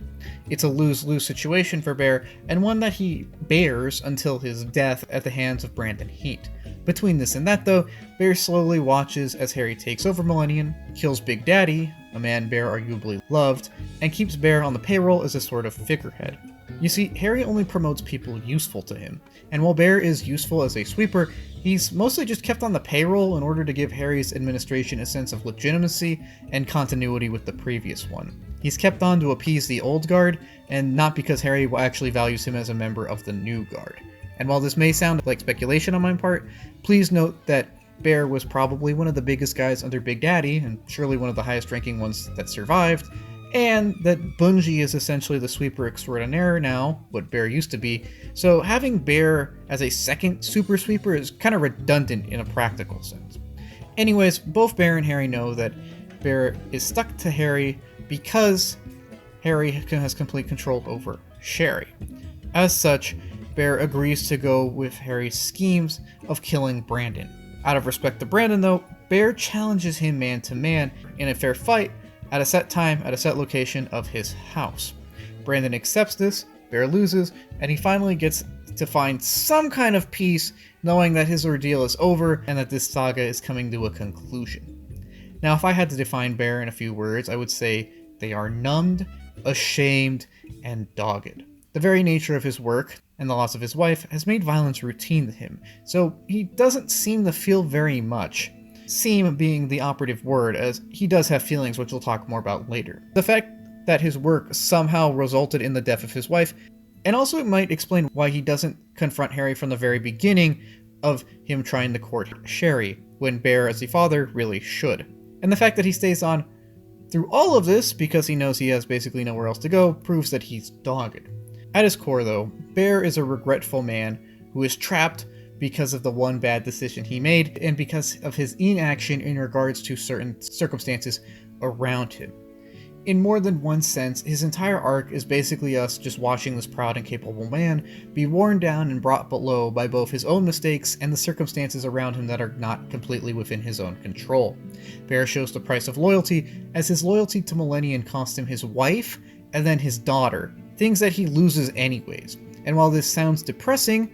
It's a lose-lose situation for Bear, and one that he bears until his death at the hands of Brandon Heat. Between this and that though, Bear slowly watches as Harry takes over Millennium, kills Big Daddy, a man Bear arguably loved, and keeps Bear on the payroll as a sort of figurehead. You see, Harry only promotes people useful to him, and while Bear is useful as a sweeper, he's mostly just kept on the payroll in order to give Harry's administration a sense of legitimacy and continuity with the previous one. He's kept on to appease the old guard, and not because Harry actually values him as a member of the new guard. And while this may sound like speculation on my part, please note that Bear was probably one of the biggest guys under Big Daddy, and surely one of the highest ranking ones that survived, and that Bunji is essentially the sweeper extraordinaire now, what Bear used to be, so having Bear as a second super sweeper is kind of redundant in a practical sense. Anyways, both Bear and Harry know that Bear is stuck to Harry because Harry has complete control over Sherry. As such, Bear agrees to go with Harry's schemes of killing Brandon. Out of respect to Brandon though, Bear challenges him man to man in a fair fight at a set time at a set location of his house. Brandon accepts this, Bear loses, and he finally gets to find some kind of peace knowing that his ordeal is over and that this saga is coming to a conclusion. Now, if I had to define Bear in a few words, I would say they are numbed, ashamed, and dogged. The very nature of his work and the loss of his wife has made violence routine to him, so he doesn't seem to feel very much. Seem being the operative word, as he does have feelings, which we'll talk more about later. The fact that his work somehow resulted in the death of his wife, and also it might explain why he doesn't confront Harry from the very beginning of him trying to court Sherry, when Bear as the father really should. And the fact that he stays on through all of this because he knows he has basically nowhere else to go proves that he's dogged. At his core though, Bear is a regretful man who is trapped because of the one bad decision he made and because of his inaction in regards to certain circumstances around him. In more than one sense, his entire arc is basically us just watching this proud and capable man be worn down and brought low by both his own mistakes and the circumstances around him that are not completely within his own control. Bear shows the price of loyalty, as his loyalty to Millennium cost him his wife and then his daughter, things that he loses anyways. And while this sounds depressing,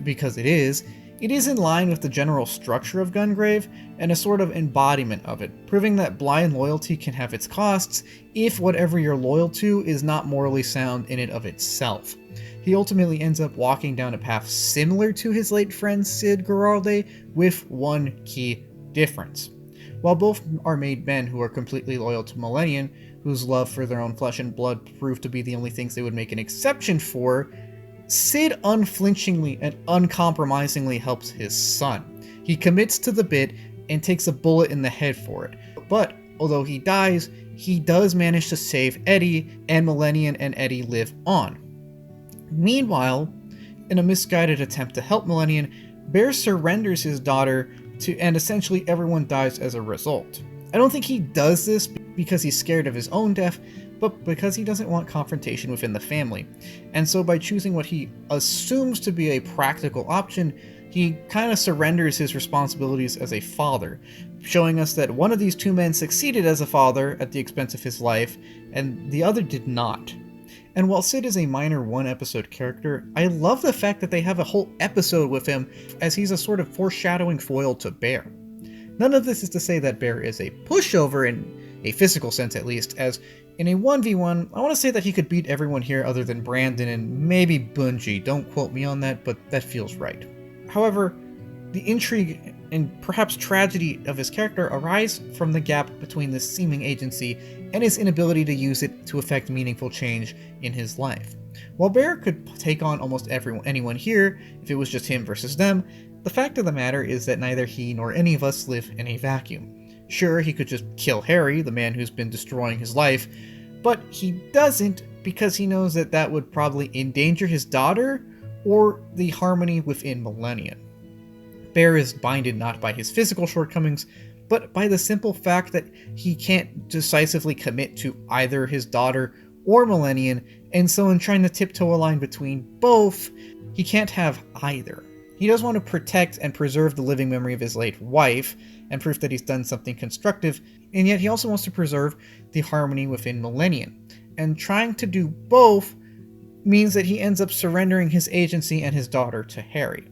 because it is in line with the general structure of Gungrave and a sort of embodiment of it, proving that blind loyalty can have its costs if whatever you're loyal to is not morally sound in and of itself. He ultimately ends up walking down a path similar to his late friend Sid Geralde, with one key difference. While both are made men who are completely loyal to Millennium, whose love for their own flesh and blood proved to be the only things they would make an exception for, Sid unflinchingly and uncompromisingly helps his son. He commits to the bit and takes a bullet in the head for it. But although he dies, he does manage to save Eddie, and Millennium and Eddie live on. Meanwhile, in a misguided attempt to help Millennium, Bear surrenders his daughter to, and essentially everyone dies as a result. I don't think he does this because he's scared of his own death, but because he doesn't want confrontation within the family. And so by choosing what he assumes to be a practical option, he kind of surrenders his responsibilities as a father, showing us that one of these two men succeeded as a father at the expense of his life, and the other did not. And while Sid is a minor one-episode character, I love the fact that they have a whole episode with him, as he's a sort of foreshadowing foil to Bear. None of this is to say that Bear is a pushover in a physical sense at least, as in a 1v1, I want to say that he could beat everyone here other than Brandon and maybe Bunji. Don't quote me on that, but that feels right. However, the intrigue and perhaps tragedy of his character arise from the gap between this seeming agency and his inability to use it to effect meaningful change in his life. While Bear could take on almost anyone here if it was just him versus them, the fact of the matter is that neither he nor any of us live in a vacuum. Sure, he could just kill Harry, the man who's been destroying his life, but he doesn't because he knows that that would probably endanger his daughter or the harmony within Millennium. Bear is binded not by his physical shortcomings, but by the simple fact that he can't decisively commit to either his daughter or Millennium, and so in trying to tiptoe a line between both, he can't have either. He does want to protect and preserve the living memory of his late wife, and proof that he's done something constructive, and yet he also wants to preserve the harmony within Millennium. And trying to do both means that he ends up surrendering his agency and his daughter to Harry.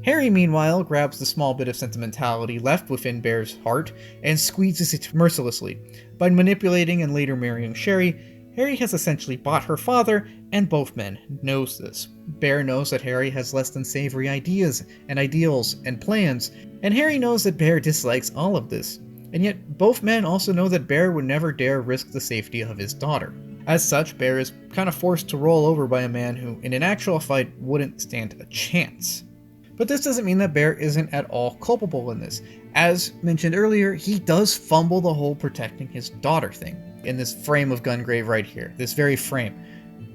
Harry, meanwhile, grabs the small bit of sentimentality left within Bear's heart and squeezes it mercilessly. By manipulating and later marrying Sherry, Harry has essentially bought her father, and both men knows this. Bear knows that Harry has less than savory ideas and ideals and plans, and Harry knows that Bear dislikes all of this. And yet both men also know that Bear would never dare risk the safety of his daughter. As such, Bear is kind of forced to roll over by a man who, in an actual fight, wouldn't stand a chance. But this doesn't mean that Bear isn't at all culpable in this. As mentioned earlier, he does fumble the whole protecting his daughter thing in this frame of Gungrave right here, this very frame.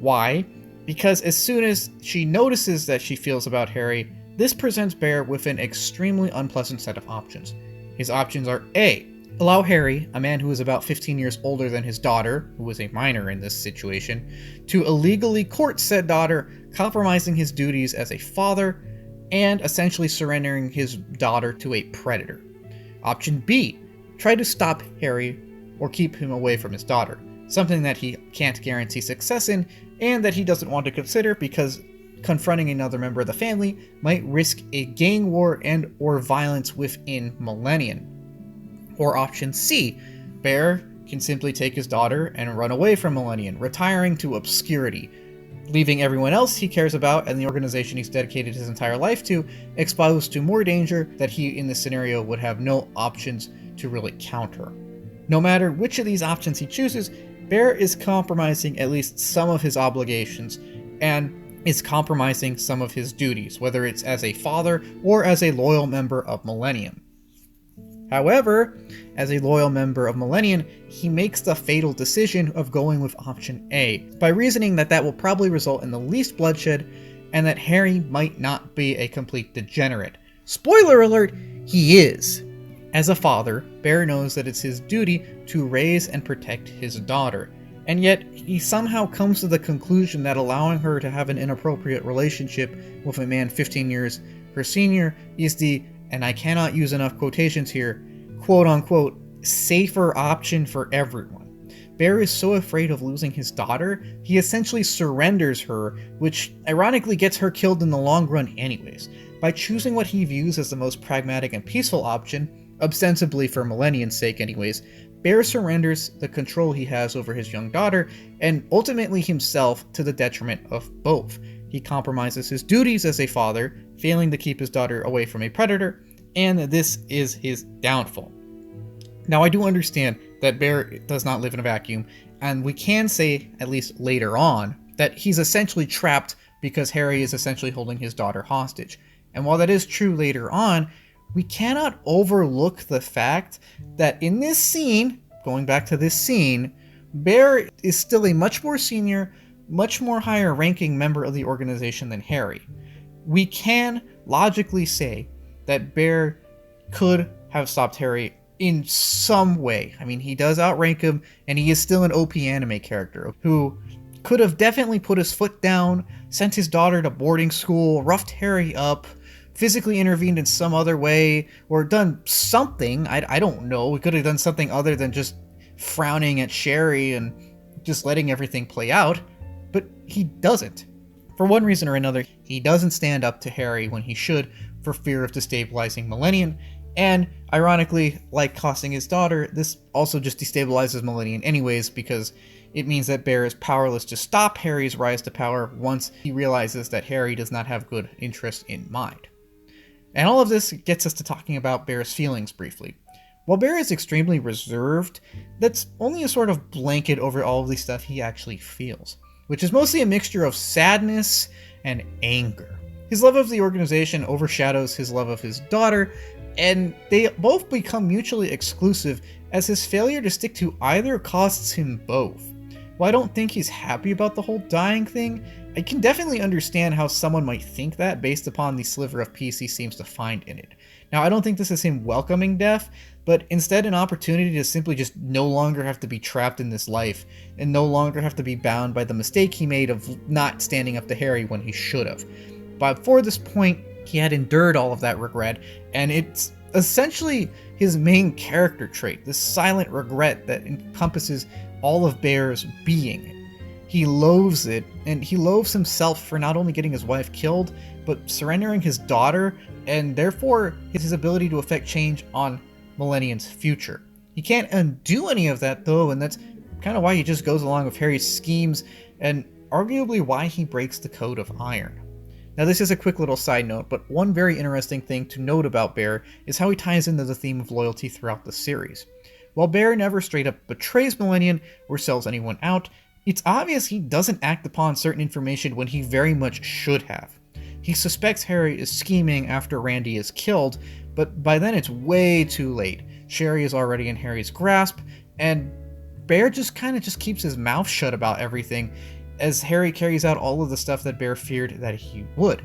Why? Because as soon as she notices that she feels about Harry, this presents Bear with an extremely unpleasant set of options. His options are A. Allow Harry, a man who is about 15 years older than his daughter, who is a minor in this situation, to illegally court said daughter, compromising his duties as a father, and essentially surrendering his daughter to a predator. Option B. Try to stop Harry or keep him away from his daughter, something that he can't guarantee success in, and that he doesn't want to consider because confronting another member of the family might risk a gang war and or violence within Millennium. Or option C, Bear can simply take his daughter and run away from Millennium, retiring to obscurity, leaving everyone else he cares about and the organization he's dedicated his entire life to exposed to more danger that he in this scenario would have no options to really counter. No matter which of these options he chooses, Bear is compromising at least some of his obligations and is compromising some of his duties, whether it's as a father or as a loyal member of Millennium. However, as a loyal member of Millennium, he makes the fatal decision of going with option A, by reasoning that that will probably result in the least bloodshed, and that Harry might not be a complete degenerate. Spoiler alert, he is. As a father, Bear knows that it's his duty to raise and protect his daughter, and yet he somehow comes to the conclusion that allowing her to have an inappropriate relationship with a man 15 years her senior is the, and I cannot use enough quotations here, quote-unquote, safer option for everyone. Bear is so afraid of losing his daughter, he essentially surrenders her, which ironically gets her killed in the long run anyways. By choosing what he views as the most pragmatic and peaceful option, ostensibly for Millennium's sake anyways, Bear surrenders the control he has over his young daughter, and ultimately himself, to the detriment of both. He compromises his duties as a father, failing to keep his daughter away from a predator, and this is his downfall. Now, I do understand that Bear does not live in a vacuum, and we can say, at least later on, that he's essentially trapped because Harry is essentially holding his daughter hostage. And while that is true later on, we cannot overlook the fact that in this scene, going back to this scene, Bear is still a much more senior, much more higher ranking member of the organization than Harry. We can logically say that Bear could have stopped Harry in some way. I mean, he does outrank him, and he is still an OP anime character who could have definitely put his foot down, sent his daughter to boarding school, roughed Harry up, physically intervened in some other way, or done something. I don't know. We could have done something other than just frowning at Sherry and just letting everything play out, but he doesn't. For one reason or another, he doesn't stand up to Harry when he should for fear of destabilizing Millennium, and ironically, like costing his daughter, this also just destabilizes Millennium anyways, because it means that Bear is powerless to stop Harry's rise to power once he realizes that Harry does not have good interest in mind. And all of this gets us to talking about Bear's feelings briefly. While Bear is extremely reserved, that's only a sort of blanket over all of the stuff he actually feels, which is mostly a mixture of sadness and anger. His love of the organization overshadows his love of his daughter, and they both become mutually exclusive as his failure to stick to either costs him both. While I don't think he's happy about the whole dying thing, I can definitely understand how someone might think that based upon the sliver of peace he seems to find in it. Now, I don't think this is him welcoming death, but instead an opportunity to simply just no longer have to be trapped in this life and no longer have to be bound by the mistake he made of not standing up to Harry when he should have. But before this point, he had endured all of that regret, and it's essentially his main character trait, this silent regret that encompasses all of Bear's being. He loathes it, and he loathes himself for not only getting his wife killed, but surrendering his daughter, and therefore his ability to affect change on Millennium's future. He can't undo any of that though, and that's kind of why he just goes along with Harry's schemes, and arguably why he breaks the code of iron. Now, this is a quick little side note, but one very interesting thing to note about Bear is how he ties into the theme of loyalty throughout the series. While Bear never straight up betrays Millennium or sells anyone out, It's obvious he doesn't act upon certain information when he very much should have. He suspects Harry is scheming after Randy is killed, but by then it's way too late. Sherry is already in Harry's grasp, and Bear just keeps his mouth shut about everything as Harry carries out all of the stuff that Bear feared that he would.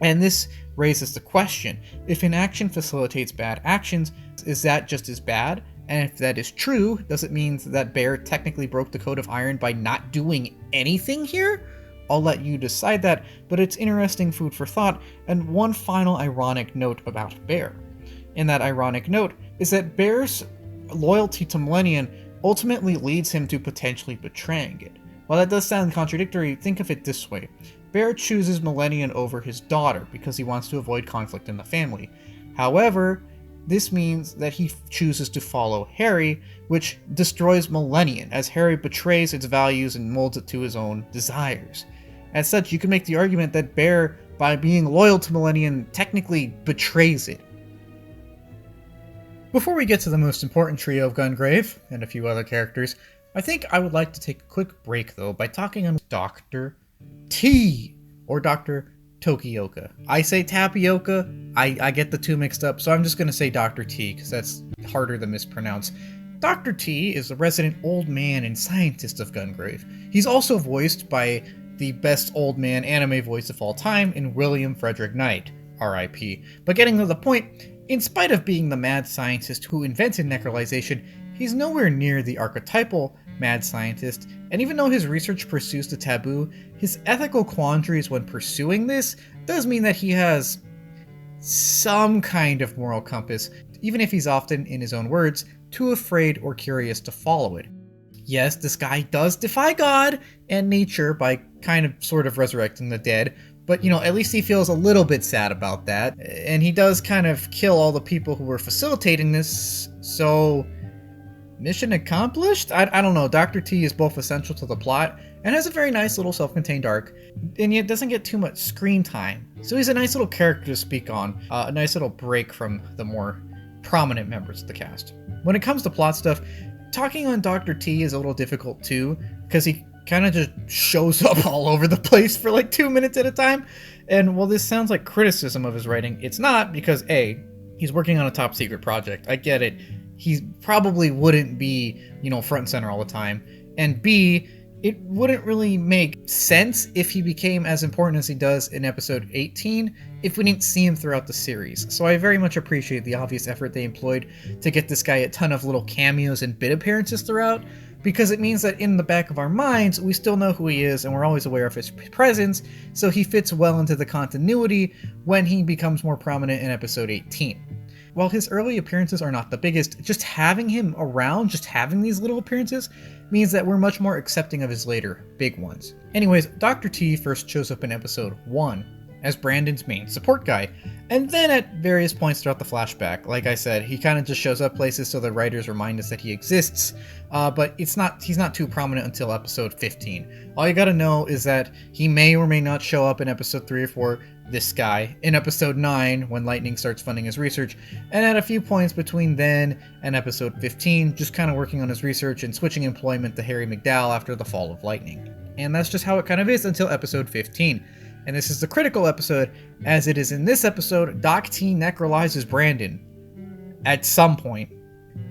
And this raises the question, if inaction facilitates bad actions, is that just as bad? And if that is true, does it mean that Bear technically broke the Code of Iron by not doing anything here? I'll let you decide that, but it's interesting food for thought, and one final ironic note about Bear. And that ironic note is that Bear's loyalty to Millennium ultimately leads him to potentially betraying it. While that does sound contradictory, think of it this way. Bear chooses Millennium over his daughter because he wants to avoid conflict in the family. However, this means that he chooses to follow Harry, which destroys Millennium, as Harry betrays its values and molds it to his own desires. As such, you can make the argument that Bear, by being loyal to Millennium, technically betrays it. Before we get to the most important trio of Gungrave, and a few other characters, I think I would like to take a quick break though by talking on Dr. T, or Dr. Tokioka. I say Tapioca, I get the two mixed up, so I'm just going to say Dr. T, because that's harder to mispronounce. Dr. T is the resident old man and scientist of Gungrave. He's also voiced by the best old man anime voice of all time in William Frederick Knight, R.I.P. But getting to the point, in spite of being the mad scientist who invented necrolization, he's nowhere near the archetypal mad scientist, and even though his research pursues the taboo, his ethical quandaries when pursuing this does mean that he has some kind of moral compass, even if he's often, in his own words, too afraid or curious to follow it. Yes, this guy does defy God and nature by sort of resurrecting the dead, but at least he feels a little bit sad about that, and he does kind of kill all the people who were facilitating this, so mission accomplished? I don't know. Dr. T is both essential to the plot and has a very nice little self-contained arc, and yet doesn't get too much screen time. So he's a nice little character to speak on, a nice little break from the more prominent members of the cast. When it comes to plot stuff, talking on Dr. T is a little difficult too, because he kind of just shows up all over the place for like 2 minutes at a time. And while this sounds like criticism of his writing, it's not, because A, he's working on a top secret project. I get it. He probably wouldn't be, front and center all the time. And B, it wouldn't really make sense if he became as important as he does in episode 18 if we didn't see him throughout the series. So I very much appreciate the obvious effort they employed to get this guy a ton of little cameos and bit appearances throughout, because it means that in the back of our minds, we still know who he is and we're always aware of his presence, so he fits well into the continuity when he becomes more prominent in episode 18. While his early appearances are not the biggest, just having him around, just having these little appearances, means that we're much more accepting of his later big ones. Anyways, Dr. T first shows up in episode 1 as Brandon's main support guy, and then at various points throughout the flashback. Like I said, he kind of just shows up places so the writers remind us that he exists, but he's not too prominent until episode 15. All you gotta know is that he may or may not show up in episode 3 or 4, this guy, in episode 9 when Lightning starts funding his research, and at a few points between then and episode 15, just kind of working on his research and switching employment to Harry MacDowell after the fall of Lightning. And that's just how it kind of is until episode 15. And this is the critical episode, as it is in this episode, Doc T necrolizes Brandon at some point,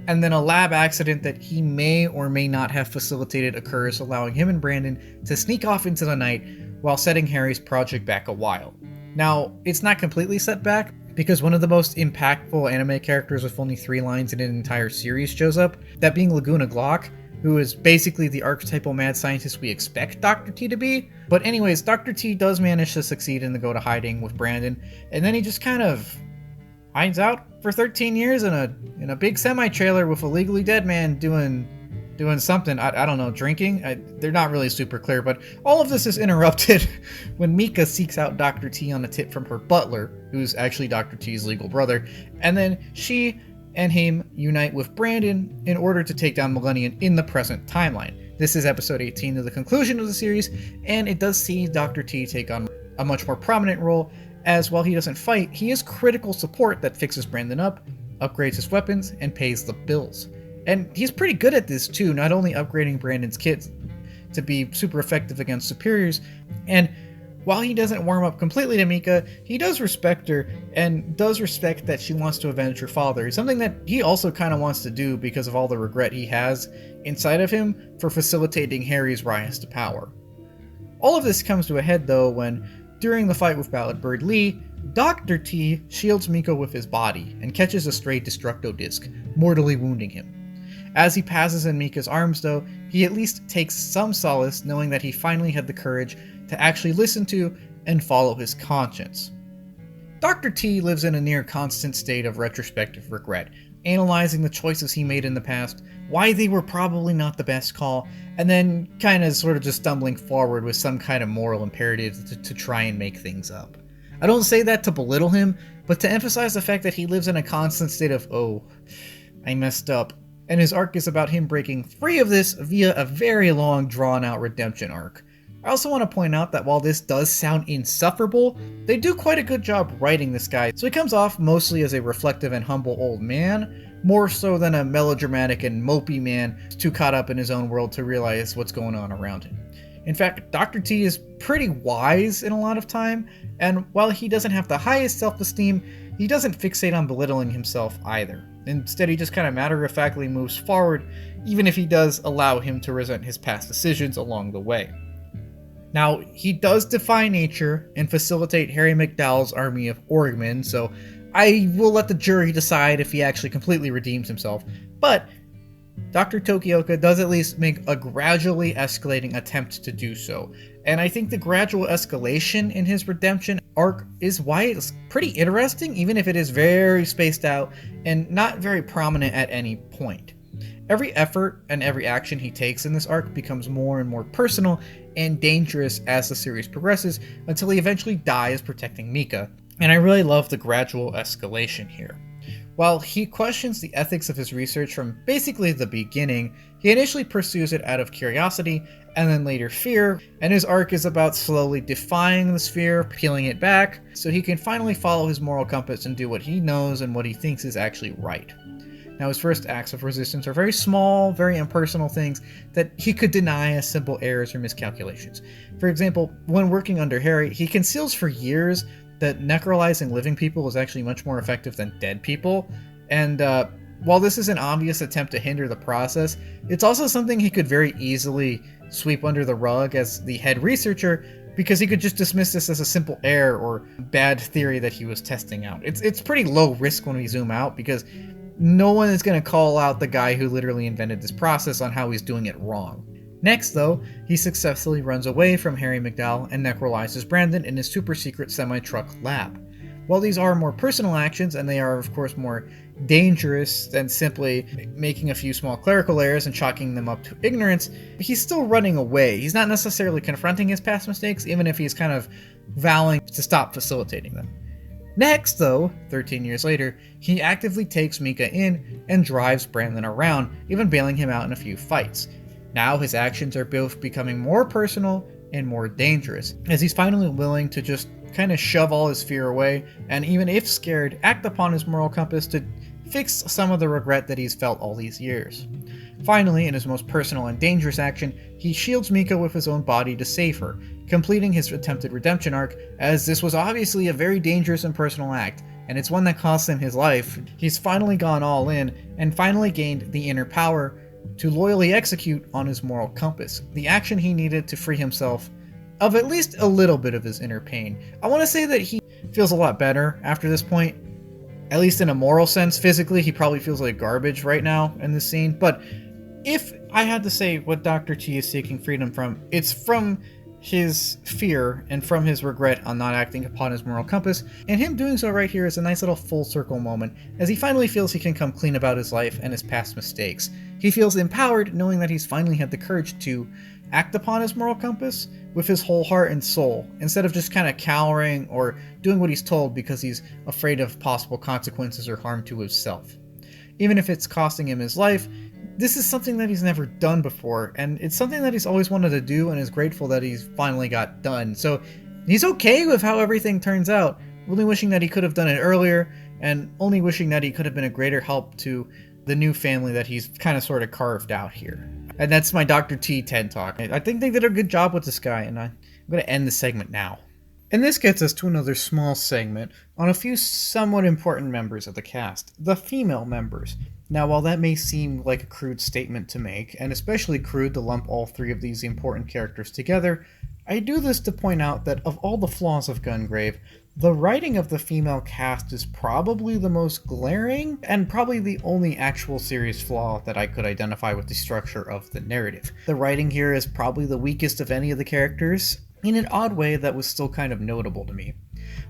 and then a lab accident that he may or may not have facilitated occurs, allowing him and Brandon to sneak off into the night while setting Harry's project back a while. Now, it's not completely set back, because one of the most impactful anime characters with only 3 lines in an entire series shows up, that being Laguna Glock, who is basically the archetypal mad scientist we expect Dr. T to be. But anyways, Dr. T does manage to succeed in the go to hiding with Brandon, and then he just kind of hides out for 13 years in a big semi-trailer with a legally dead man doing something, I don't know, drinking? They're not really super clear, but all of this is interrupted when Mika seeks out Dr. T on a tip from her butler, who's actually Dr. T's legal brother, and then she and him unite with Brandon in order to take down Millennium in the present timeline. This is episode 18 to the conclusion of the series, and it does see Dr. T take on a much more prominent role, as while he doesn't fight, he is critical support that fixes Brandon up, upgrades his weapons, and pays the bills. And he's pretty good at this too, not only upgrading Brandon's kits to be super effective against superiors. And while he doesn't warm up completely to Mika, he does respect her and does respect that she wants to avenge her father, something that he also kind of wants to do because of all the regret he has inside of him for facilitating Harry's rise to power. All of this comes to a head though when, during the fight with BalladBird Lee, Dr. T shields Mika with his body and catches a stray Destructo disc, mortally wounding him. As he passes in Mika's arms though, he at least takes some solace knowing that he finally had the courage to actually listen to and follow his conscience. Dr. T lives in a near constant state of retrospective regret, analyzing the choices he made in the past, why they were probably not the best call, and then kind of sort of just stumbling forward with some kind of moral imperative to try and make things up. I don't say that to belittle him, but to emphasize the fact that he lives in a constant state of, oh, I messed up. And his arc is about him breaking free of this via a very long, drawn-out redemption arc. I also want to point out that while this does sound insufferable, they do quite a good job writing this guy, so he comes off mostly as a reflective and humble old man, more so than a melodramatic and mopey man too caught up in his own world to realize what's going on around him. In fact, Dr. T is pretty wise in a lot of time, and while he doesn't have the highest self-esteem, he doesn't fixate on belittling himself either. Instead, he just kind of matter-of-factly moves forward, even if he does allow him to resent his past decisions along the way. Now, he does defy nature and facilitate Harry MacDowell's army of Orgmen, so I will let the jury decide if he actually completely redeems himself, but Dr. Tokioka does at least make a gradually escalating attempt to do so, and I think the gradual escalation in his redemption arc is why it's pretty interesting, even if it is very spaced out and not very prominent at any point. Every effort and every action he takes in this arc becomes more and more personal and dangerous as the series progresses until he eventually dies protecting Mika, and I really love the gradual escalation here. While he questions the ethics of his research from basically the beginning, he initially pursues it out of curiosity and then later fear, and his arc is about slowly defying this fear, peeling it back, so he can finally follow his moral compass and do what he knows and what he thinks is actually right. Now, his first acts of resistance are very small, very impersonal things that he could deny as simple errors or miscalculations. For example, when working under Harry, he conceals for years that necrolizing living people is actually much more effective than dead people, and while this is an obvious attempt to hinder the process, it's also something he could very easily sweep under the rug as the head researcher, because he could just dismiss this as a simple error or bad theory that he was testing out. It's pretty low risk when we zoom out, because no one is going to call out the guy who literally invented this process on how he's doing it wrong. Next, though, he successfully runs away from Harry MacDowell and necrolizes Brandon in his super-secret semi-truck lab. While these are more personal actions, and they are of course more dangerous than simply making a few small clerical errors and chalking them up to ignorance, he's still running away. He's not necessarily confronting his past mistakes, even if he's kind of vowing to stop facilitating them. Next, though, 13 years later, he actively takes Mika in and drives Brandon around, even bailing him out in a few fights. Now his actions are both becoming more personal and more dangerous, as he's finally willing to just kind of shove all his fear away, and even if scared, act upon his moral compass to fix some of the regret that he's felt all these years. Finally, in his most personal and dangerous action, he shields Mika with his own body to save her, completing his attempted redemption arc, as this was obviously a very dangerous and personal act, and it's one that cost him his life. He's finally gone all in, and finally gained the inner power to loyally execute on his moral compass, the action he needed to free himself of at least a little bit of his inner pain. I want to say that he feels a lot better after this point, at least in a moral sense. Physically, he probably feels like garbage right now in this scene, but if I had to say what Dr. T is seeking freedom from, it's from his fear and from his regret on not acting upon his moral compass, and him doing so right here is a nice little full circle moment, as he finally feels he can come clean about his life and his past mistakes. He feels empowered knowing that he's finally had the courage to act upon his moral compass with his whole heart and soul, instead of just kind of cowering or doing what he's told because he's afraid of possible consequences or harm to himself. Even if it's costing him his life, this is something that he's never done before, and it's something that he's always wanted to do and is grateful that he's finally got done. So he's okay with how everything turns out, only wishing that he could have done it earlier, and only wishing that he could have been a greater help to the new family that he's kind of sort of carved out here. And that's my Dr. T TED Talk. I think they did a good job with this guy, and I'm going to end the segment now. And this gets us to another small segment on a few somewhat important members of the cast, the female members. Now, while that may seem like a crude statement to make, and especially crude to lump all three of these important characters together, I do this to point out that of all the flaws of Gungrave, the writing of the female cast is probably the most glaring, and probably the only actual serious flaw that I could identify with the structure of the narrative. The writing here is probably the weakest of any of the characters, in an odd way that was still kind of notable to me.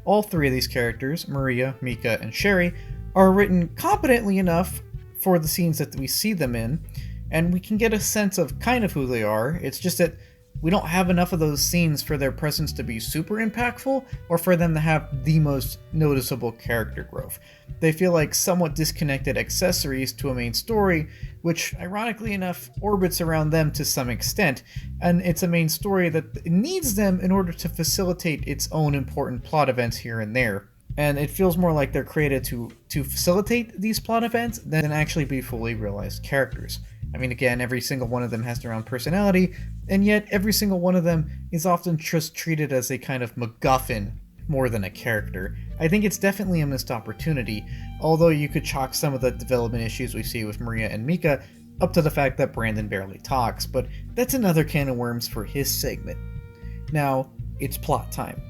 All three of these characters, Maria, Mika, and Sherry, are written competently enough for the scenes that we see them in, and we can get a sense of kind of who they are. It's just that we don't have enough of those scenes for their presence to be super impactful, or for them to have the most noticeable character growth. They feel like somewhat disconnected accessories to a main story, which, ironically enough, orbits around them to some extent, and it's a main story that needs them in order to facilitate its own important plot events here and there. And it feels more like they're created to facilitate these plot events than actually be fully realized characters. I mean, again, every single one of them has their own personality, and yet every single one of them is often just treated as a kind of MacGuffin more than a character. I think it's definitely a missed opportunity, although you could chalk some of the development issues we see with Maria and Mika up to the fact that Brandon barely talks, but that's another can of worms for his segment. Now, it's plot time.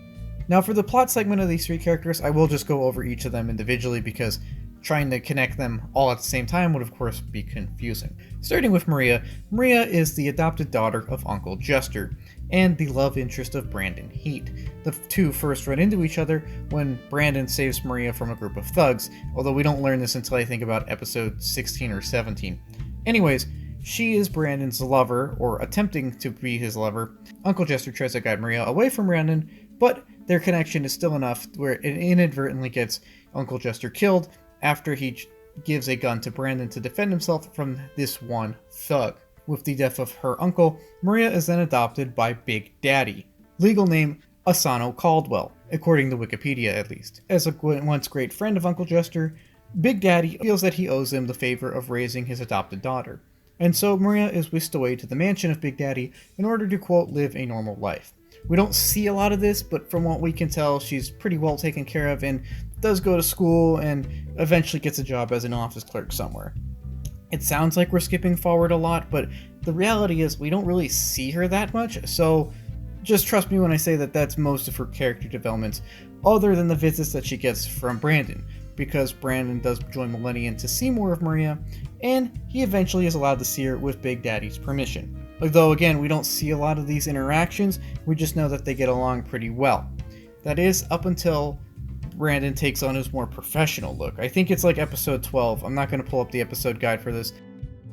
Now, for the plot segment of these three characters, I will just go over each of them individually because trying to connect them all at the same time would of course be confusing. Starting with Maria, Maria is the adopted daughter of Uncle Jester, and the love interest of Brandon Heat. The two first run into each other when Brandon saves Maria from a group of thugs, although we don't learn this until I think about episode 16 or 17. Anyways, she is Brandon's lover, or attempting to be his lover. Uncle Jester tries to guide Maria away from Brandon, but their connection is still enough where it inadvertently gets Uncle Jester killed after he gives a gun to Brandon to defend himself from this one thug. With the death of her uncle, Maria is then adopted by Big Daddy, legal name Asano Caldwell, according to Wikipedia at least. As a once great friend of Uncle Jester, Big Daddy feels that he owes him the favor of raising his adopted daughter, and so Maria is whisked away to the mansion of Big Daddy in order to, quote, live a normal life. We don't see a lot of this, but from what we can tell, she's pretty well taken care of and does go to school and eventually gets a job as an office clerk somewhere. It sounds like we're skipping forward a lot, but the reality is we don't really see her that much, so just trust me when I say that that's most of her character development, other than the visits that she gets from Brandon, because Brandon does join Millennium to see more of Maria, and he eventually is allowed to see her with Big Daddy's permission. Although again, we don't see a lot of these interactions, we just know that they get along pretty well. That is, up until Brandon takes on his more professional look. I think it's like episode 12, I'm not going to pull up the episode guide for this.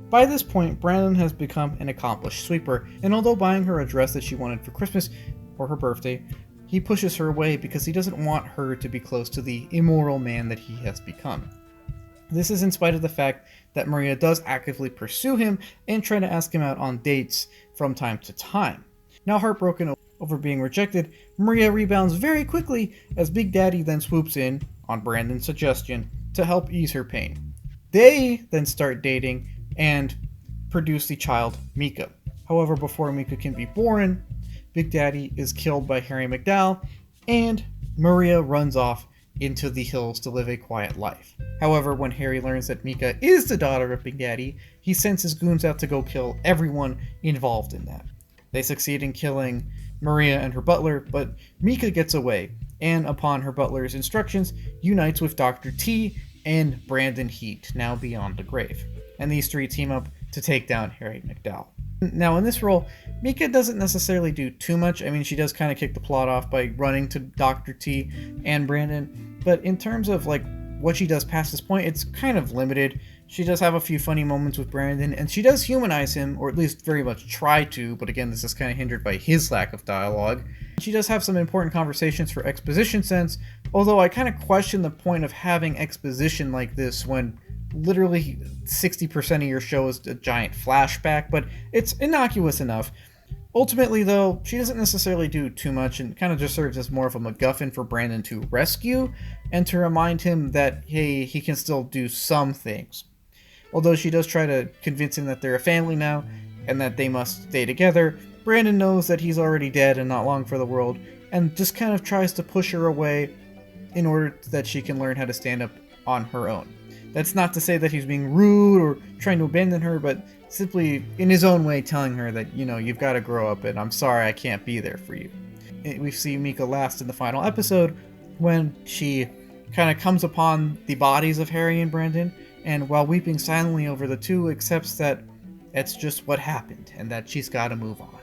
By this point, Brandon has become an accomplished sweeper, and although buying her a dress that she wanted for Christmas, or her birthday, he pushes her away because he doesn't want her to be close to the immoral man that he has become. This is in spite of the fact that Maria does actively pursue him and try to ask him out on dates from time to time. Now heartbroken over being rejected, Maria rebounds very quickly as Big Daddy then swoops in, on Brandon's suggestion, to help ease her pain. They then start dating and produce the child Mika. However, before Mika can be born, Big Daddy is killed by Harry MacDowell, and Maria runs off into the hills to live a quiet life. However, when Harry learns that Mika is the daughter of Big Daddy, he sends his goons out to go kill everyone involved in that. They succeed in killing Maria and her butler, but Mika gets away, and upon her butler's instructions, unites with Dr. T and Brandon Heat, now beyond the grave. And these three team up to take down Harry MacDowell. Now in this role, Mika doesn't necessarily do too much. I mean, she does kind of kick the plot off by running to Dr. T and Brandon, but in terms of like what she does past this point, it's kind of limited. She does have a few funny moments with Brandon, and she does humanize him, or at least very much try to, but again, this is kind of hindered by his lack of dialogue. She does have some important conversations for exposition sense, although I kind of question the point of having exposition like this when literally 60% of your show is a giant flashback, but it's innocuous enough. Ultimately, though, she doesn't necessarily do too much and kind of just serves as more of a MacGuffin for Brandon to rescue and to remind him that, hey, he can still do some things. Although she does try to convince him that they're a family now, and that they must stay together, Brandon knows that he's already dead and not long for the world, and just kind of tries to push her away in order that she can learn how to stand up on her own. That's not to say that he's being rude or trying to abandon her, but simply in his own way telling her that, you've got to grow up and I'm sorry I can't be there for you. We see Mika last in the final episode when she kind of comes upon the bodies of Harry and Brandon, and while weeping silently over the two, accepts that it's just what happened and that she's got to move on.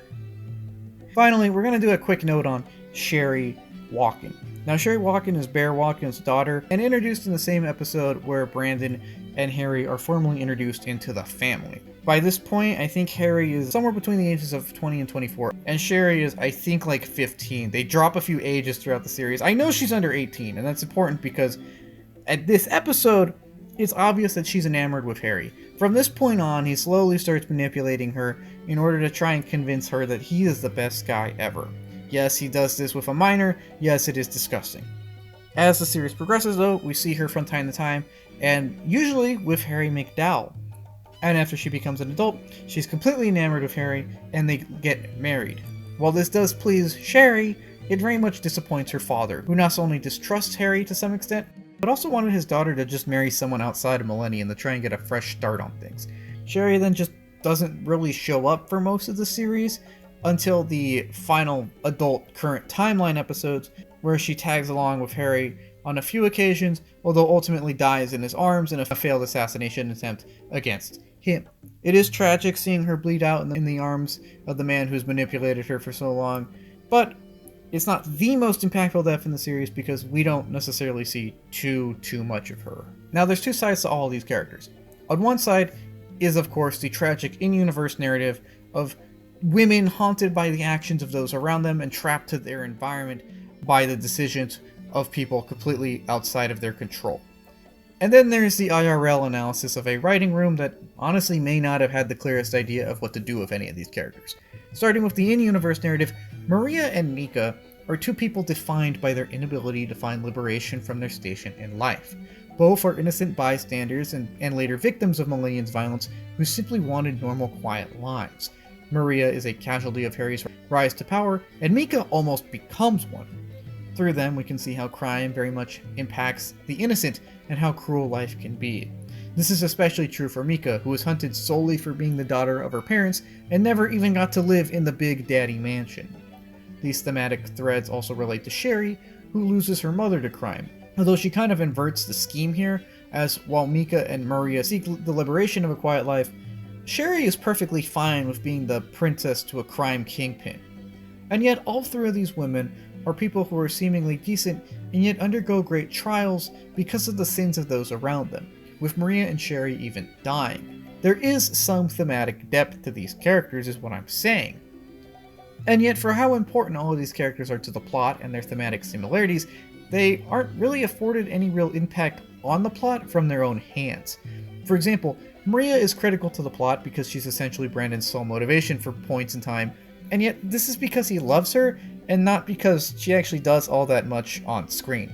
Finally, we're going to do a quick note on Sherry Walken. Now, Sherry Walken is Bear Walken's daughter, and introduced in the same episode where Brandon and Harry are formally introduced into the family. By this point, I think Harry is somewhere between the ages of 20 and 24, and Sherry is, I think, like 15. They drop a few ages throughout the series. I know she's under 18, and that's important because at this episode, it's obvious that she's enamored with Harry. From this point on, he slowly starts manipulating her in order to try and convince her that he is the best guy ever. Yes, he does this with a minor. Yes, it is disgusting. As the series progresses, though, we see her from time to time, and usually with Harry MacDowell. And after she becomes an adult, she's completely enamored with Harry, and they get married. While this does please Sherry, it very much disappoints her father, who not only distrusts Harry to some extent, but also wanted his daughter to just marry someone outside of Millennium to try and get a fresh start on things. Sherry then just doesn't really show up for most of the series, until the final adult current timeline episodes, where she tags along with Harry on a few occasions, although ultimately dies in his arms in a failed assassination attempt against him. It is tragic seeing her bleed out in the arms of the man who's manipulated her for so long, but it's not the most impactful death in the series because we don't necessarily see too much of her. Now, there's two sides to all of these characters. On one side is, of course, the tragic in-universe narrative of women haunted by the actions of those around them and trapped to their environment by the decisions of people completely outside of their control. And then there's the IRL analysis of a writing room that honestly may not have had the clearest idea of what to do with any of these characters. Starting with the in-universe narrative, Maria and Mika are two people defined by their inability to find liberation from their station in life. Both are innocent bystanders and later victims of Millennium's violence who simply wanted normal, quiet lives. Maria is a casualty of Harry's rise to power, and Mika almost becomes one. Through them, we can see how crime very much impacts the innocent and how cruel life can be. This is especially true for Mika, who was hunted solely for being the daughter of her parents and never even got to live in the Big Daddy mansion. These thematic threads also relate to Sherry, who loses her mother to crime, although she kind of inverts the scheme here, as while Mika and Maria seek the liberation of a quiet life, Sherry is perfectly fine with being the princess to a crime kingpin. And yet all three of these women are people who are seemingly decent and yet undergo great trials because of the sins of those around them, with Maria and Sherry even dying. There is some thematic depth to these characters is what I'm saying. And yet for how important all of these characters are to the plot and their thematic similarities, they aren't really afforded any real impact on the plot from their own hands. For example, Maria is critical to the plot because she's essentially Brandon's sole motivation for points in time, and yet this is because he loves her and not because she actually does all that much on screen.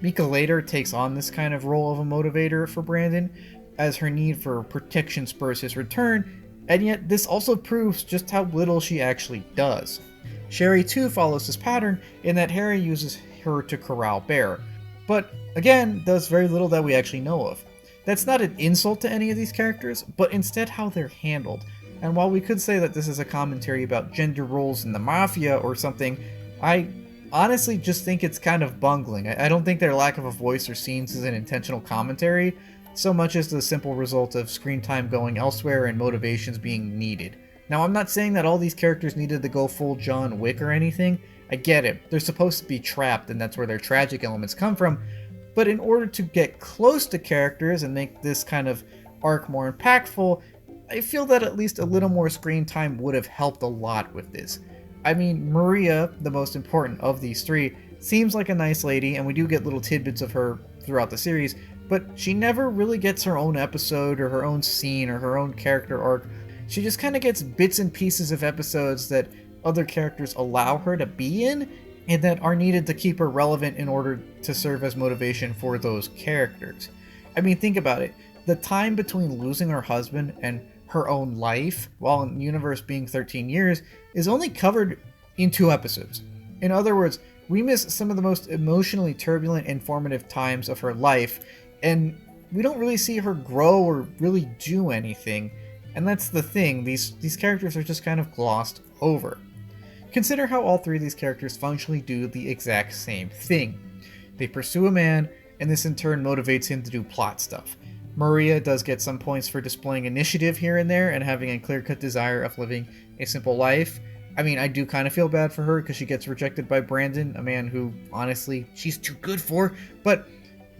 Mika later takes on this kind of role of a motivator for Brandon, as her need for protection spurs his return, and yet this also proves just how little she actually does. Sherry too follows this pattern in that Harry uses her to corral Bear, but again does very little that we actually know of. That's not an insult to any of these characters, but instead how they're handled. And while we could say that this is a commentary about gender roles in the mafia or something, I honestly just think it's kind of bungling. I don't think their lack of a voice or scenes is an intentional commentary, so much as the simple result of screen time going elsewhere and motivations being needed. Now, I'm not saying that all these characters needed to go full John Wick or anything. I get it. They're supposed to be trapped, and that's where their tragic elements come from. But in order to get close to characters and make this kind of arc more impactful, I feel that at least a little more screen time would have helped a lot with this. I mean, Maria, the most important of these three, seems like a nice lady, and we do get little tidbits of her throughout the series, but she never really gets her own episode or her own scene or her own character arc. She just kind of gets bits and pieces of episodes that other characters allow her to be in, and that are needed to keep her relevant in order to serve as motivation for those characters. I mean, think about it. The time between losing her husband and her own life, while in the universe being 13 years, is only covered in 2 episodes. In other words, we miss some of the most emotionally turbulent and formative times of her life, and we don't really see her grow or really do anything. And that's the thing, these characters are just kind of glossed over. Consider how all 3 of these characters functionally do the exact same thing. They pursue a man, and this in turn motivates him to do plot stuff. Maria does get some points for displaying initiative here and there and having a clear-cut desire of living a simple life. I mean, I do kind of feel bad for her because she gets rejected by Brandon, a man who, honestly, she's too good for, but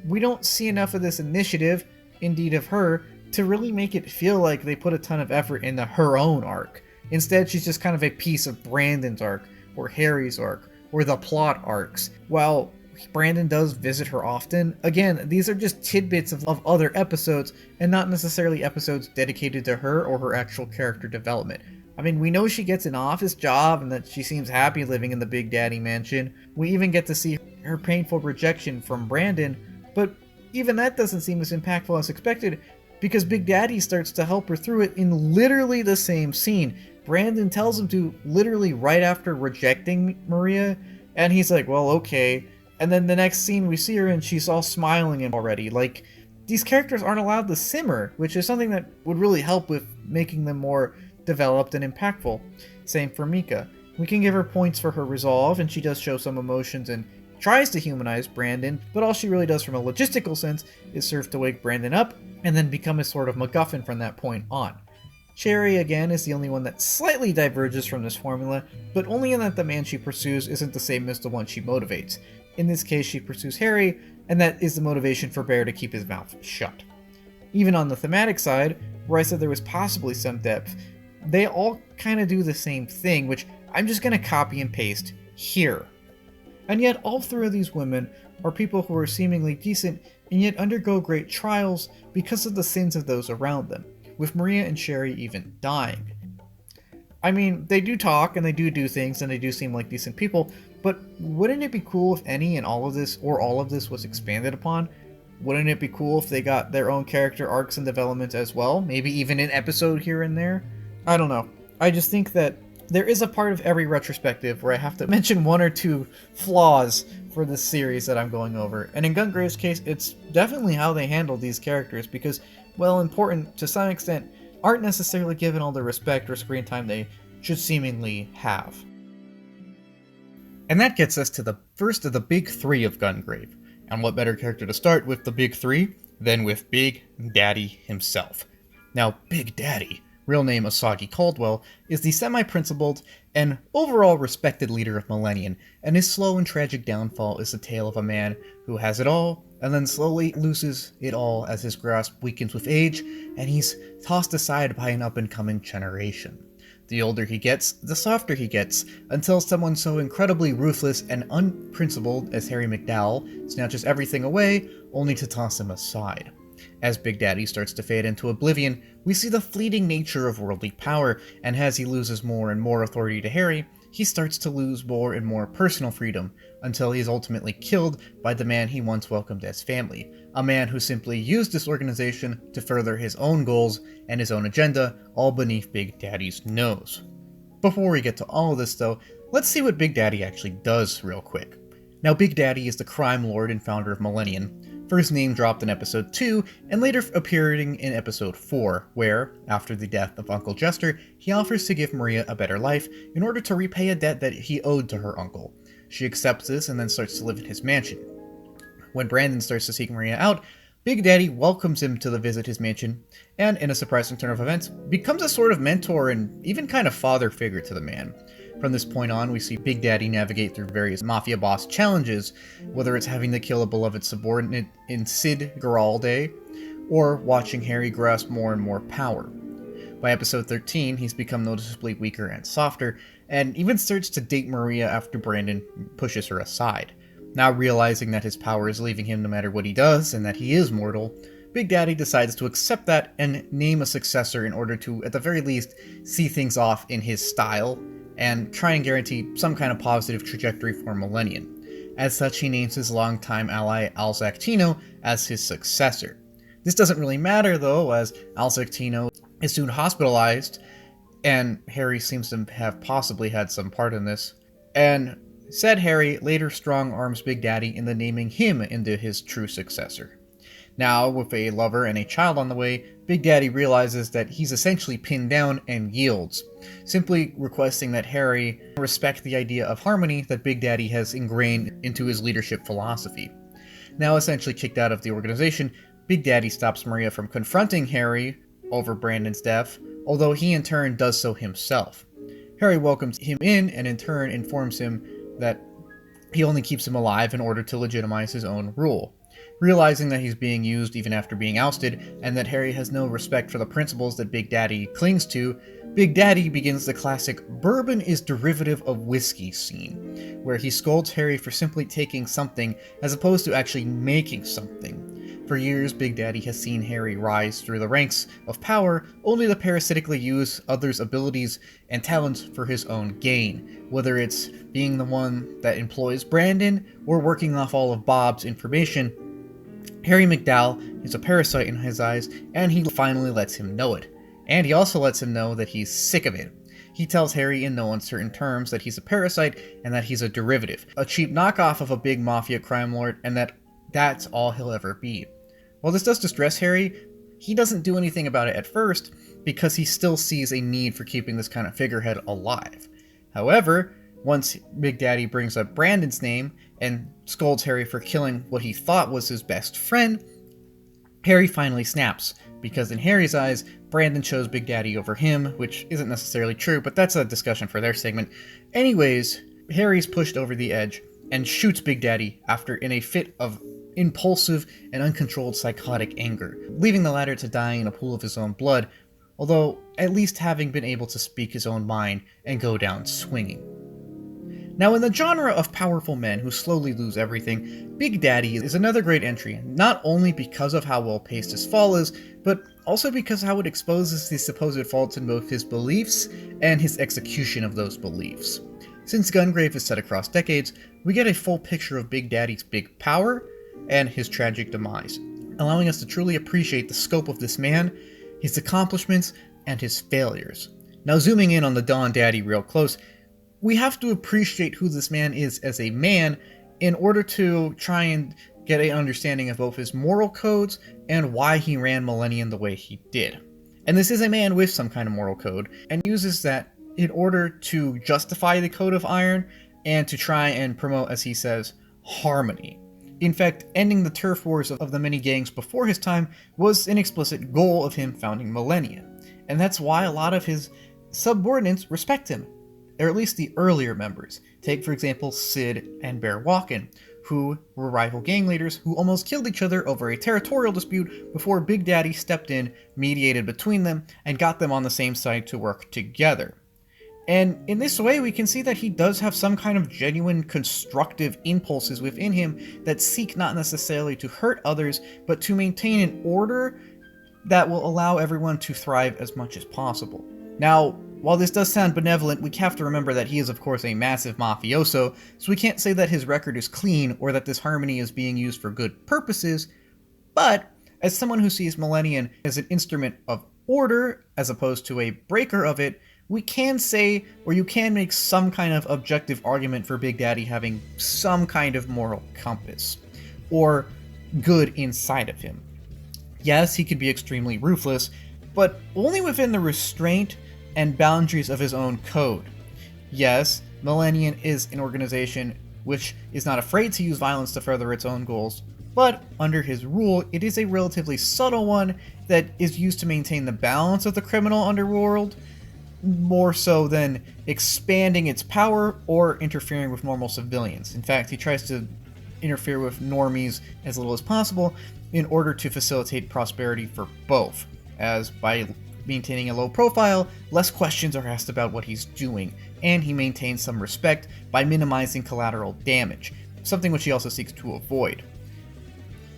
we don't see enough of this initiative, indeed of her, to really make it feel like they put a ton of effort into her own arc. Instead, she's just kind of a piece of Brandon's arc, or Harry's arc, or the plot arcs. While Brandon does visit her often, again, these are just tidbits of other episodes, and not necessarily episodes dedicated to her or her actual character development. I mean, we know she gets an office job and that she seems happy living in the Big Daddy mansion. We even get to see her painful rejection from Brandon, but even that doesn't seem as impactful as expected, because Big Daddy starts to help her through it in literally the same scene. Brandon tells him to literally right after rejecting Maria, and he's like, well, okay. And then the next scene we see her and she's all smiling and already. Like, these characters aren't allowed to simmer, which is something that would really help with making them more developed and impactful. Same for Mika. We can give her points for her resolve, and she does show some emotions and tries to humanize Brandon, but all she really does from a logistical sense is serve to wake Brandon up and then become a sort of MacGuffin from that point on. Cherry, again, is the only one that slightly diverges from this formula, but only in that the man she pursues isn't the same as the one she motivates. In this case, she pursues Harry, and that is the motivation for Bear to keep his mouth shut. Even on the thematic side, where I said there was possibly some depth, they all kind of do the same thing, which I'm just going to copy and paste here. And yet all 3 of these women are people who are seemingly decent and yet undergo great trials because of the sins of those around them, with Maria and Sherry even dying. I mean, they do talk and they do things and they do seem like decent people, but wouldn't it be cool if any and all of this, or all of this, was expanded upon? Wouldn't it be cool if they got their own character arcs and development as well? Maybe even an episode here and there? I don't know. I just think that there is a part of every retrospective where I have to mention 1 or 2 flaws for this series that I'm going over. And in Gungrave's case, it's definitely how they handle these characters because, well, important to some extent, aren't necessarily given all the respect or screen time they should seemingly have. And that gets us to the first of the big 3 of Gungrave. And what better character to start with the big 3 than with Big Daddy himself. Now, Big Daddy, real name Asagi Caldwell, is the semi-principled and overall respected leader of Millennium, and his slow and tragic downfall is the tale of a man who has it all, and then slowly loses it all as his grasp weakens with age, and he's tossed aside by an up-and-coming generation. The older he gets, the softer he gets, until someone so incredibly ruthless and unprincipled as Harry MacDowell snatches everything away, only to toss him aside. As Big Daddy starts to fade into oblivion, we see the fleeting nature of worldly power, and as he loses more and more authority to Harry, he starts to lose more and more personal freedom, until he is ultimately killed by the man he once welcomed as family, a man who simply used this organization to further his own goals and his own agenda, all beneath Big Daddy's nose. Before we get to all of this though, let's see what Big Daddy actually does real quick. Now, Big Daddy is the crime lord and founder of Millennium, first name dropped in episode 2, and later appearing in episode 4, where, after the death of Uncle Jester, he offers to give Maria a better life in order to repay a debt that he owed to her uncle. She accepts this and then starts to live in his mansion. When Brandon starts to seek Maria out, Big Daddy welcomes him to visit his mansion, and in a surprising turn of events, becomes a sort of mentor and even kind of father figure to the man. From this point on, we see Big Daddy navigate through various mafia boss challenges, whether it's having to kill a beloved subordinate in Sid Geralde, or watching Harry grasp more and more power. By episode 13, he's become noticeably weaker and softer, and even starts to date Maria after Brandon pushes her aside. Now realizing that his power is leaving him no matter what he does, and that he is mortal, Big Daddy decides to accept that and name a successor in order to, at the very least, see things off in his style, and try and guarantee some kind of positive trajectory for Millennium. As such, he names his longtime ally Alzactino as his successor. This doesn't really matter though, as Alzactino is soon hospitalized, and Harry seems to have possibly had some part in this. And said Harry later strong arms Big Daddy into naming him into his true successor. Now, with a lover and a child on the way, Big Daddy realizes that he's essentially pinned down and yields, simply requesting that Harry respect the idea of harmony that Big Daddy has ingrained into his leadership philosophy. Now essentially kicked out of the organization, Big Daddy stops Maria from confronting Harry over Brandon's death, although he in turn does so himself. Harry welcomes him in turn informs him that he only keeps him alive in order to legitimize his own rule. Realizing that he's being used even after being ousted, and that Harry has no respect for the principles that Big Daddy clings to, Big Daddy begins the classic "Bourbon is derivative of whiskey" scene, where he scolds Harry for simply taking something as opposed to actually making something. For years, Big Daddy has seen Harry rise through the ranks of power only to parasitically use others' abilities and talents for his own gain, whether it's being the one that employs Brandon or working off all of Bob's information. Harry MacDowell is a parasite in his eyes, and he finally lets him know it. And he also lets him know that he's sick of it. He tells Harry in no uncertain terms that he's a parasite and that he's a derivative, a cheap knockoff of a big mafia crime lord, and that's all he'll ever be. While this does distress Harry, he doesn't do anything about it at first because he still sees a need for keeping this kind of figurehead alive. However, once Big Daddy brings up Brandon's name and scolds Harry for killing what he thought was his best friend, Harry finally snaps, because in Harry's eyes, Brandon chose Big Daddy over him, which isn't necessarily true, but that's a discussion for their segment. Anyways, Harry's pushed over the edge and shoots Big Daddy in a fit of impulsive and uncontrolled psychotic anger, leaving the latter to die in a pool of his own blood, although at least having been able to speak his own mind and go down swinging. Now, in the genre of powerful men who slowly lose everything, Big Daddy is another great entry, not only because of how well paced his fall is, but also because how it exposes the supposed faults in both his beliefs and his execution of those beliefs. Since Gungrave is set across decades, we get a full picture of Big Daddy's big power and his tragic demise, allowing us to truly appreciate the scope of this man, his accomplishments, and his failures. Now, zooming in on the Don Daddy real close, we have to appreciate who this man is as a man in order to try and get an understanding of both his moral codes and why he ran Millennium the way he did. And this is a man with some kind of moral code, and uses that in order to justify the Code of Iron and to try and promote, as he says, harmony. In fact, ending the turf wars of the many gangs before his time was an explicit goal of him founding Millennium, and that's why a lot of his subordinates respect him, or at least the earlier members. Take, for example, Sid and Bear Walken, who were rival gang leaders who almost killed each other over a territorial dispute before Big Daddy stepped in, mediated between them, and got them on the same side to work together. And in this way, we can see that he does have some kind of genuine constructive impulses within him that seek not necessarily to hurt others, but to maintain an order that will allow everyone to thrive as much as possible. Now, while this does sound benevolent, we have to remember that he is of course a massive mafioso, so we can't say that his record is clean or that this harmony is being used for good purposes, but as someone who sees Millennium as an instrument of order as opposed to a breaker of it, we can say, or you can make some kind of objective argument for Big Daddy having some kind of moral compass, or good inside of him. Yes, he could be extremely ruthless, but only within the restraint and boundaries of his own code. Yes, Millennium is an organization which is not afraid to use violence to further its own goals, but under his rule, it is a relatively subtle one that is used to maintain the balance of the criminal underworld, more so than expanding its power or interfering with normal civilians. In fact, he tries to interfere with normies as little as possible in order to facilitate prosperity for both, as by maintaining a low profile, less questions are asked about what he's doing, and he maintains some respect by minimizing collateral damage, something which he also seeks to avoid.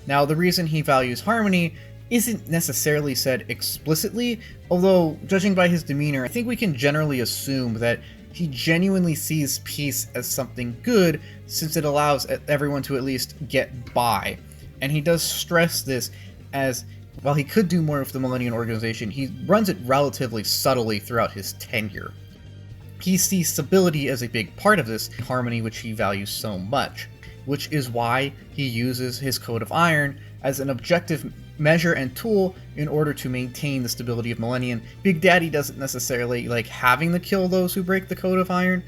Now, the reason he values harmony isn't necessarily said explicitly, although, judging by his demeanor, I think we can generally assume that he genuinely sees peace as something good, since it allows everyone to at least get by. And he does stress this as While he could do more with the Millennium Organization, he runs it relatively subtly throughout his tenure. He sees stability as a big part of this harmony which he values so much, which is why he uses his Code of Iron as an objective measure and tool in order to maintain the stability of Millennium. Big Daddy doesn't necessarily like having to kill those who break the Code of Iron,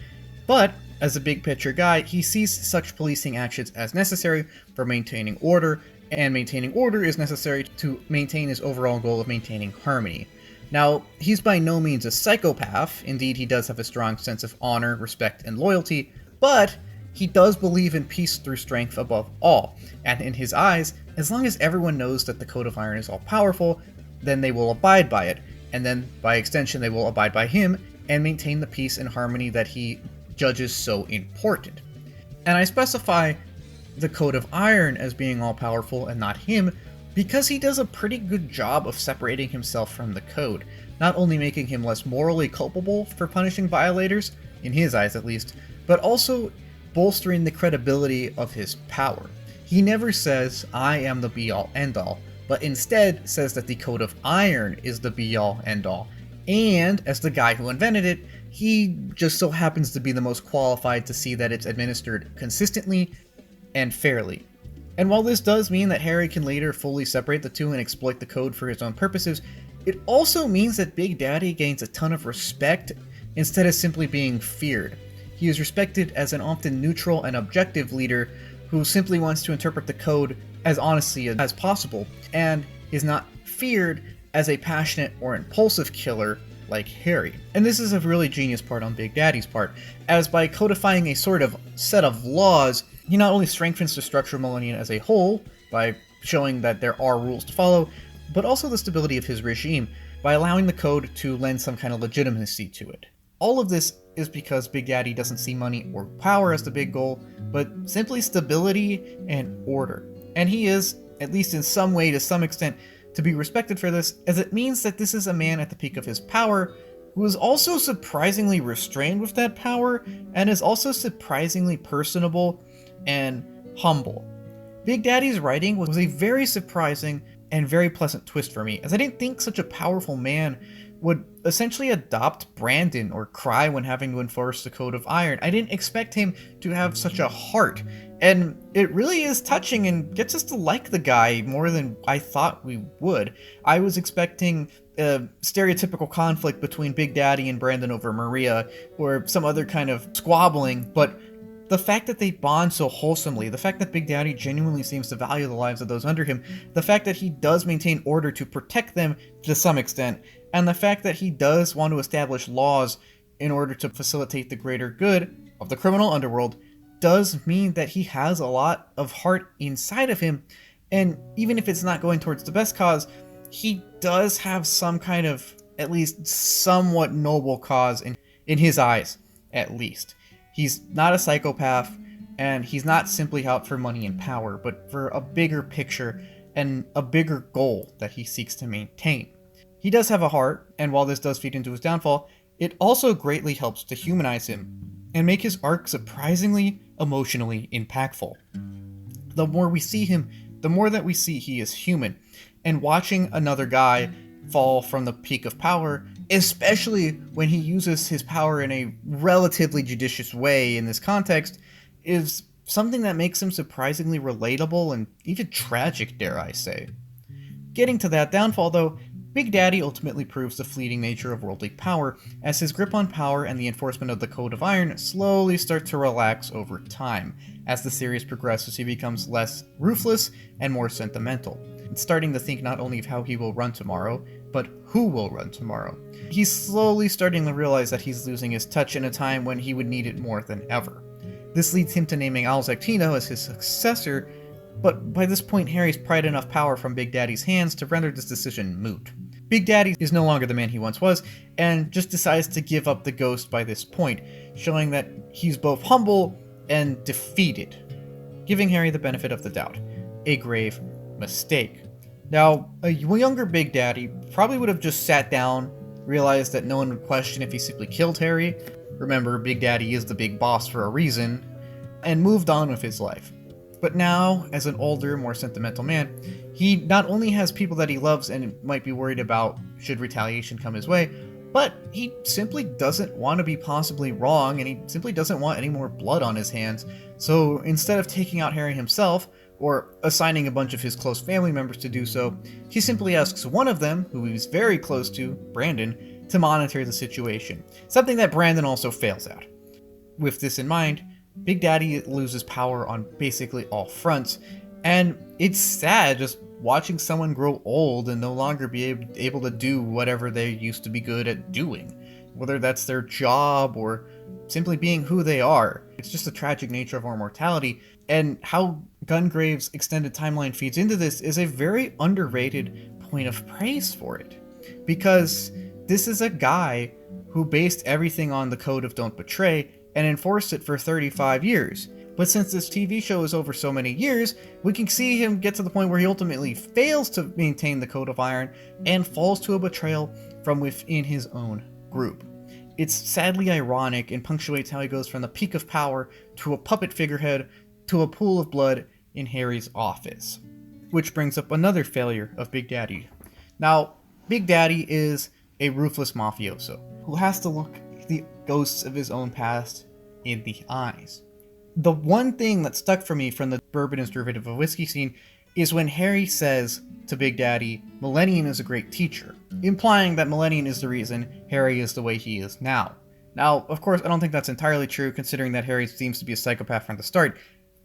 but as a big picture guy, he sees such policing actions as necessary for maintaining order, and maintaining order is necessary to maintain his overall goal of maintaining harmony. Now, he's by no means a psychopath. Indeed, he does have a strong sense of honor, respect, and loyalty, but he does believe in peace through strength above all, and in his eyes, as long as everyone knows that the Code of Iron is all-powerful, then they will abide by it, and then, by extension, they will abide by him and maintain the peace and harmony that he judges so important. And I specify the Code of Iron as being all-powerful and not him because he does a pretty good job of separating himself from the Code, not only making him less morally culpable for punishing violators, in his eyes at least, but also bolstering the credibility of his power. He never says, "I am the be-all, end-all," but instead says that the Code of Iron is the be-all, end-all, and as the guy who invented it, he just so happens to be the most qualified to see that it's administered consistently and fairly. And while this does mean that Harry can later fully separate the two and exploit the code for his own purposes, it also means that Big Daddy gains a ton of respect instead of simply being feared. He is respected as an often neutral and objective leader who simply wants to interpret the code as honestly as possible, and is not feared as a passionate or impulsive killer like Harry. And this is a really genius part on Big Daddy's part, as by codifying a sort of set of laws, he not only strengthens the structure of Millennium as a whole, by showing that there are rules to follow, but also the stability of his regime, by allowing the code to lend some kind of legitimacy to it. All of this is because Big Daddy doesn't see money or power as the big goal, but simply stability and order. And he is, at least in some way, to some extent, to be respected for this, as it means that this is a man at the peak of his power, who is also surprisingly restrained with that power, and is also surprisingly personable and humble. Big Daddy's writing was a very surprising and very pleasant twist for me, as I didn't think such a powerful man would essentially adopt Brandon or cry when having to enforce the Code of Iron. I didn't expect him to have such a heart, and it really is touching and gets us to like the guy more than I thought we would. I was expecting a stereotypical conflict between Big Daddy and Brandon over Maria, or some other kind of squabbling, but the fact that they bond so wholesomely, the fact that Big Daddy genuinely seems to value the lives of those under him, the fact that he does maintain order to protect them to some extent, and the fact that he does want to establish laws in order to facilitate the greater good of the criminal underworld, does mean that he has a lot of heart inside of him, and even if it's not going towards the best cause, he does have some kind of, at least somewhat noble cause in his eyes, at least. He's not a psychopath, and he's not simply out for money and power, but for a bigger picture and a bigger goal that he seeks to maintain. He does have a heart, and while this does feed into his downfall, it also greatly helps to humanize him and make his arc surprisingly emotionally impactful. The more we see him, the more that we see he is human, and watching another guy fall from the peak of power, especially when he uses his power in a relatively judicious way in this context, is something that makes him surprisingly relatable and even tragic, dare I say. Getting to that downfall though, Big Daddy ultimately proves the fleeting nature of worldly power, as his grip on power and the enforcement of the Code of Iron slowly start to relax over time. As the series progresses, he becomes less ruthless and more sentimental, starting to think not only of how he will run tomorrow, but who will run tomorrow. He's slowly starting to realize that he's losing his touch in a time when he would need it more than ever. This leads him to naming Alzectino as his successor, but by this point Harry's pried enough power from Big Daddy's hands to render this decision moot. Big Daddy is no longer the man he once was, and just decides to give up the ghost by this point, showing that he's both humble and defeated, giving Harry the benefit of the doubt. A grave mistake. Now, a younger Big Daddy probably would have just sat down, realized that no one would question if he simply killed Harry, remember Big Daddy is the big boss for a reason, and moved on with his life. But now, as an older, more sentimental man, he not only has people that he loves and might be worried about should retaliation come his way, but he simply doesn't want to be possibly wrong, and he simply doesn't want any more blood on his hands. So instead of taking out Harry himself, or assigning a bunch of his close family members to do so, he simply asks one of them, who he's very close to, Brandon, to monitor the situation, something that Brandon also fails at. With this in mind, Big Daddy loses power on basically all fronts, and it's sad just watching someone grow old and no longer be able to do whatever they used to be good at doing, whether that's their job or simply being who they are. It's just the tragic nature of our mortality, and how Gungrave's extended timeline feeds into this is a very underrated point of praise for it, because this is a guy who based everything on the code of Don't Betray and enforced it for 35 years. But since this TV show is over so many years, we can see him get to the point where he ultimately fails to maintain the Code of Iron and falls to a betrayal from within his own group. It's sadly ironic and punctuates how he goes from the peak of power to a puppet figurehead to a pool of blood in Harry's office. Which brings up another failure of Big Daddy. Now, Big Daddy is a ruthless mafioso who has to look the ghosts of his own past in the eyes. The one thing that stuck for me from the Bourbon is derivative of whiskey scene is when Harry says to Big Daddy, Millennium is a great teacher, implying that Millennium is the reason Harry is the way he is now. Now, of course, I don't think that's entirely true, considering that Harry seems to be a psychopath from the start,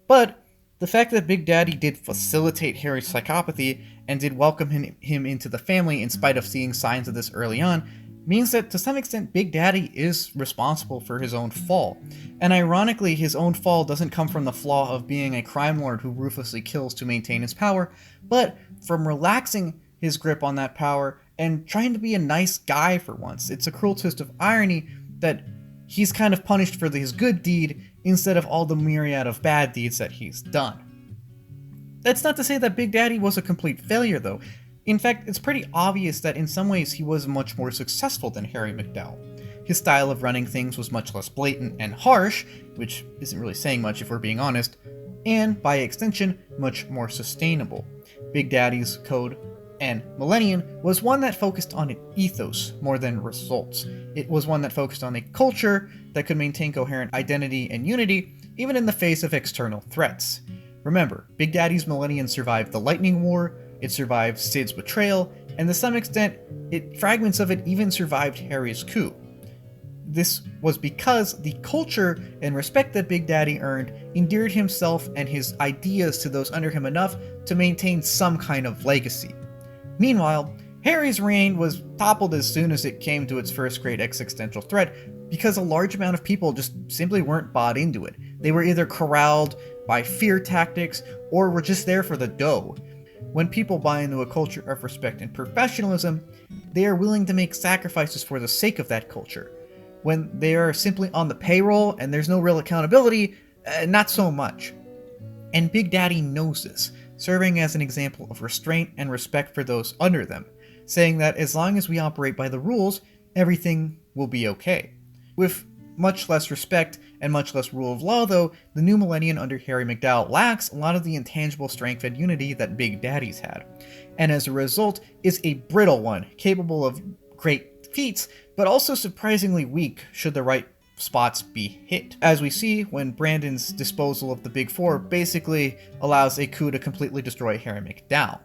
but the fact that Big Daddy did facilitate Harry's psychopathy and did welcome him into the family in spite of seeing signs of this early on means that to some extent Big Daddy is responsible for his own fall. And ironically, his own fall doesn't come from the flaw of being a crime lord who ruthlessly kills to maintain his power, but from relaxing his grip on that power and trying to be a nice guy for once. It's a cruel twist of irony that he's kind of punished for his good deed instead of all the myriad of bad deeds that he's done. That's not to say that Big Daddy was a complete failure, though. In fact, it's pretty obvious that in some ways he was much more successful than Harry MacDowell. His style of running things was much less blatant and harsh, which isn't really saying much if we're being honest, and, by extension, much more sustainable. Big Daddy's code and Millennium was one that focused on an ethos more than results. It was one that focused on a culture that could maintain coherent identity and unity, even in the face of external threats. Remember, Big Daddy's Millennium survived the Lightning War, it survived Sid's betrayal, and to some extent, fragments of it even survived Harry's coup. This was because the culture and respect that Big Daddy earned endeared himself and his ideas to those under him enough to maintain some kind of legacy. Meanwhile, Harry's reign was toppled as soon as it came to its first great existential threat because a large amount of people just simply weren't bought into it. They were either corralled by fear tactics or were just there for the dough. When people buy into a culture of respect and professionalism, they are willing to make sacrifices for the sake of that culture. When they are simply on the payroll and there's no real accountability, not so much. And Big Daddy knows this, serving as an example of restraint and respect for those under them, saying that as long as we operate by the rules, everything will be okay. With much less respect and much less rule of law, though, the new millennium under Harry MacDowell lacks a lot of the intangible strength and unity that Big Daddy's had, and as a result is a brittle one, capable of great feats, but also surprisingly weak should the right spots be hit. As we see when Brandon's disposal of the Big Four basically allows a coup to completely destroy Harry MacDowell.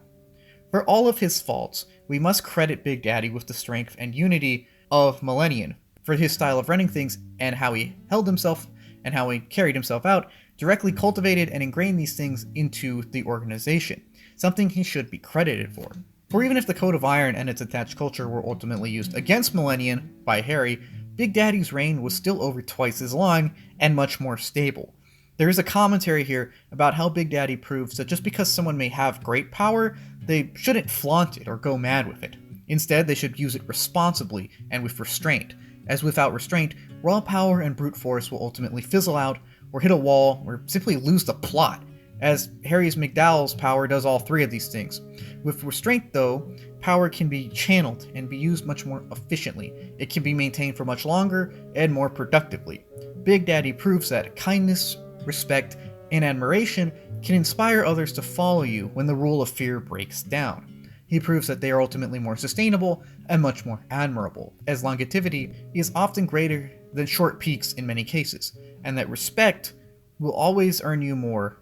For all of his faults, we must credit Big Daddy with the strength and unity of Millennium, for his style of running things and how he held himself and how he carried himself out, directly cultivated and ingrained these things into the organization, something he should be credited for. For even if the Code of Iron and its attached culture were ultimately used against Millennium by Harry, Big Daddy's reign was still over twice as long and much more stable. There is a commentary here about how Big Daddy proves that just because someone may have great power, they shouldn't flaunt it or go mad with it. Instead, they should use it responsibly and with restraint, as without restraint, raw power and brute force will ultimately fizzle out, or hit a wall, or simply lose the plot, as Harry's MacDowell's power does all three of these things. With restraint, though, power can be channeled and be used much more efficiently. It can be maintained for much longer and more productively. Big Daddy proves that kindness, respect, and admiration can inspire others to follow you when the rule of fear breaks down. He proves that they are ultimately more sustainable and much more admirable, as longevity is often greater than short peaks in many cases, and that respect will always earn you more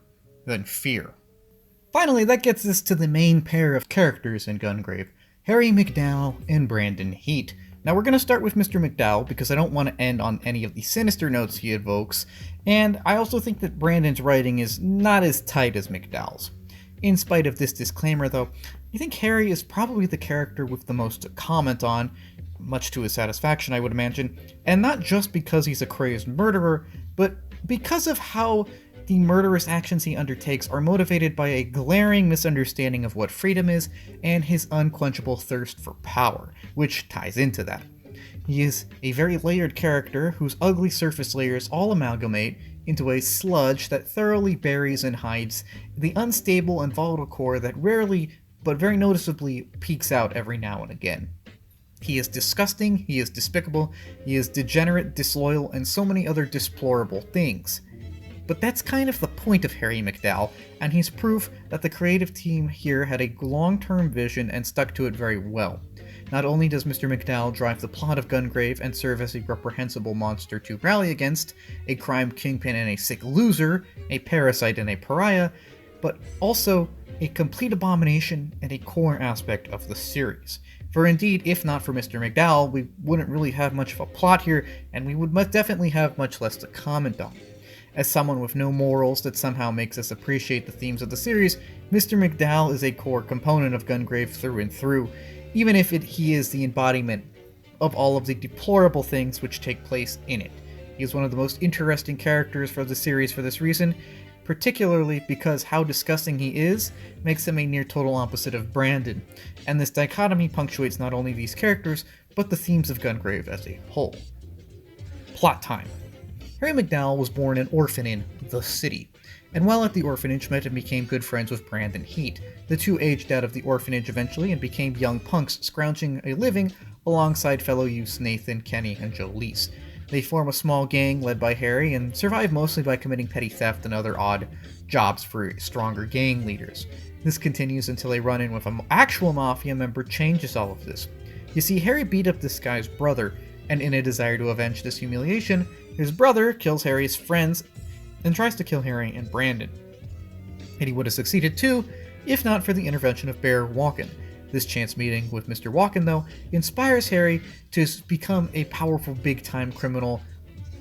than fear. Finally, that gets us to the main pair of characters in Gungrave, Harry MacDowell and Brandon Heat. Now we're going to start with Mr. MacDowell because I don't want to end on any of the sinister notes he evokes, and I also think that Brandon's writing is not as tight as MacDowell's. In spite of this disclaimer though, I think Harry is probably the character with the most to comment on, much to his satisfaction I would imagine, and not just because he's a crazed murderer, but because of how the murderous actions he undertakes are motivated by a glaring misunderstanding of what freedom is and his unquenchable thirst for power, which ties into that. He is a very layered character whose ugly surface layers all amalgamate into a sludge that thoroughly buries and hides the unstable and volatile core that rarely, but very noticeably, peeks out every now and again. He is disgusting, he is despicable, he is degenerate, disloyal, and so many other deplorable things. But that's kind of the point of Harry MacDowell, and he's proof that the creative team here had a long-term vision and stuck to it very well. Not only does Mr. MacDowell drive the plot of Gungrave and serve as a reprehensible monster to rally against, a crime kingpin and a sick loser, a parasite and a pariah, but also a complete abomination and a core aspect of the series. For indeed, if not for Mr. MacDowell, we wouldn't really have much of a plot here, and we would definitely have much less to comment on. As someone with no morals that somehow makes us appreciate the themes of the series, Mr. MacDowell is a core component of Gungrave through and through, even if he is the embodiment of all of the deplorable things which take place in it. He is one of the most interesting characters for the series for this reason, particularly because how disgusting he is makes him a near total opposite of Brandon, and this dichotomy punctuates not only these characters, but the themes of Gungrave as a whole. Plot time. Harry MacDowell was born an orphan in the city, and while at the orphanage met and became good friends with Brandon Heat. The two aged out of the orphanage eventually and became young punks scrounging a living alongside fellow youths Nathan, Kenny, and Jolise. They form a small gang led by Harry and survive mostly by committing petty theft and other odd jobs for stronger gang leaders. This continues until a run-in with an actual mafia member changes all of this. You see, Harry beat up this guy's brother, and in a desire to avenge this humiliation, his brother kills Harry's friends and tries to kill Harry and Brandon. And he would have succeeded too, if not for the intervention of Bear Walken. This chance meeting with Mr. Walken, though, inspires Harry to become a powerful big-time criminal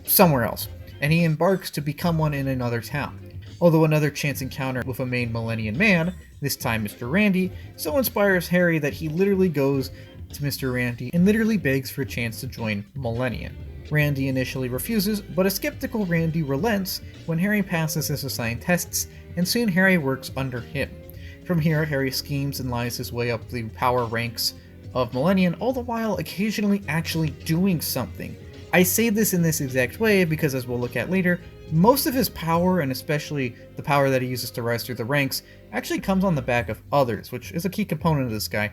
somewhere else, and he embarks to become one in another town. Although another chance encounter with a main Millennium man, this time Mr. Randy, so inspires Harry that he literally goes to Mr. Randy and literally begs for a chance to join Millennium. Randy initially refuses, but a skeptical Randy relents when Harry passes his assigned tests, and soon Harry works under him. From here, Harry schemes and lies his way up the power ranks of Millennium, all the while occasionally actually doing something. I say this in this exact way because, as we'll look at later, most of his power, and especially the power that he uses to rise through the ranks, actually comes on the back of others, which is a key component of this guy.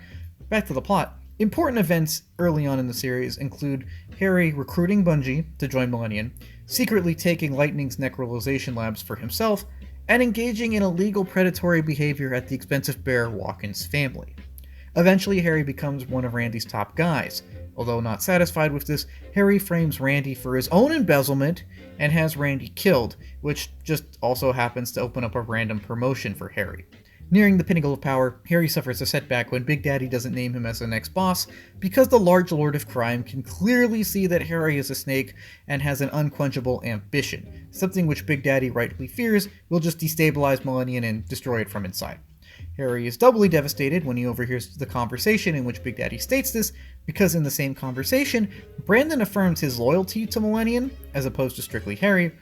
Back to the plot. Important events early on in the series include Harry recruiting Bunji to join Millennium, secretly taking Lightning's necrolization labs for himself, and engaging in illegal predatory behavior at the expense of Bear Walken's family. Eventually, Harry becomes one of Randy's top guys. Although not satisfied with this, Harry frames Randy for his own embezzlement and has Randy killed, which just also happens to open up a random promotion for Harry. Nearing the pinnacle of power, Harry suffers a setback when Big Daddy doesn't name him as the next boss, because the large lord of crime can clearly see that Harry is a snake and has an unquenchable ambition, something which Big Daddy rightly fears will just destabilize Millennium and destroy it from inside. Harry is doubly devastated when he overhears the conversation in which Big Daddy states this, because in the same conversation, Brandon affirms his loyalty to Millennium, as opposed to strictly Harry,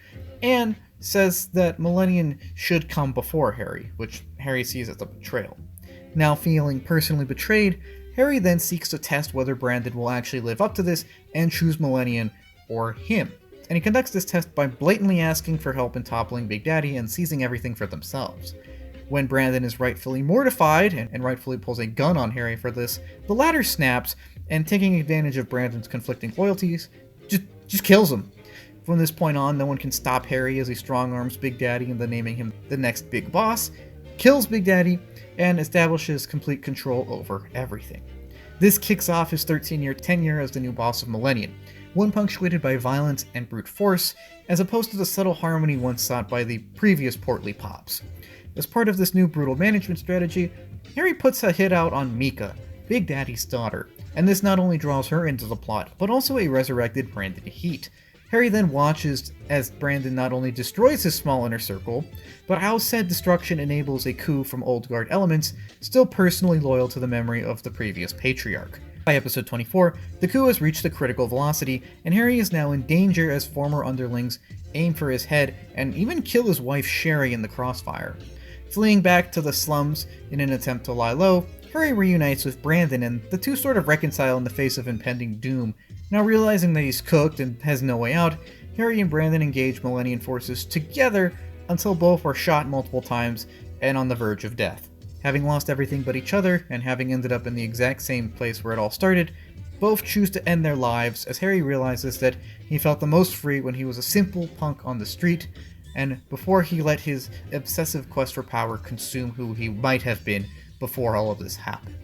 and says that Millennium should come before Harry, which Harry sees as a betrayal. Now feeling personally betrayed, Harry then seeks to test whether Brandon will actually live up to this and choose Millennium or him. And he conducts this test by blatantly asking for help in toppling Big Daddy and seizing everything for themselves. When Brandon is rightfully mortified and rightfully pulls a gun on Harry for this, the latter snaps and, taking advantage of Brandon's conflicting loyalties, just kills him. From this point on, no one can stop Harry as he strong-arms Big Daddy into naming him the next big boss, kills Big Daddy, and establishes complete control over everything. This kicks off his 13-year tenure as the new boss of Millennium, one punctuated by violence and brute force, as opposed to the subtle harmony once sought by the previous portly Pops. As part of this new brutal management strategy, Harry puts a hit out on Mika, Big Daddy's daughter, and this not only draws her into the plot, but also a resurrected Brandon Heat. Harry then watches as Brandon not only destroys his small inner circle, but how said destruction enables a coup from Old Guard elements still personally loyal to the memory of the previous Patriarch. By episode 24, the coup has reached a critical velocity, and Harry is now in danger as former underlings aim for his head and even kill his wife Sherry in the crossfire. Fleeing back to the slums in an attempt to lie low, Harry reunites with Brandon, and the two sort of reconcile in the face of impending doom. Now realizing that he's cooked and has no way out, Harry and Brandon engage Millennium forces together until both are shot multiple times and on the verge of death. Having lost everything but each other, and having ended up in the exact same place where it all started, both choose to end their lives as Harry realizes that he felt the most free when he was a simple punk on the street, and before he let his obsessive quest for power consume who he might have been before all of this happened.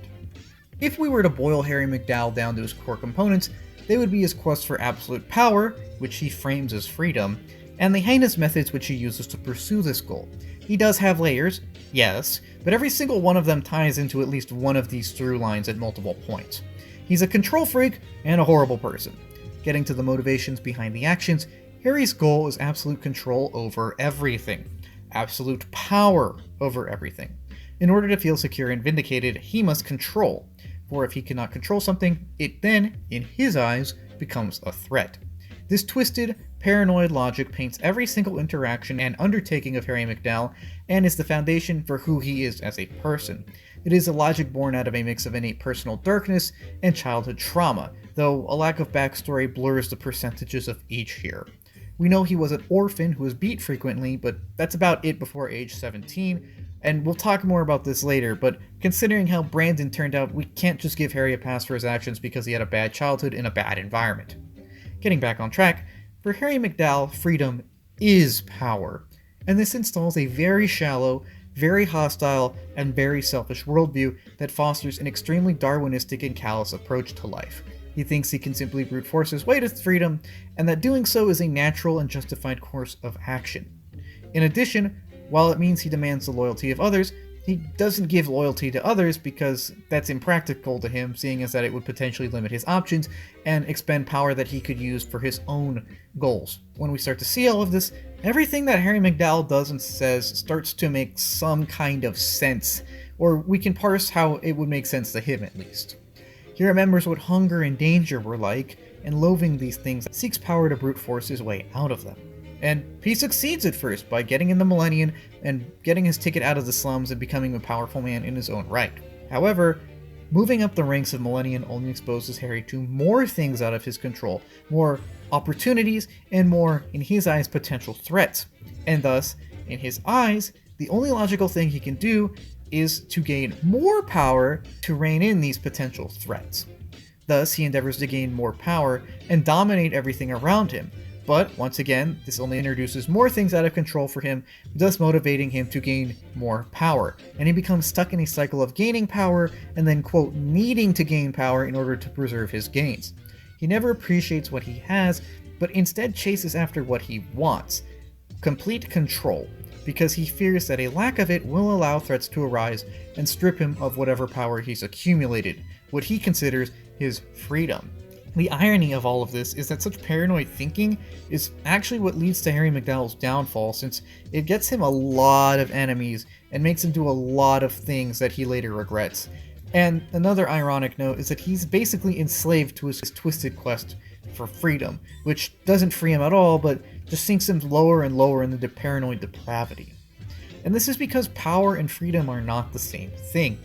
If we were to boil Harry MacDowell down to his core components, they would be his quest for absolute power, which he frames as freedom, and the heinous methods which he uses to pursue this goal. He does have layers, yes, but every single one of them ties into at least one of these through lines at multiple points. He's a control freak and a horrible person. Getting to the motivations behind the actions, Harry's goal is absolute control over everything. Absolute power over everything. In order to feel secure and vindicated, he must control. For if he cannot control something, it then, in his eyes, becomes a threat. This twisted, paranoid logic paints every single interaction and undertaking of Harry MacDowell, and is the foundation for who he is as a person. It is a logic born out of a mix of innate personal darkness and childhood trauma, though a lack of backstory blurs the percentages of each here. We know he was an orphan who was beat frequently, but that's about it before age 17, and we'll talk more about this later, but considering how Brandon turned out, we can't just give Harry a pass for his actions because he had a bad childhood in a bad environment. Getting back on track, for Harry MacDowell, freedom is power, and this installs a very shallow, very hostile, and very selfish worldview that fosters an extremely Darwinistic and callous approach to life. He thinks he can simply brute force his way to freedom, and that doing so is a natural and justified course of action. In addition, while it means he demands the loyalty of others, he doesn't give loyalty to others because that's impractical to him, seeing as that it would potentially limit his options and expend power that he could use for his own goals. When we start to see all of this, everything that Harry MacDowell does and says starts to make some kind of sense, or we can parse how it would make sense to him at least. He remembers what hunger and danger were like, and loathing these things, seeks power to brute force his way out of them. And he succeeds at first by getting in the Millennium and getting his ticket out of the slums and becoming a powerful man in his own right. However, moving up the ranks of Millennium only exposes Harry to more things out of his control, more opportunities, and more, in his eyes, potential threats. And thus, in his eyes, the only logical thing he can do is to gain more power to rein in these potential threats. Thus, he endeavors to gain more power and dominate everything around him. But, once again, this only introduces more things out of control for him, thus motivating him to gain more power. And he becomes stuck in a cycle of gaining power and then, quote, needing to gain power in order to preserve his gains. He never appreciates what he has, but instead chases after what he wants. Complete control, because he fears that a lack of it will allow threats to arise and strip him of whatever power he's accumulated, what he considers his freedom. The irony of all of this is that such paranoid thinking is actually what leads to Harry MacDowell's downfall, since it gets him a lot of enemies and makes him do a lot of things that he later regrets. And another ironic note is that he's basically enslaved to his twisted quest for freedom, which doesn't free him at all, but just sinks him lower and lower into paranoid depravity. And this is because power and freedom are not the same thing.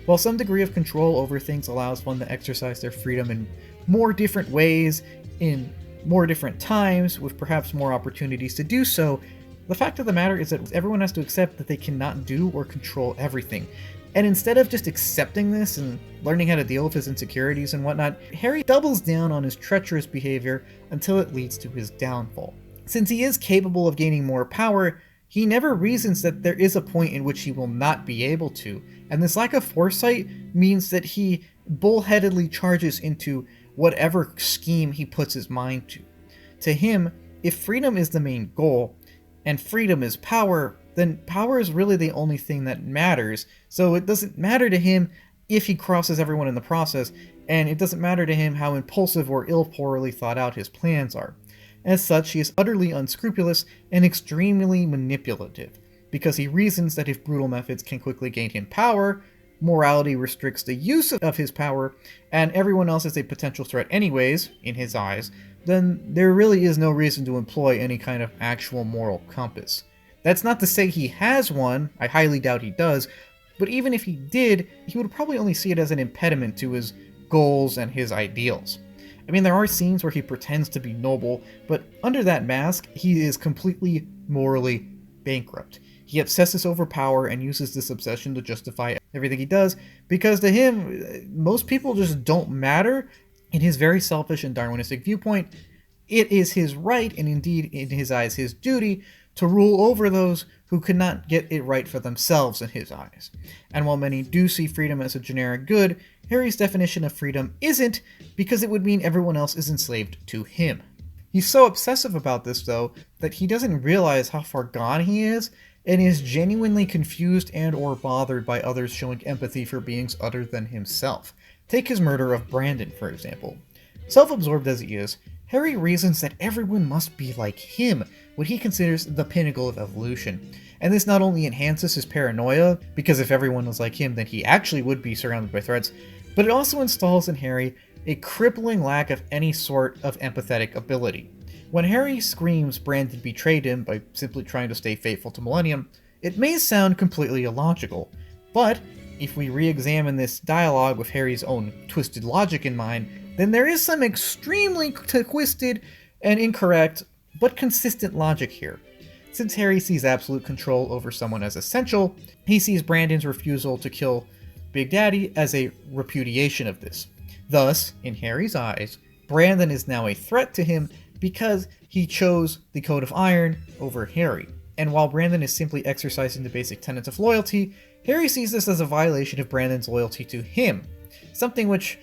While some degree of control over things allows one to exercise their freedom in more different ways, in more different times, with perhaps more opportunities to do so, the fact of the matter is that everyone has to accept that they cannot do or control everything. And instead of just accepting this and learning how to deal with his insecurities and whatnot, Harry doubles down on his treacherous behavior until it leads to his downfall. Since he is capable of gaining more power, he never reasons that there is a point in which he will not be able to, and this lack of foresight means that he bullheadedly charges into whatever scheme he puts his mind to. To him, if freedom is the main goal, and freedom is power, then power is really the only thing that matters, so it doesn't matter to him if he crosses everyone in the process, and it doesn't matter to him how impulsive or poorly thought out his plans are. As such, he is utterly unscrupulous and extremely manipulative, because he reasons that if brutal methods can quickly gain him power, morality restricts the use of his power, and everyone else is a potential threat anyways, in his eyes, then there really is no reason to employ any kind of actual moral compass. That's not to say he has one, I highly doubt he does, but even if he did, he would probably only see it as an impediment to his goals and his ideals. I mean, there are scenes where he pretends to be noble, but under that mask, he is completely morally bankrupt. He obsesses over power and uses this obsession to justify everything he does, because to him, most people just don't matter. In his very selfish and Darwinistic viewpoint, it is his right, and indeed in his eyes his duty, to rule over those who could not get it right for themselves in his eyes. And while many do see freedom as a generic good, Harry's definition of freedom isn't, because it would mean everyone else is enslaved to him. He's so obsessive about this, though, that he doesn't realize how far gone he is, and is genuinely confused and or bothered by others showing empathy for beings other than himself. Take his murder of Brandon, for example. Self-absorbed as he is, Harry reasons that everyone must be like him, what he considers the pinnacle of evolution. And this not only enhances his paranoia, because if everyone was like him then he actually would be surrounded by threats, but it also installs in Harry a crippling lack of any sort of empathetic ability. When Harry screams Brandon betrayed him by simply trying to stay faithful to Millennium, it may sound completely illogical, but if we re-examine this dialogue with Harry's own twisted logic in mind, then there is some extremely twisted and incorrect, but consistent logic here. Since Harry sees absolute control over someone as essential, he sees Brandon's refusal to kill Big Daddy as a repudiation of this. Thus, in Harry's eyes, Brandon is now a threat to him because he chose the Code of Iron over Harry. And while Brandon is simply exercising the basic tenets of loyalty, Harry sees this as a violation of Brandon's loyalty to him. Something which,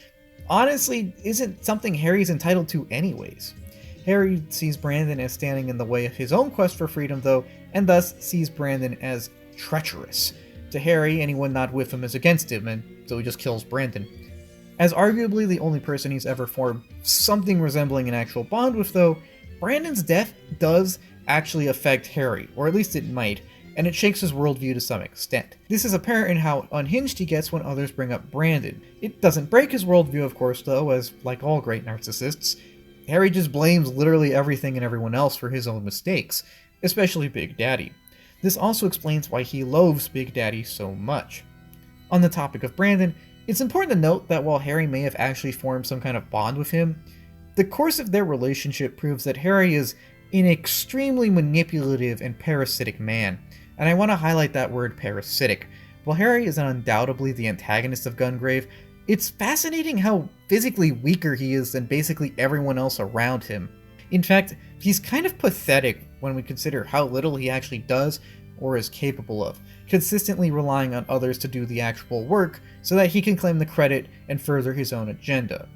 honestly, isn't something Harry's entitled to anyways. Harry sees Brandon as standing in the way of his own quest for freedom, though, and thus sees Brandon as treacherous. To Harry, anyone not with him is against him, and so he just kills Brandon. As arguably the only person he's ever formed something resembling an actual bond with, though, Brandon's death does actually affect Harry, or at least it might, and it shakes his worldview to some extent. This is apparent in how unhinged he gets when others bring up Brandon. It doesn't break his worldview, of course, though, as, like all great narcissists, Harry just blames literally everything and everyone else for his own mistakes, especially Big Daddy. This also explains why he loathes Big Daddy so much. On the topic of Brandon, it's important to note that while Harry may have actually formed some kind of bond with him, the course of their relationship proves that Harry is an extremely manipulative and parasitic man, and I want to highlight that word parasitic. While Harry is undoubtedly the antagonist of Gungrave, it's fascinating how physically weaker he is than basically everyone else around him. In fact, he's kind of pathetic when we consider how little he actually does or is capable of, consistently relying on others to do the actual work so that he can claim the credit and further his own agenda.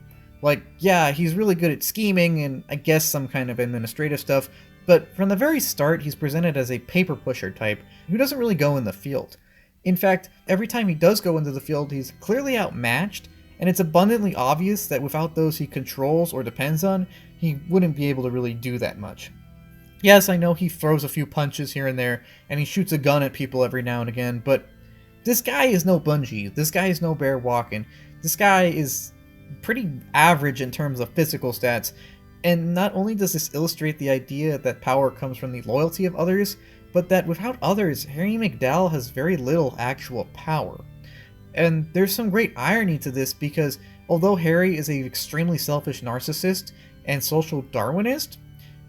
Like, yeah, he's really good at scheming and I guess some kind of administrative stuff, but from the very start he's presented as a paper pusher type who doesn't really go in the field. In fact, every time he does go into the field, he's clearly outmatched, and it's abundantly obvious that without those he controls or depends on, he wouldn't be able to really do that much. Yes, I know he throws a few punches here and there, and he shoots a gun at people every now and again, but this guy is no Bunji, this guy is no Bear Walking, this guy is pretty average in terms of physical stats, and not only does this illustrate the idea that power comes from the loyalty of others, but that without others, Harry MacDowell has very little actual power. And there's some great irony to this because although Harry is an extremely selfish narcissist and social Darwinist,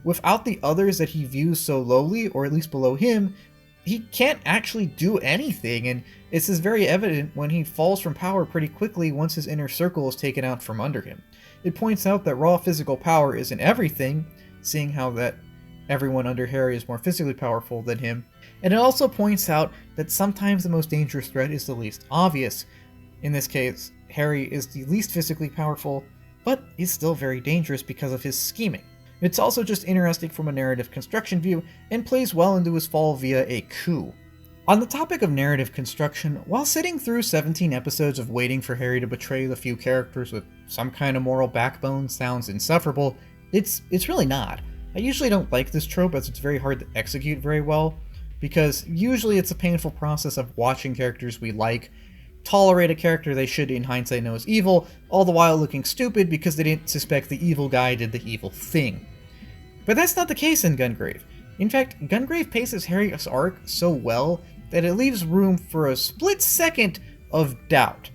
without the others that he views so lowly, or at least below him, he can't actually do anything, and this is very evident when he falls from power pretty quickly once his inner circle is taken out from under him. It points out that raw physical power isn't everything, seeing how that everyone under Harry is more physically powerful than him. And it also points out that sometimes the most dangerous threat is the least obvious. In this case, Harry is the least physically powerful, but is still very dangerous because of his scheming. It's also just interesting from a narrative construction view, and plays well into his fall via a coup. On the topic of narrative construction, while sitting through 17 episodes of waiting for Harry to betray the few characters with some kind of moral backbone sounds insufferable, it's really not. I usually don't like this trope as it's very hard to execute very well, because usually it's a painful process of watching characters we like tolerate a character they should in hindsight know is evil, all the while looking stupid because they didn't suspect the evil guy did the evil thing. But that's not the case in Gungrave. In fact, Gungrave paces Harry's arc so well that it leaves room for a split second of doubt.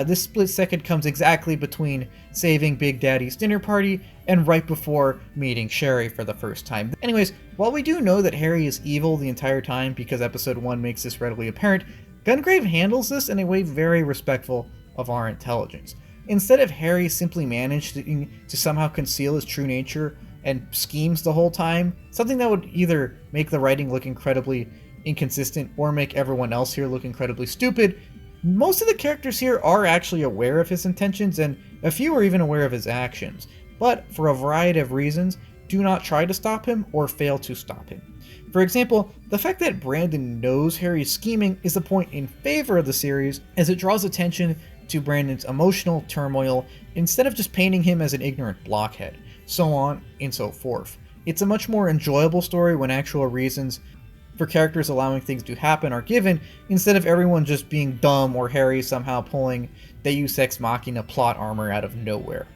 This split second comes exactly between saving Big Daddy's dinner party and right before meeting Sherry for the first time. Anyways, while we do know that Harry is evil the entire time because episode 1 makes this readily apparent, Gungrave handles this in a way very respectful of our intelligence. Instead of Harry simply managing to somehow conceal his true nature and schemes the whole time, something that would either make the writing look incredibly inconsistent or make everyone else here look incredibly stupid, most of the characters here are actually aware of his intentions, and a few are even aware of his actions, but for a variety of reasons do not try to stop him or fail to stop him. For example, the fact that Brandon knows Harry's scheming is a point in favor of the series, as it draws attention to Brandon's emotional turmoil instead of just painting him as an ignorant blockhead, so on and so forth. It's a much more enjoyable story when actual reasons for characters allowing things to happen are given, instead of everyone just being dumb or Harry somehow pulling Deus Ex Machina plot armor out of nowhere.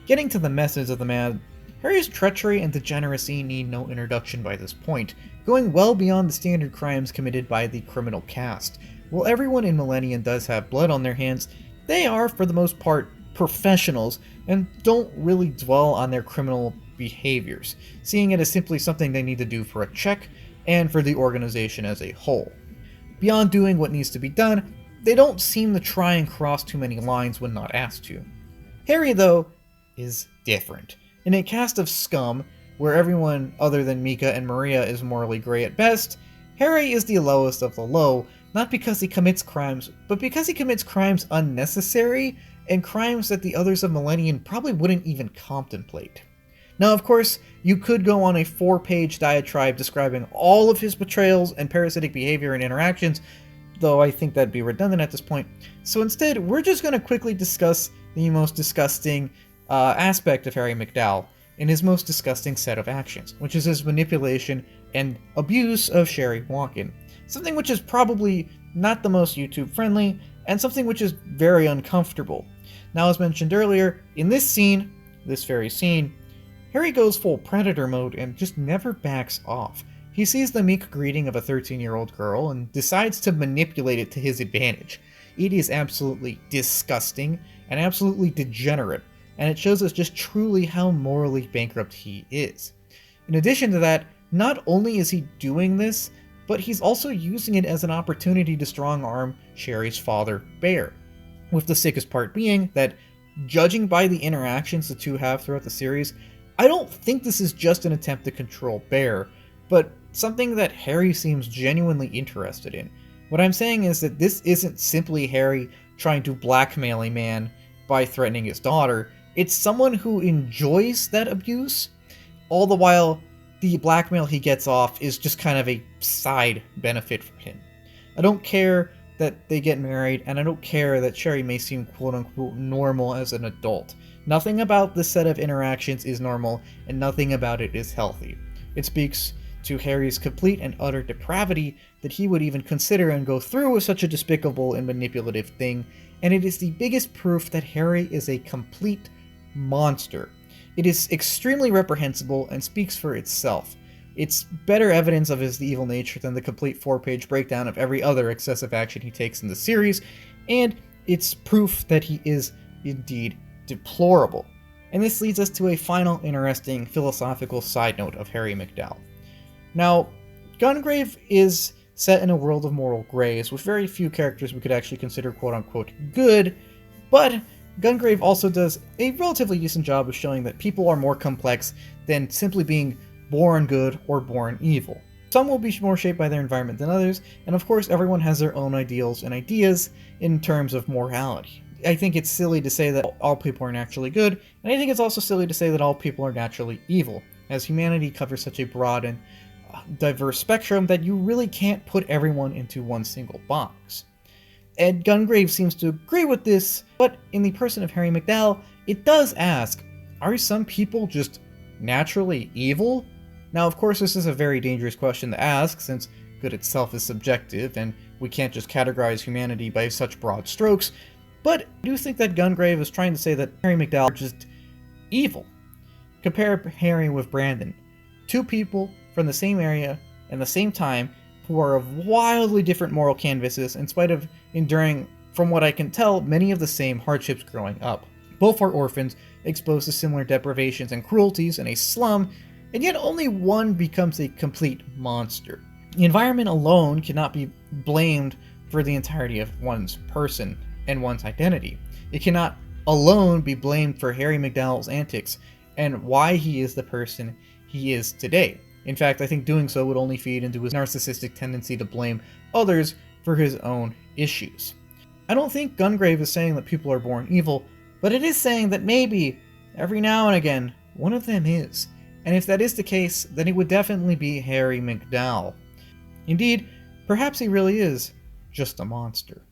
Getting to the message of the man, Harry's treachery and degeneracy need no introduction by this point, going well beyond the standard crimes committed by the criminal cast. While everyone in Millennium does have blood on their hands, they are, for the most part, professionals and don't really dwell on their criminal behaviors, seeing it as simply something they need to do for a check and for the organization as a whole. Beyond doing what needs to be done, they don't seem to try and cross too many lines when not asked to. Harry, though, is different. In a cast of scum, where everyone other than Mika and Maria is morally gray at best, Harry is the lowest of the low, not because he commits crimes, but because he commits crimes unnecessary, and crimes that the others of Millennium probably wouldn't even contemplate. Now, of course, you could go on a 4-page diatribe describing all of his betrayals and parasitic behavior and interactions, though I think that'd be redundant at this point. So instead, we're just going to quickly discuss the most disgusting aspect of Harry MacDowell in his most disgusting set of actions, which is his manipulation and abuse of Sherry Walken. Something which is probably not the most YouTube friendly, and something which is very uncomfortable. Now, as mentioned earlier, in this very scene, Harry goes full predator mode and just never backs off. He sees the meek greeting of a 13-year-old girl and decides to manipulate it to his advantage. It is absolutely disgusting and absolutely degenerate, and it shows us just truly how morally bankrupt he is. In addition to that, not only is he doing this, but he's also using it as an opportunity to strong-arm Sherry's father, Bear. With the sickest part being that, judging by the interactions the two have throughout the series, I don't think this is just an attempt to control Bear, but something that Harry seems genuinely interested in. What I'm saying is that this isn't simply Harry trying to blackmail a man by threatening his daughter. It's someone who enjoys that abuse, all the while the blackmail he gets off is just kind of a side benefit for him. I don't care that they get married, and I don't care that Sherry may seem quote-unquote normal as an adult. Nothing about this set of interactions is normal, and nothing about it is healthy. It speaks to Harry's complete and utter depravity that he would even consider and go through with such a despicable and manipulative thing, and it is the biggest proof that Harry is a complete monster. It is extremely reprehensible and speaks for itself. It's better evidence of his evil nature than the complete 4-page breakdown of every other excessive action he takes in the series, and it's proof that he is indeed deplorable. And this leads us to a final interesting philosophical side note of Harry MacDowell. Now, Gungrave is set in a world of moral grays, with very few characters we could actually consider quote-unquote good, but Gungrave also does a relatively decent job of showing that people are more complex than simply being born good or born evil. Some will be more shaped by their environment than others, and of course everyone has their own ideals and ideas in terms of morality. I think it's silly to say that all people are naturally good, and I think it's also silly to say that all people are naturally evil, as humanity covers such a broad and diverse spectrum that you really can't put everyone into one single box. Ed Gungrave seems to agree with this, but in the person of Harry MacDowell, it does ask, are some people just naturally evil? Now, of course, this is a very dangerous question to ask, since good itself is subjective, and we can't just categorize humanity by such broad strokes, but I do think that Gungrave is trying to say that Harry MacDowell is just evil. Compare Harry with Brandon. Two people from the same area and the same time who are of wildly different moral canvases in spite of enduring, from what I can tell, many of the same hardships growing up. Both are orphans, exposed to similar deprivations and cruelties in a slum, and yet only one becomes a complete monster. The environment alone cannot be blamed for the entirety of one's person and one's identity. It cannot alone be blamed for Harry MacDowell's antics and why he is the person he is today. In fact, I think doing so would only feed into his narcissistic tendency to blame others for his own issues. I don't think Gungrave is saying that people are born evil, but it is saying that maybe, every now and again, one of them is. And if that is the case, then it would definitely be Harry MacDowell. Indeed, perhaps he really is just a monster.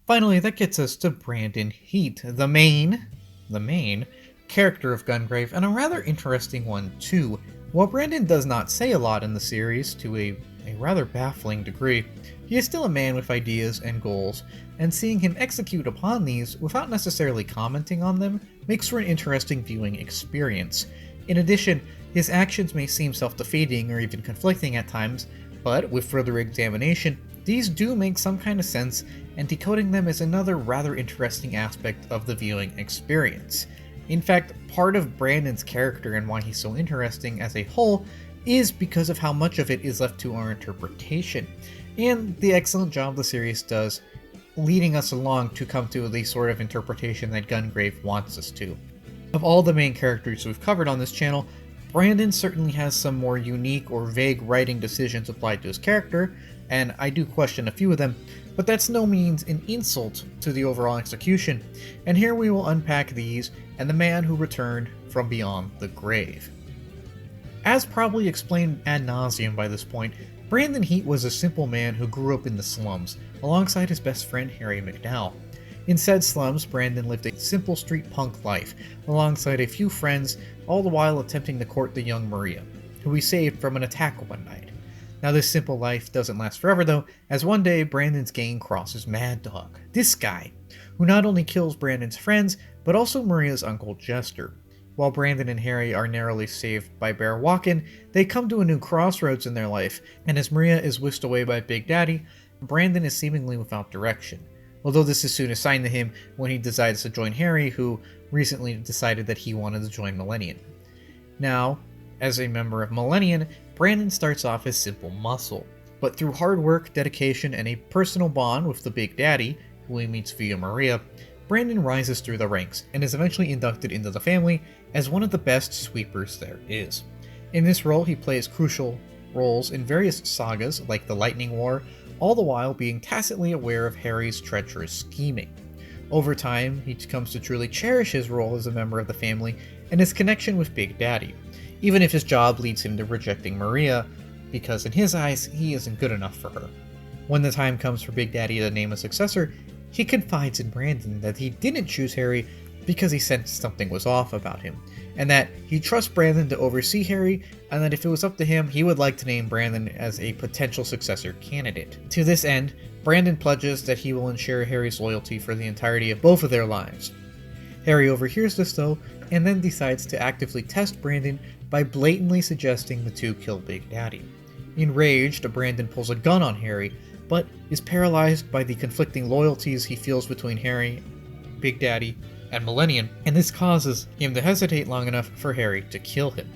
Finally, that gets us to Brandon Heat, the main character of Gungrave, and a rather interesting one too. While Brandon does not say a lot in the series, to a rather baffling degree, he is still a man with ideas and goals, and seeing him execute upon these without necessarily commenting on them makes for an interesting viewing experience. In addition, his actions may seem self-defeating or even conflicting at times, but with further examination, these do make some kind of sense, and decoding them is another rather interesting aspect of the viewing experience. In fact, part of Brandon's character and why he's so interesting as a whole is because of how much of it is left to our interpretation, and the excellent job the series does leading us along to come to the sort of interpretation that Gungrave wants us to. Of all the main characters we've covered on this channel, Brandon certainly has some more unique or vague writing decisions applied to his character, and I do question a few of them, but that's no means an insult to the overall execution, and here we will unpack these and the man who returned from beyond the grave. As probably explained ad nauseum by this point, Brandon Heat was a simple man who grew up in the slums, alongside his best friend Harry MacDowell. In said slums, Brandon lived a simple street punk life, alongside a few friends, all the while attempting to court the young Maria, who he saved from an attack one night. Now this simple life doesn't last forever though, as one day Brandon's gang crosses Mad Dog, this guy, who not only kills Brandon's friends, but also Maria's uncle Jester. While Brandon and Harry are narrowly saved by Bear Walken, they come to a new crossroads in their life, and as Maria is whisked away by Big Daddy, Brandon is seemingly without direction. Although this is soon assigned to him when he decides to join Harry, who recently decided that he wanted to join Millennium. Now, as a member of Millennium, Brandon starts off as simple muscle, but through hard work, dedication, and a personal bond with the Big Daddy, who he meets via Maria, Brandon rises through the ranks and is eventually inducted into the family as one of the best sweepers there is. In this role, he plays crucial roles in various sagas like the Lightning War, all the while being tacitly aware of Harry's treacherous scheming. Over time, he comes to truly cherish his role as a member of the family and his connection with Big Daddy, even if his job leads him to rejecting Maria, because in his eyes, he isn't good enough for her. When the time comes for Big Daddy to name a successor, he confides in Brandon that he didn't choose Harry because he sensed something was off about him, and that he trusts Brandon to oversee Harry, and that if it was up to him, he would like to name Brandon as a potential successor candidate. To this end, Brandon pledges that he will ensure Harry's loyalty for the entirety of both of their lives. Harry overhears this though, and then decides to actively test Brandon by blatantly suggesting the two kill Big Daddy. Enraged, Brandon pulls a gun on Harry, but is paralyzed by the conflicting loyalties he feels between Harry, Big Daddy, and Millennium, and this causes him to hesitate long enough for Harry to kill him.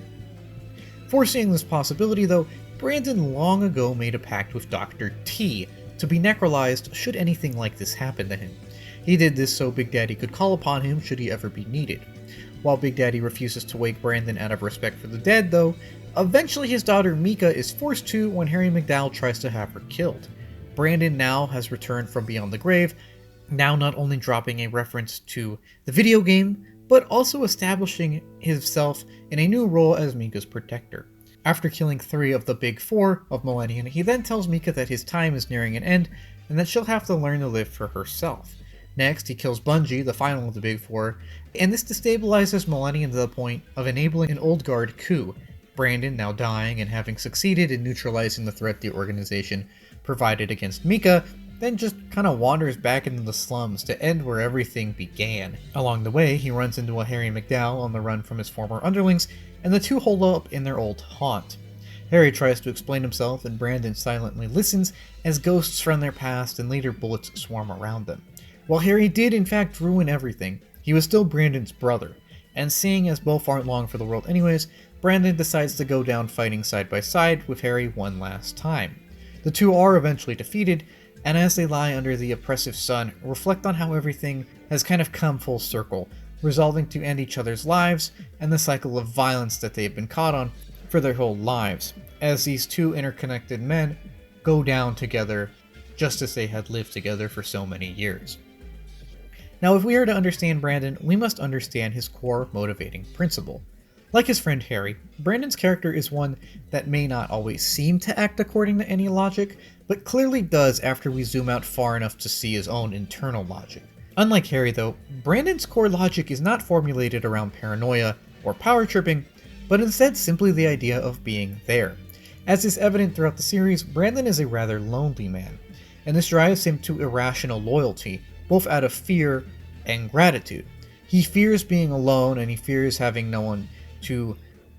Foreseeing this possibility though, Brandon long ago made a pact with Dr. T to be necrolized should anything like this happen to him. He did this so Big Daddy could call upon him should he ever be needed. While Big Daddy refuses to wake Brandon out of respect for the dead, though, eventually his daughter Mika is forced to when Harry MacDowell tries to have her killed. Brandon now has returned from beyond the grave, now not only dropping a reference to the video game, but also establishing himself in a new role as Mika's protector. After killing 3 of the Big Four of Millennium, he then tells Mika that his time is nearing an end, and that she'll have to learn to live for herself. Next, he kills Bunji, the final of the Big Four, and this destabilizes Millennium to the point of enabling an Old Guard coup, Brandon now dying and having succeeded in neutralizing the threat the organization provided against Mika, then just kind of wanders back into the slums to end where everything began. Along the way, he runs into a Harry MacDowell on the run from his former underlings, and the two hole up in their old haunt. Harry tries to explain himself, and Brandon silently listens as ghosts from their past and later bullets swarm around them. While Harry did in fact ruin everything, he was still Brandon's brother, and seeing as both aren't long for the world anyways, Brandon decides to go down fighting side by side with Harry one last time. The two are eventually defeated, and as they lie under the oppressive sun, reflect on how everything has kind of come full circle, resolving to end each other's lives and the cycle of violence that they have been caught on for their whole lives, as these two interconnected men go down together just as they had lived together for so many years. Now, if we are to understand Brandon, we must understand his core motivating principle. Like his friend Harry, Brandon's character is one that may not always seem to act according to any logic, but clearly does after we zoom out far enough to see his own internal logic. Unlike Harry though, Brandon's core logic is not formulated around paranoia or power tripping, but instead simply the idea of being there. As is evident throughout the series, Brandon is a rather lonely man, and this drives him to irrational loyalty, both out of fear and gratitude. He fears being alone and he fears having no one to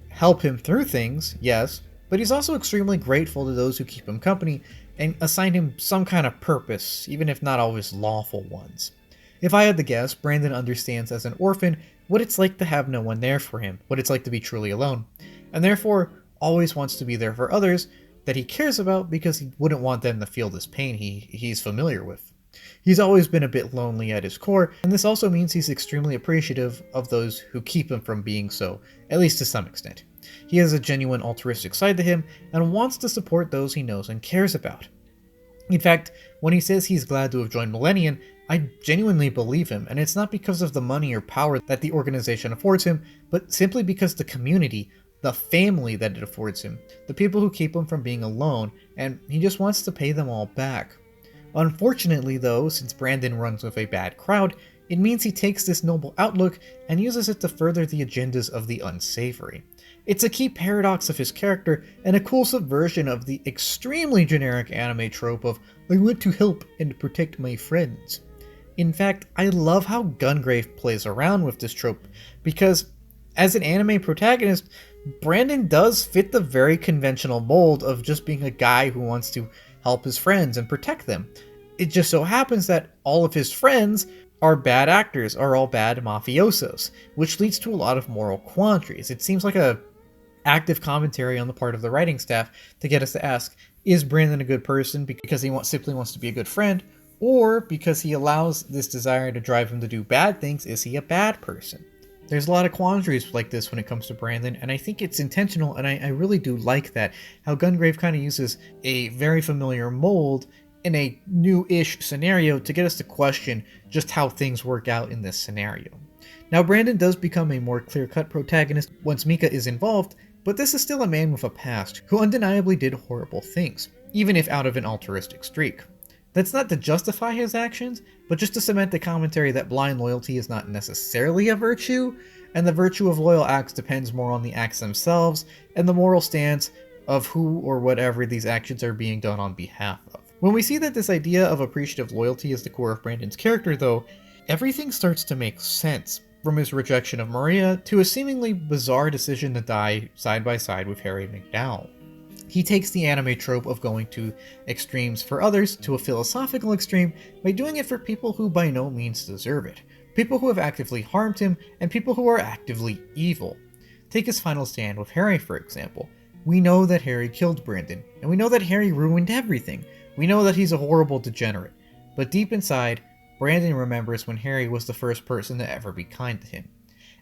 help him through things, yes, but he's also extremely grateful to those who keep him company and assign him some kind of purpose, even if not always lawful ones. If I had to guess, Brandon understands as an orphan what it's like to have no one there for him, what it's like to be truly alone, and therefore always wants to be there for others that he cares about because he wouldn't want them to feel this pain he's familiar with. He's always been a bit lonely at his core, and this also means he's extremely appreciative of those who keep him from being so, at least to some extent. He has a genuine altruistic side to him, and wants to support those he knows and cares about. In fact, when he says he's glad to have joined Millennium, I genuinely believe him, and it's not because of the money or power that the organization affords him, but simply because the community, the family that it affords him, the people who keep him from being alone, and he just wants to pay them all back. Unfortunately though, since Brandon runs with a bad crowd, it means he takes this noble outlook and uses it to further the agendas of the unsavory. It's a key paradox of his character and a cool subversion of the extremely generic anime trope of "I want to help and protect my friends." In fact, I love how Gungrave plays around with this trope, because as an anime protagonist, Brandon does fit the very conventional mold of just being a guy who wants to help his friends and protect them. It just so happens that all of his friends are bad actors, are all bad mafiosos, which leads to a lot of moral quandaries. It seems like a active commentary on the part of the writing staff to get us to ask, is Brandon a good person because he simply wants to be a good friend, or because he allows this desire to drive him to do bad things, is he a bad person? There's a lot of quandaries like this when it comes to Brandon, and I think it's intentional, and I really do like that, how Gungrave kind of uses a very familiar mold in a new-ish scenario to get us to question just how things work out in this scenario. Now, Brandon does become a more clear-cut protagonist once Mika is involved, but this is still a man with a past who undeniably did horrible things, even if out of an altruistic streak. That's not to justify his actions, but just to cement the commentary that blind loyalty is not necessarily a virtue, and the virtue of loyal acts depends more on the acts themselves and the moral stance of who or whatever these actions are being done on behalf of. When we see that this idea of appreciative loyalty is the core of Brandon's character though, everything starts to make sense, from his rejection of Maria to a seemingly bizarre decision to die side by side with Harry MacDowell. He takes the anime trope of going to extremes for others to a philosophical extreme by doing it for people who by no means deserve it, people who have actively harmed him, and people who are actively evil. Take his final stand with Harry, for example. We know that Harry killed Brandon, and we know that Harry ruined everything. We know that he's a horrible degenerate, but deep inside, Brandon remembers when Harry was the first person to ever be kind to him,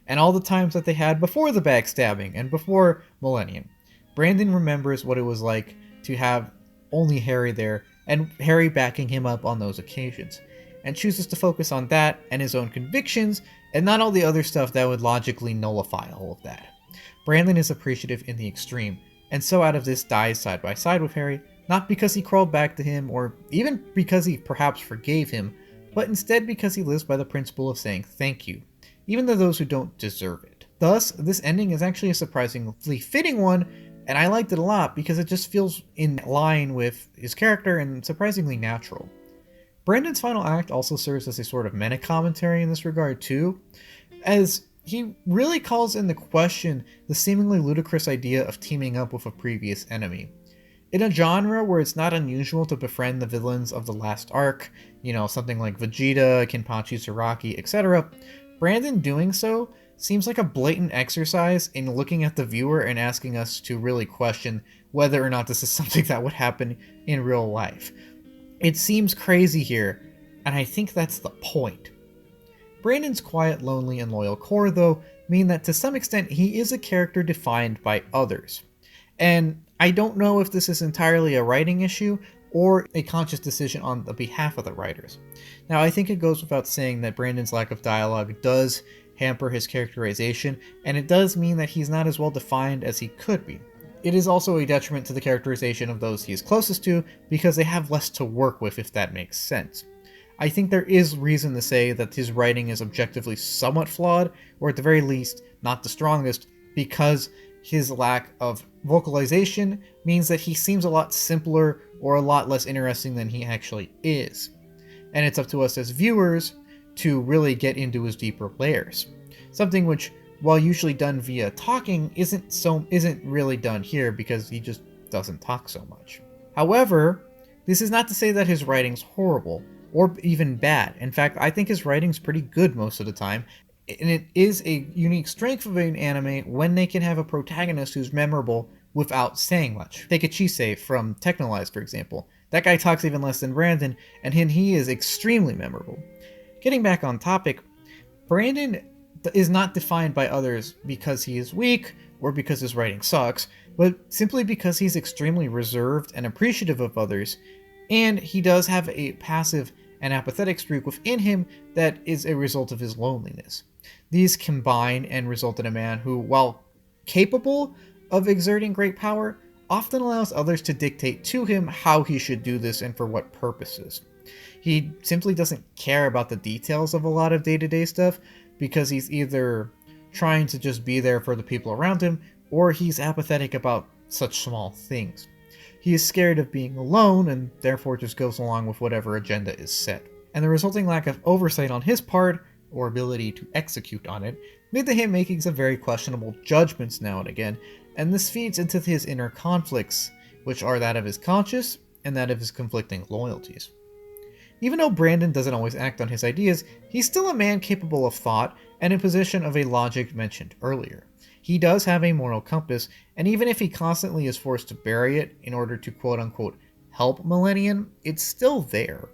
and all the times that they had before the backstabbing and before Millennium. Brandon remembers what it was like to have only Harry there, and Harry backing him up on those occasions, and chooses to focus on that and his own convictions, and not all the other stuff that would logically nullify all of that. Brandon is appreciative in the extreme, and so out of this dies side by side with Harry, not because he crawled back to him, or even because he perhaps forgave him, but instead because he lives by the principle of saying thank you, even to those who don't deserve it. Thus, this ending is actually a surprisingly fitting one, and I liked it a lot because it just feels in line with his character and surprisingly natural. Brandon's final act also serves as a sort of meta-commentary in this regard too, as he really calls into question the seemingly ludicrous idea of teaming up with a previous enemy. In a genre where it's not unusual to befriend the villains of the last arc, something like Vegeta, Kenpachi Tsuraki, etc., Brandon doing so seems like a blatant exercise in looking at the viewer and asking us to really question whether or not this is something that would happen in real life. It seems crazy here, and I think that's the point. Brandon's quiet, lonely, and loyal core, though, mean that to some extent he is a character defined by others. And I don't know if this is entirely a writing issue or a conscious decision on the behalf of the writers. Now, I think it goes without saying that Brandon's lack of dialogue does hamper his characterization, and it does mean that he's not as well defined as he could be. It is also a detriment to the characterization of those he is closest to, because they have less to work with, if that makes sense. I think there is reason to say that his writing is objectively somewhat flawed, or at the very least, not the strongest, because his lack of vocalization means that he seems a lot simpler or a lot less interesting than he actually is. And it's up to us as viewers to really get into his deeper layers. Something which, while usually done via talking, isn't really done here because he just doesn't talk so much. However, this is not to say that his writing's horrible or even bad. In fact, I think his writing's pretty good most of the time, and it is a unique strength of an anime when they can have a protagonist who's memorable without saying much. Take a Chisei from Technolize, for example. That guy talks even less than Brandon, and he is extremely memorable. Getting back on topic, Brandon is not defined by others because he is weak or because his writing sucks, but simply because he's extremely reserved and appreciative of others, and he does have a passive and apathetic streak within him that is a result of his loneliness. These combine and result in a man who, while capable of exerting great power, often allows others to dictate to him how he should do this and for what purposes. He simply doesn't care about the details of a lot of day-to-day stuff because he's either trying to just be there for the people around him, or he's apathetic about such small things. He is scared of being alone and therefore just goes along with whatever agenda is set. And the resulting lack of oversight on his part, or ability to execute on it, lead to him making some very questionable judgments now and again, and this feeds into his inner conflicts, which are that of his conscience and that of his conflicting loyalties. Even though Brandon doesn't always act on his ideas, he's still a man capable of thought and in possession of a logic mentioned earlier. He does have a moral compass, and even if he constantly is forced to bury it in order to quote-unquote help Millennium, it's still there.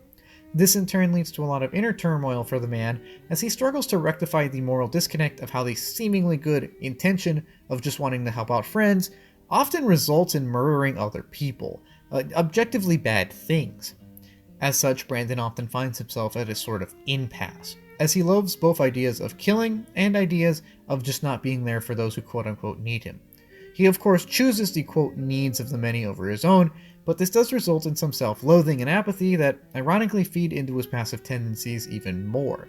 This in turn leads to a lot of inner turmoil for the man as he struggles to rectify the moral disconnect of how the seemingly good intention of just wanting to help out friends often results in murdering other people, objectively bad things. As such, Brandon often finds himself at a sort of impasse, as he loathes both ideas of killing and ideas of just not being there for those who quote-unquote need him. He of course chooses the quote needs of the many over his own, but this does result in some self-loathing and apathy that ironically feed into his passive tendencies even more.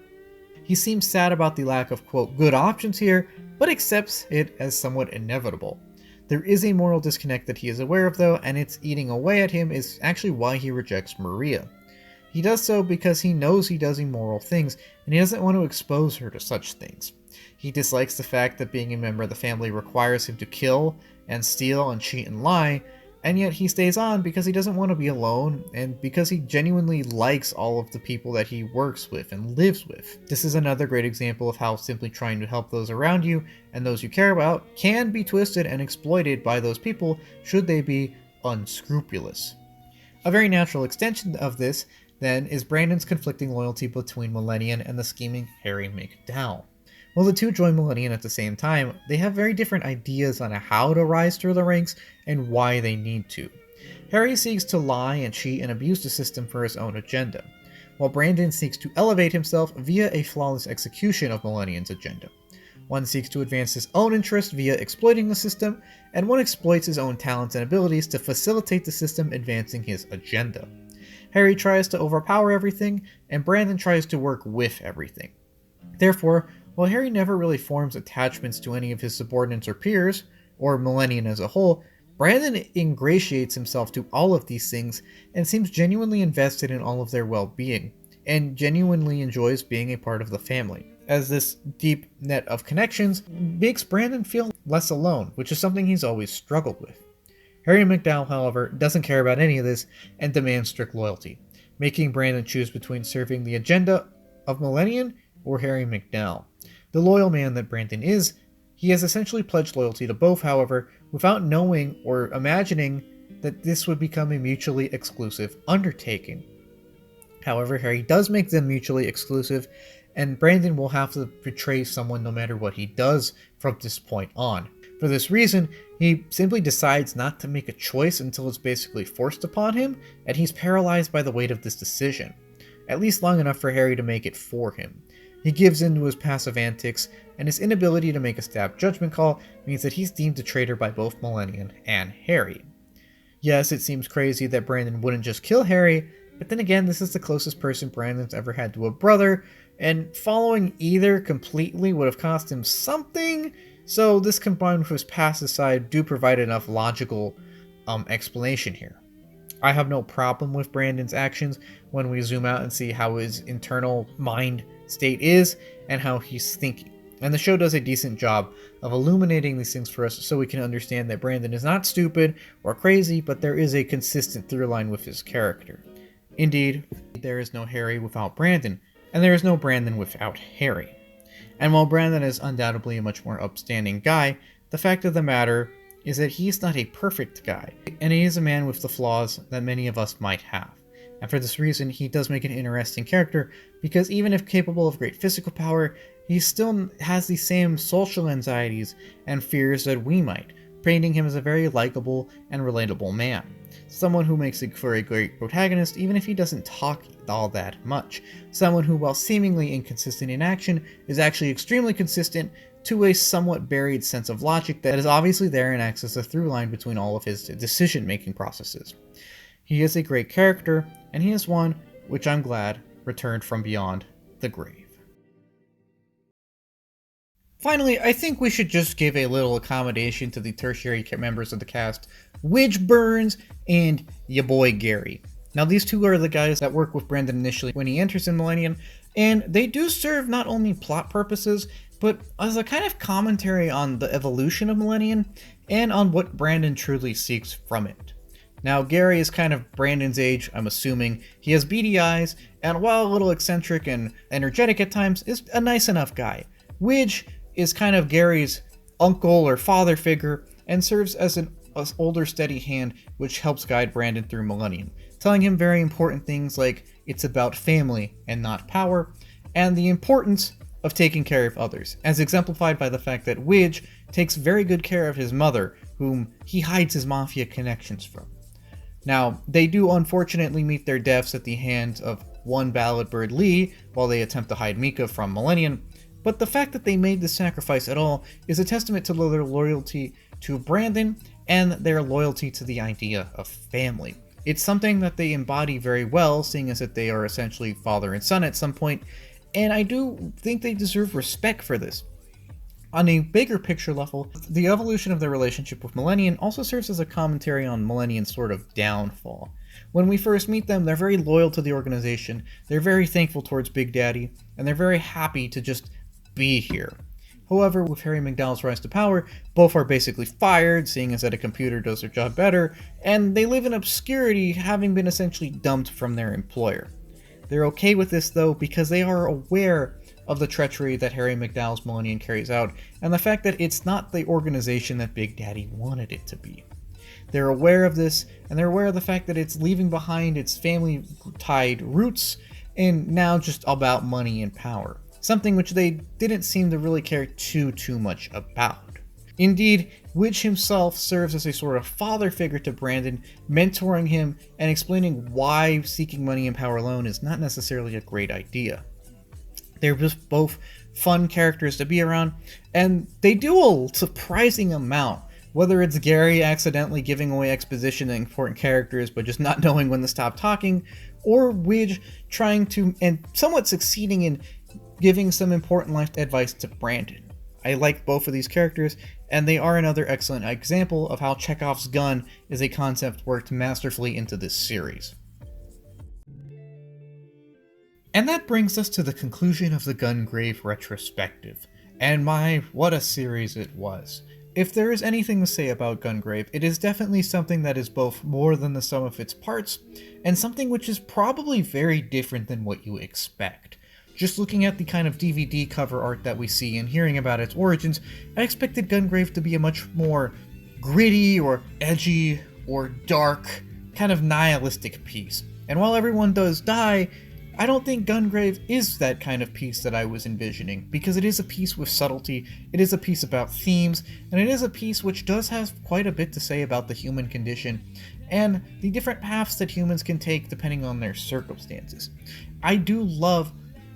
He seems sad about the lack of quote good options here, but accepts it as somewhat inevitable. There is a moral disconnect that he is aware of though, and it's eating away at him is actually why he rejects Maria. He does so because he knows he does immoral things, and he doesn't want to expose her to such things. He dislikes the fact that being a member of the family requires him to kill, and steal, and cheat and lie, and yet he stays on because he doesn't want to be alone, and because he genuinely likes all of the people that he works with and lives with. This is another great example of how simply trying to help those around you, and those you care about, can be twisted and exploited by those people should they be unscrupulous. A very natural extension of this then is Brandon's conflicting loyalty between Millennium and the scheming Harry MacDowell. While the two join Millennium at the same time, they have very different ideas on how to rise through the ranks and why they need to. Harry seeks to lie and cheat and abuse the system for his own agenda, while Brandon seeks to elevate himself via a flawless execution of Millennium's agenda. One seeks to advance his own interest via exploiting the system, and one exploits his own talents and abilities to facilitate the system advancing his agenda. Harry tries to overpower everything, and Brandon tries to work with everything. Therefore, while Harry never really forms attachments to any of his subordinates or peers, or Millennium as a whole, Brandon ingratiates himself to all of these things and seems genuinely invested in all of their well-being, and genuinely enjoys being a part of the family, as this deep net of connections makes Brandon feel less alone, which is something he's always struggled with. Harry MacDowell, however, doesn't care about any of this and demands strict loyalty, making Brandon choose between serving the agenda of Millennium or Harry MacDowell. The loyal man that Brandon is, he has essentially pledged loyalty to both, however, without knowing or imagining that this would become a mutually exclusive undertaking. However, Harry does make them mutually exclusive, and Brandon will have to betray someone no matter what he does from this point on. For this reason, he simply decides not to make a choice until it's basically forced upon him, and he's paralyzed by the weight of this decision, at least long enough for Harry to make it for him. He gives in to his passive antics, and his inability to make a stab judgment call means that he's deemed a traitor by both Millennium and Harry. Yes, it seems crazy that Brandon wouldn't just kill Harry, but then again, this is the closest person Brandon's ever had to a brother, and following either completely would have cost him something, so this combined with his passive side do provide enough logical explanation here. I have no problem with Brandon's actions when we zoom out and see how his internal mind state is and how he's thinking. And the show does a decent job of illuminating these things for us so we can understand that Brandon is not stupid or crazy, but there is a consistent through line with his character. Indeed, there is no Harry without Brandon, and there is no Brandon without Harry. And while Brandon is undoubtedly a much more upstanding guy, the fact of the matter is that he's not a perfect guy, and he is a man with the flaws that many of us might have. And for this reason, he does make an interesting character, because even if capable of great physical power, he still has the same social anxieties and fears that we might, painting him as a very likable and relatable man. Someone who makes for a great protagonist even if he doesn't talk all that much. Someone who, while seemingly inconsistent in action, is actually extremely consistent to a somewhat buried sense of logic that is obviously there and acts as a through line between all of his decision-making processes. He is a great character, and he is one which I'm glad returned from beyond the grave. Finally, I think we should just give a little accommodation to the tertiary members of the cast, Widge Burns and ya boy Garry. Now, these two are the guys that work with Brandon initially when he enters in Millennium, and they do serve not only plot purposes, but as a kind of commentary on the evolution of Millennium and on what Brandon truly seeks from it. Now, Garry is kind of Brandon's age, I'm assuming. He has beady eyes, and while a little eccentric and energetic at times, is a nice enough guy. Widge is kind of Gary's uncle or father figure, and serves as an older steady hand which helps guide Brandon through Millennium, telling him very important things like it's about family and not power, and the importance of taking care of others, as exemplified by the fact that Widge takes very good care of his mother, whom he hides his mafia connections from. Now, they do unfortunately meet their deaths at the hands of one BalladBird Lee while they attempt to hide Mika from Millennium, but the fact that they made this sacrifice at all is a testament to their loyalty to Brandon and their loyalty to the idea of family. It's something that they embody very well, seeing as that they are essentially father and son at some point, and I do think they deserve respect for this. On a bigger picture level, the evolution of their relationship with Millennium also serves as a commentary on Millennium's sort of downfall. When we first meet them, they're very loyal to the organization, they're very thankful towards Big Daddy, and they're very happy to just be here. However, with Harry MacDowell's rise to power, both are basically fired, seeing as that a computer does their job better, and they live in obscurity, having been essentially dumped from their employer. They're okay with this though, because they are aware of the treachery that Harry MacDowell's Millennium carries out, and the fact that it's not the organization that Big Daddy wanted it to be. They're aware of this, and they're aware of the fact that it's leaving behind its family-tied roots, and now just about money and power. Something which they didn't seem to really care too much about. Indeed, Widge himself serves as a sort of father figure to Brandon, mentoring him and explaining why seeking money and power alone is not necessarily a great idea. They're just both fun characters to be around, and they do a surprising amount. Whether it's Garry accidentally giving away exposition to important characters but just not knowing when to stop talking, or Widge trying to, and somewhat succeeding in, giving some important life advice to Brandon. I like both of these characters, and they are another excellent example of how Chekhov's gun is a concept worked masterfully into this series. And that brings us to the conclusion of the Gungrave Retrospective, and what a series it was. If there is anything to say about Gungrave, it is definitely something that is both more than the sum of its parts, and something which is probably very different than what you expect. Just looking at the kind of DVD cover art that we see and hearing about its origins, I expected Gungrave to be a much more gritty or edgy or dark, kind of nihilistic piece. And while everyone does die, I don't think Gungrave is that kind of piece that I was envisioning, because it is a piece with subtlety, it is a piece about themes, and it is a piece which does have quite a bit to say about the human condition, and the different paths that humans can take depending on their circumstances. I do love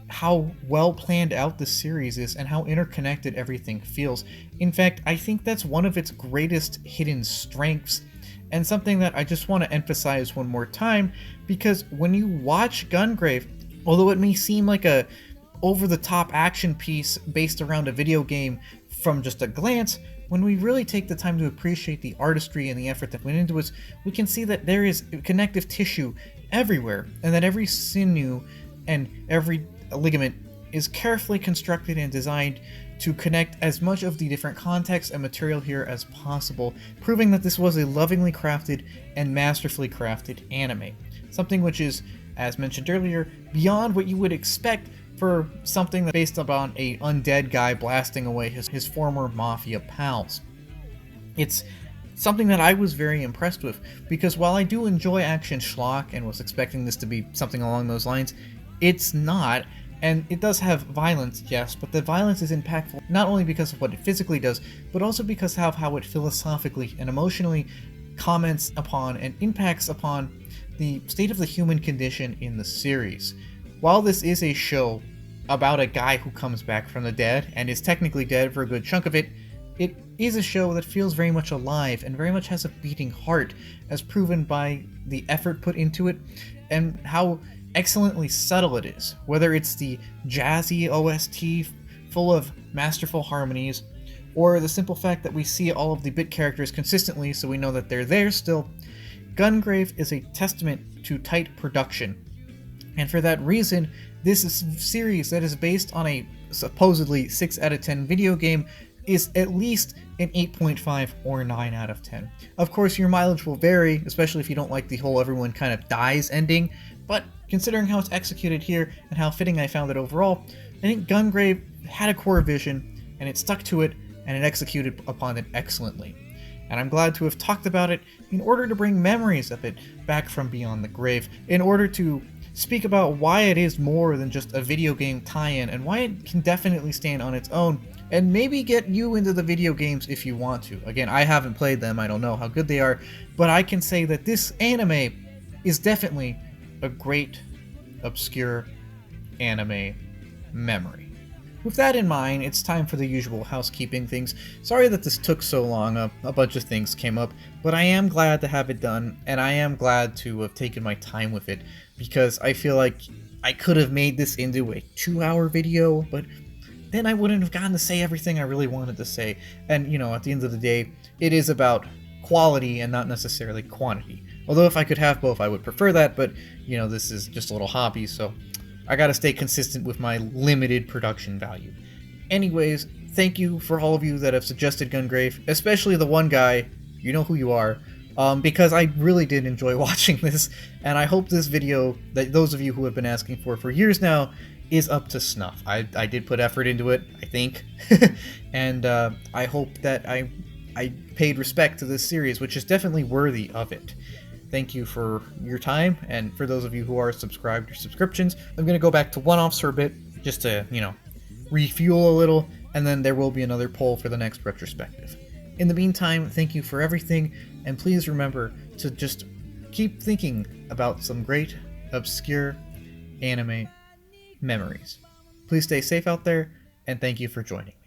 how well planned out this series is and how interconnected everything feels. In fact, I think that's one of its greatest hidden strengths, and something that I just want to emphasize one more time, because when you watch Gungrave, although it may seem like a over-the-top action piece based around a video game from just a glance, when we really take the time to appreciate the artistry and the effort that went into it, we can see that there is connective tissue everywhere, and that every sinew and every ligament is carefully constructed and designed to connect as much of the different context and material here as possible, proving that this was a lovingly crafted and masterfully crafted anime. Something which is, as mentioned earlier, beyond what you would expect for something that's based upon a undead guy blasting away his former mafia pals. It's something that I was very impressed with, because while I do enjoy action schlock and was expecting this to be something along those lines, it's not. And it does have violence, yes, but the violence is impactful not only because of what it physically does, but also because of how it philosophically and emotionally comments upon and impacts upon the state of the human condition in the series. While this is a show about a guy who comes back from the dead, and is technically dead for a good chunk of it, it is a show that feels very much alive and very much has a beating heart, as proven by the effort put into it and how excellently subtle it is, whether it's the jazzy OST full of masterful harmonies, or the simple fact that we see all of the bit characters consistently so we know that they're there still. Gungrave is a testament to tight production, and for that reason, this series that is based on a supposedly 6 out of 10 video game is at least an 8.5 or 9 out of 10. Of course, your mileage will vary, especially if you don't like the whole everyone kind of dies ending, but considering how it's executed here and how fitting I found it overall, I think Gungrave had a core vision, and it stuck to it, and it executed upon it excellently. And I'm glad to have talked about it in order to bring memories of it back from beyond the grave, in order to speak about why it is more than just a video game tie-in, and why it can definitely stand on its own, and maybe get you into the video games if you want to. Again, I haven't played them, I don't know how good they are, but I can say that this anime is definitely a great, obscure anime memory. With that in mind, it's time for the usual housekeeping things. Sorry that this took so long, a bunch of things came up, but I am glad to have it done, and I am glad to have taken my time with it, because I feel like I could have made this into a 2-hour video, but then I wouldn't have gotten to say everything I really wanted to say. And, at the end of the day, it is about quality and not necessarily quantity. Although if I could have both, I would prefer that, but, this is just a little hobby, so I gotta stay consistent with my limited production value. Anyways, thank you for all of you that have suggested Gungrave, especially the one guy, you know who you are, because I really did enjoy watching this, and I hope this video, that those of you who have been asking for years now, is up to snuff. I did put effort into it, I think, and I hope that I I paid respect to this series, which is definitely worthy of it. Thank you for your time, and for those of you who are subscribed or subscriptions, I'm going to go back to one-offs for a bit, just to, refuel a little, and then there will be another poll for the next retrospective. In the meantime, thank you for everything, and please remember to just keep thinking about some great, obscure anime memories. Please stay safe out there, and thank you for joining me.